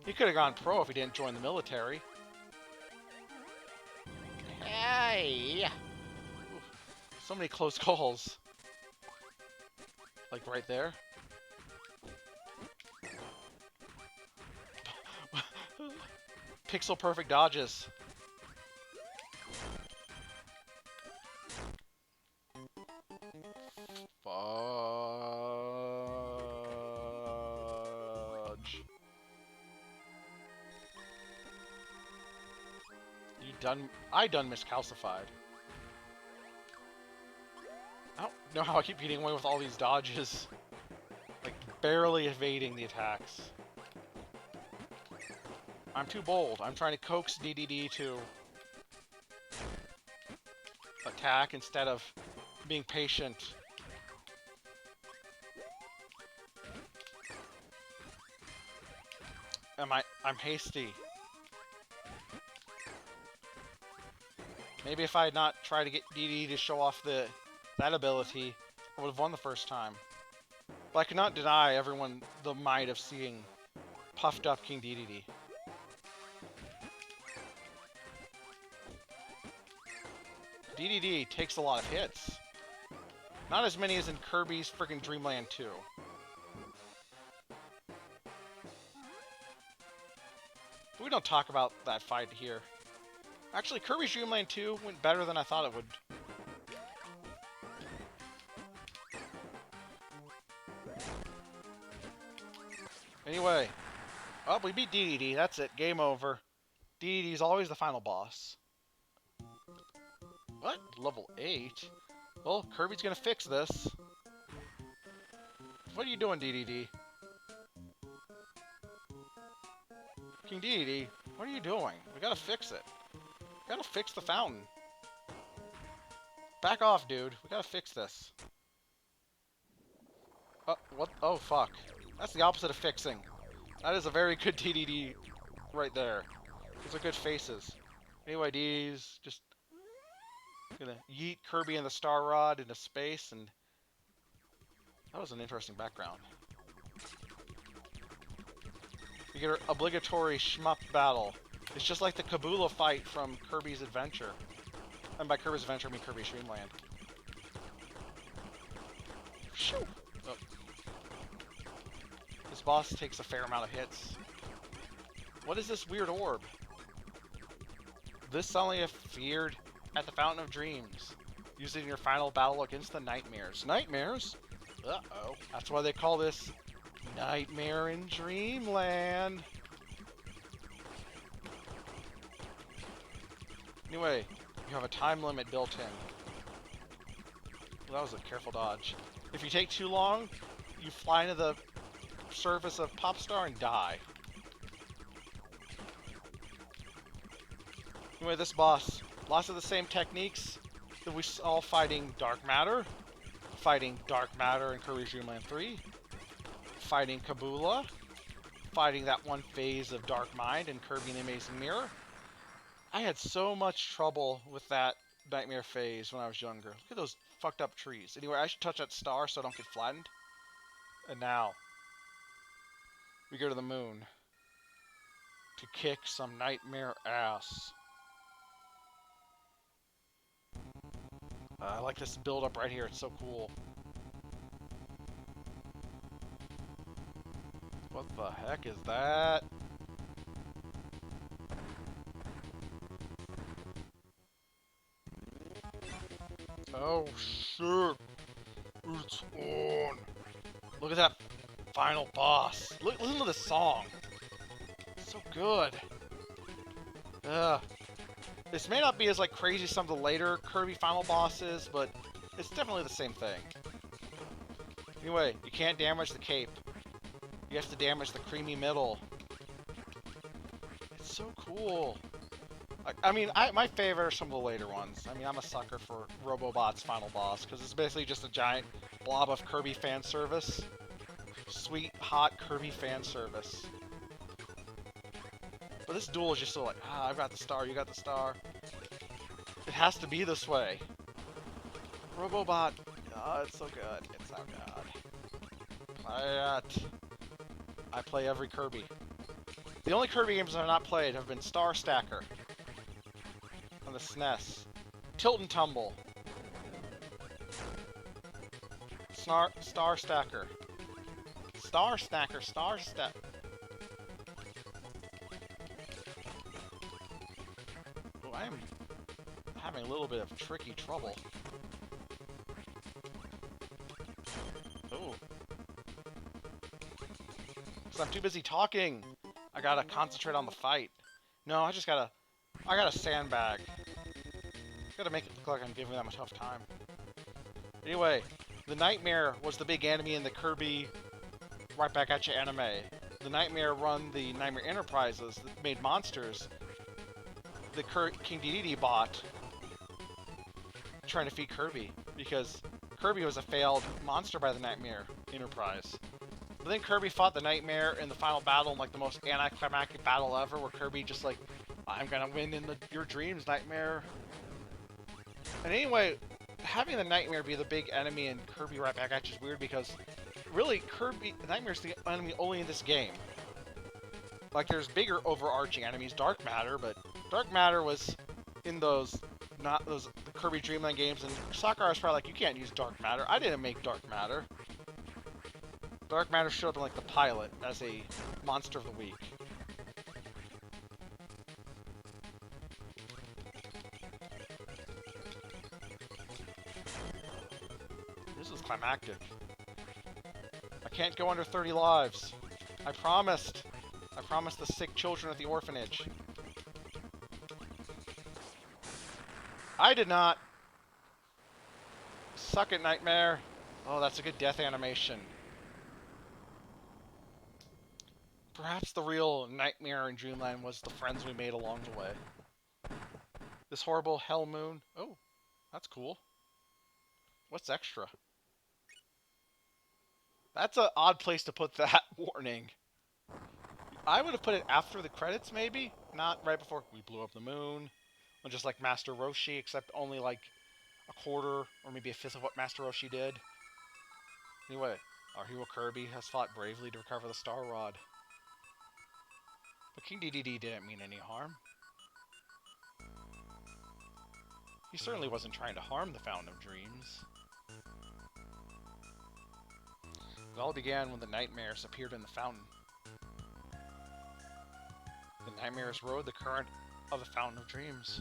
He could have gone pro if he didn't join the military. Hey! So many close calls. Like right there. Pixel perfect dodges. Fudge. You done? I done miscalcified. I don't know how I keep getting away with all these dodges. Like, barely evading the attacks. I'm too bold. I'm trying to coax DDD to attack instead of being patient. I'm hasty. Maybe if I had not tried to get DDD to show off that ability, I would have won the first time. But I cannot deny everyone the might of seeing puffed up King DDD. DDD takes a lot of hits. Not as many as in Kirby's freaking Dreamland 2. But we don't talk about that fight here. Actually, Kirby's Dreamland 2 went better than I thought it would. Anyway. Oh, we beat DDD. That's it. Game over. DDD's always the final boss. What? Level 8? Well, Kirby's gonna fix this. What are you doing, DDD? King DDD, what are you doing? We gotta fix it. We gotta fix the fountain. Back off, dude. We gotta fix this. What? Oh, fuck. That's the opposite of fixing. That is a very good DDD right there. Those are good faces. Anyway, DDD's just gonna yeet Kirby and the Star Rod into space, and that was an interesting background. You get an obligatory shmup battle. It's just like the Kabula fight from Kirby's Adventure. And by Kirby's Adventure, I mean Kirby's Dreamland. Shoo! Oh. This boss takes a fair amount of hits. What is this weird orb? This suddenly appeared at the Fountain of Dreams. Use it in your final battle against the nightmares. Nightmares? Uh-oh. That's why they call this Nightmare in Dreamland. Anyway, you have a time limit built in. Well, that was a careful dodge. If you take too long, you fly into the surface of Popstar and die. Anyway, this boss, lots of the same techniques that we saw fighting Dark Matter in Kirby's Dream Land 3, fighting Kabula, fighting that one phase of Dark Mind in Kirby and the Amazing Mirror. I had so much trouble with that Nightmare phase when I was younger. Look at those fucked up trees. Anyway, I should touch that star so I don't get flattened. And now, we go to the moon to kick some Nightmare ass. I like this build up right here. It's so cool. What the heck is that? Oh shit! It's on! Look at that final boss. Listen to this song. It's so good. This may not be as like crazy as some of the later Kirby final bosses, but it's definitely the same thing. Anyway, you can't damage the cape. You have to damage the creamy middle. It's so cool. I mean, my favorite are some of the later ones. I mean, I'm a sucker for Robobot's final boss, because it's basically just a giant blob of Kirby fan service. Sweet, hot Kirby fan service. But this duel is just so like, I've got the star, you got the star. It has to be this way. Robobot, oh, it's so good. It's so good. Play it. I play every Kirby. The only Kirby games I've not played have been Star Stacker on the SNES, Tilt and Tumble, Star Stacker, Star Stacker, Star Stack. Oh, I am having a little bit of tricky trouble. Oh. Because I'm too busy talking. I gotta concentrate on the fight. No, I gotta sandbag. Gotta make it look like I'm giving them a tough time. Anyway, the Nightmare was the big enemy in the Kirby Right Back At You anime. The Nightmare run the Nightmare Enterprises that made monsters. The King Dedede bot trying to feed Kirby, because Kirby was a failed monster by the Nightmare Enterprise. But then Kirby fought the Nightmare in the final battle, in like the most anticlimactic battle ever, where Kirby just like, I'm gonna win in your dreams, Nightmare. And anyway, having the Nightmare be the big enemy in Kirby Right Back At You is weird, because really, the Nightmare's the enemy only in this game. Like, there's bigger overarching enemies, Dark Matter, but Dark Matter was in those Kirby Dreamland games, and Sakurai was probably like, you can't use Dark Matter. I didn't make Dark Matter. Dark Matter showed up in like the pilot as a monster of the week. This is climactic. I can't go under 30 lives. I promised. I promised the sick children at the orphanage. I did not. Suck it, Nightmare. Oh, that's a good death animation. Perhaps the real Nightmare in Dreamland was the friends we made along the way. This horrible Hell Moon. Oh, that's cool. What's extra? That's an odd place to put that warning. I would have put it after the credits, maybe? Not right before we blew up the moon. Or just like Master Roshi, except only like a quarter or maybe a fifth of what Master Roshi did. Anyway, our hero Kirby has fought bravely to recover the Star Rod. But King Dedede didn't mean any harm. He certainly wasn't trying to harm the Fountain of Dreams. It all began when the Nightmares appeared in the fountain. The Nightmares rode the current of the Fountain of Dreams.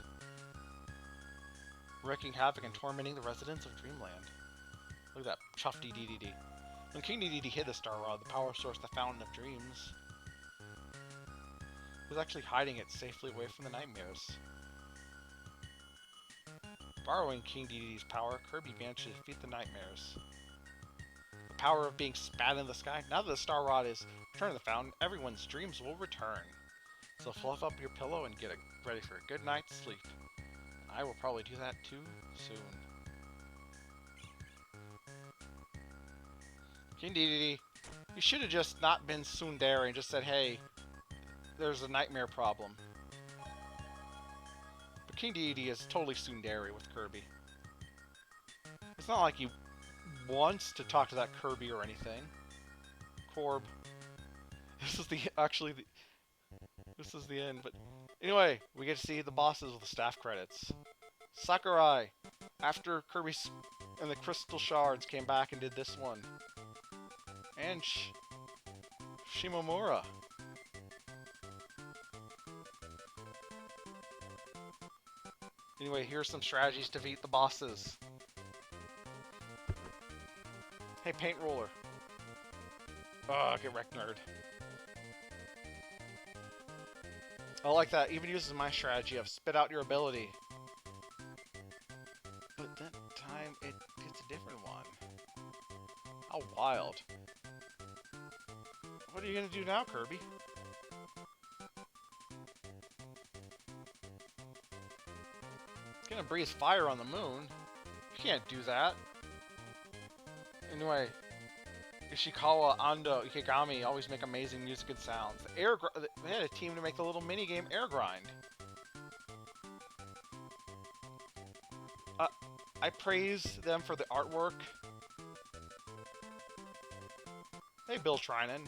wreaking havoc and tormenting the residents of Dreamland. Look at that Chuffy DDD. When King DDD hid the Star Rod, the power source, the Fountain of Dreams, he was actually hiding it safely away from the nightmares. Borrowing King DDD's power, Kirby managed to defeat the nightmares. The power of being spat in the sky. Now that the Star Rod is returned to the fountain, everyone's dreams will return. So fluff up your pillow and get ready for a good night's sleep. And I will probably do that too soon. King DDD, you should have just not been tsundere and just said, hey, there's a nightmare problem. But King DDD is totally tsundere with Kirby. It's not like he wants to talk to that Kirby or anything. Corb. This is this is the end, but anyway, we get to see the bosses with the staff credits. Sakurai, after Kirby and the Crystal Shards came back and did this one. And Shimomura. Anyway, here's some strategies to beat the bosses. Hey, paint roller. Ugh, get wrecked, nerd. I like that. Even uses my strategy of spit out your ability. But that time, it's a different one. How wild. What are you gonna do now, Kirby? It's gonna breathe fire on the moon. You can't do that. Anyway, Ishikawa, Ando, Ikegami always make amazing music and sounds. They had a team to make the little minigame Air Grind. I praise them for the artwork. Hey, Bill Trinan.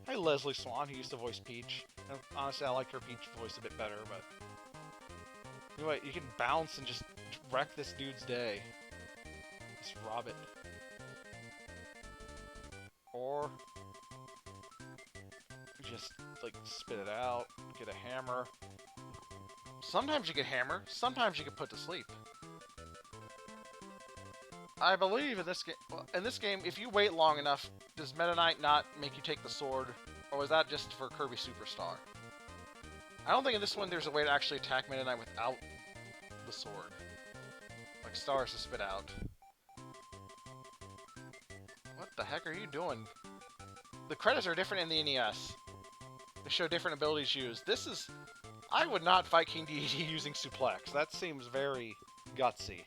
Hey, Leslie Swan, who used to voice Peach. And honestly, I like her Peach voice a bit better, but... Anyway, you can bounce and just wreck this dude's day. Just rob it. Or... just, like, spit it out, get a hammer. Sometimes you get hammer, sometimes you get put to sleep. I believe in this game, if you wait long enough, does Meta Knight not make you take the sword? Or was that just for Kirby Superstar? I don't think in this one there's a way to actually attack Meta Knight without the sword. Like stars to spit out. What the heck are you doing? The credits are different in the NES. They show different abilities used. This is... I would not fight King DDD using suplex. That seems very gutsy.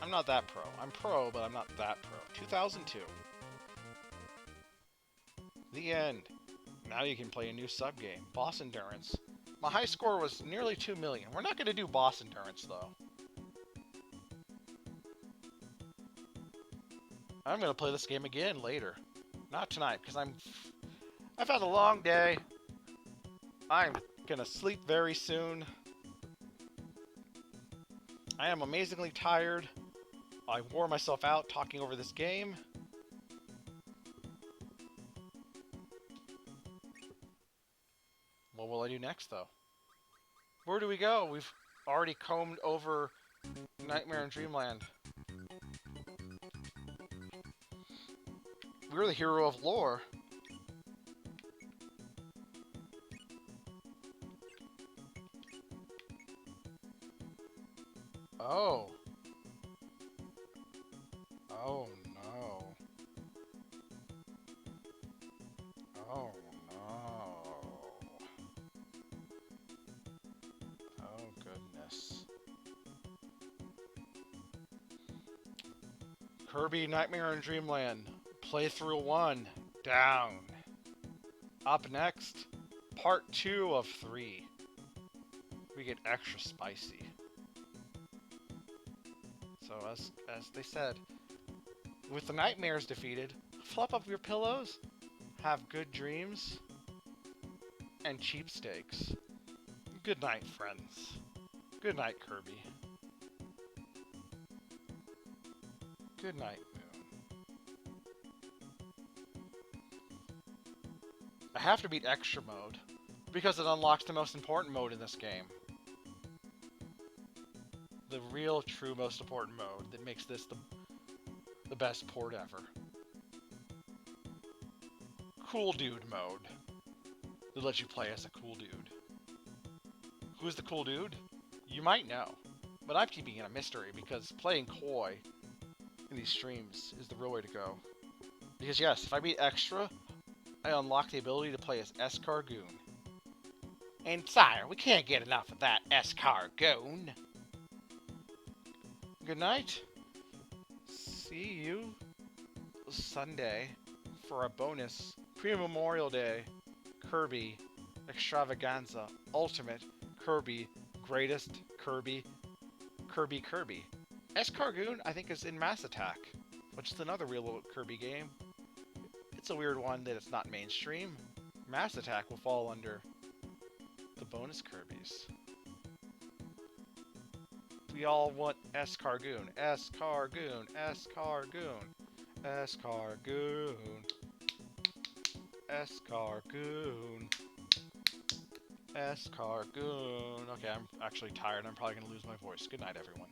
I'm not that pro. I'm pro, but I'm not that pro. 2002. The end. Now you can play a new sub-game, Boss Endurance. My high score was nearly 2 million. We're not going to do Boss Endurance, though. I'm going to play this game again later. Not tonight, because I've had a long day. I'm going to sleep very soon. I am amazingly tired. I wore myself out talking over this game. What will I do next, though? Where do we go? We've already combed over Nightmare in Dreamland. We're the hero of lore. Oh. Oh no. Oh no. Oh goodness. Kirby Nightmare in Dreamland. Playthrough 1. Down. Up next, part 2 of 3. We get extra spicy. So as they said, with the nightmares defeated, fluff up your pillows, have good dreams, and cheapsteaks. Good night, friends. Good night, Kirby. Good night, Moon. I have to beat Extra Mode, because it unlocks the most important mode in this game. The real, true, most important mode that makes this the best port ever. Cool Dude mode. That lets you play as a cool dude. Who's the cool dude? You might know. But I'm keeping it a mystery because playing coy in these streams is the real way to go. Because yes, if I beat Extra, I unlock the ability to play as Escargoon. And sire, we can't get enough of that Escargoon. Good night. See you Sunday for a bonus pre-Memorial Day Kirby Extravaganza Ultimate Kirby Greatest Kirby Kirby. Escargoon, I think, is in Mass Attack, which is another real Kirby game. It's a weird one that it's not mainstream. Mass Attack will fall under the bonus Kirbys. We all want Escargoon. Escargoon. Escargoon. Escargoon. Escargoon. Escargoon. Okay, I'm actually tired. I'm probably going to lose my voice. Good night, everyone.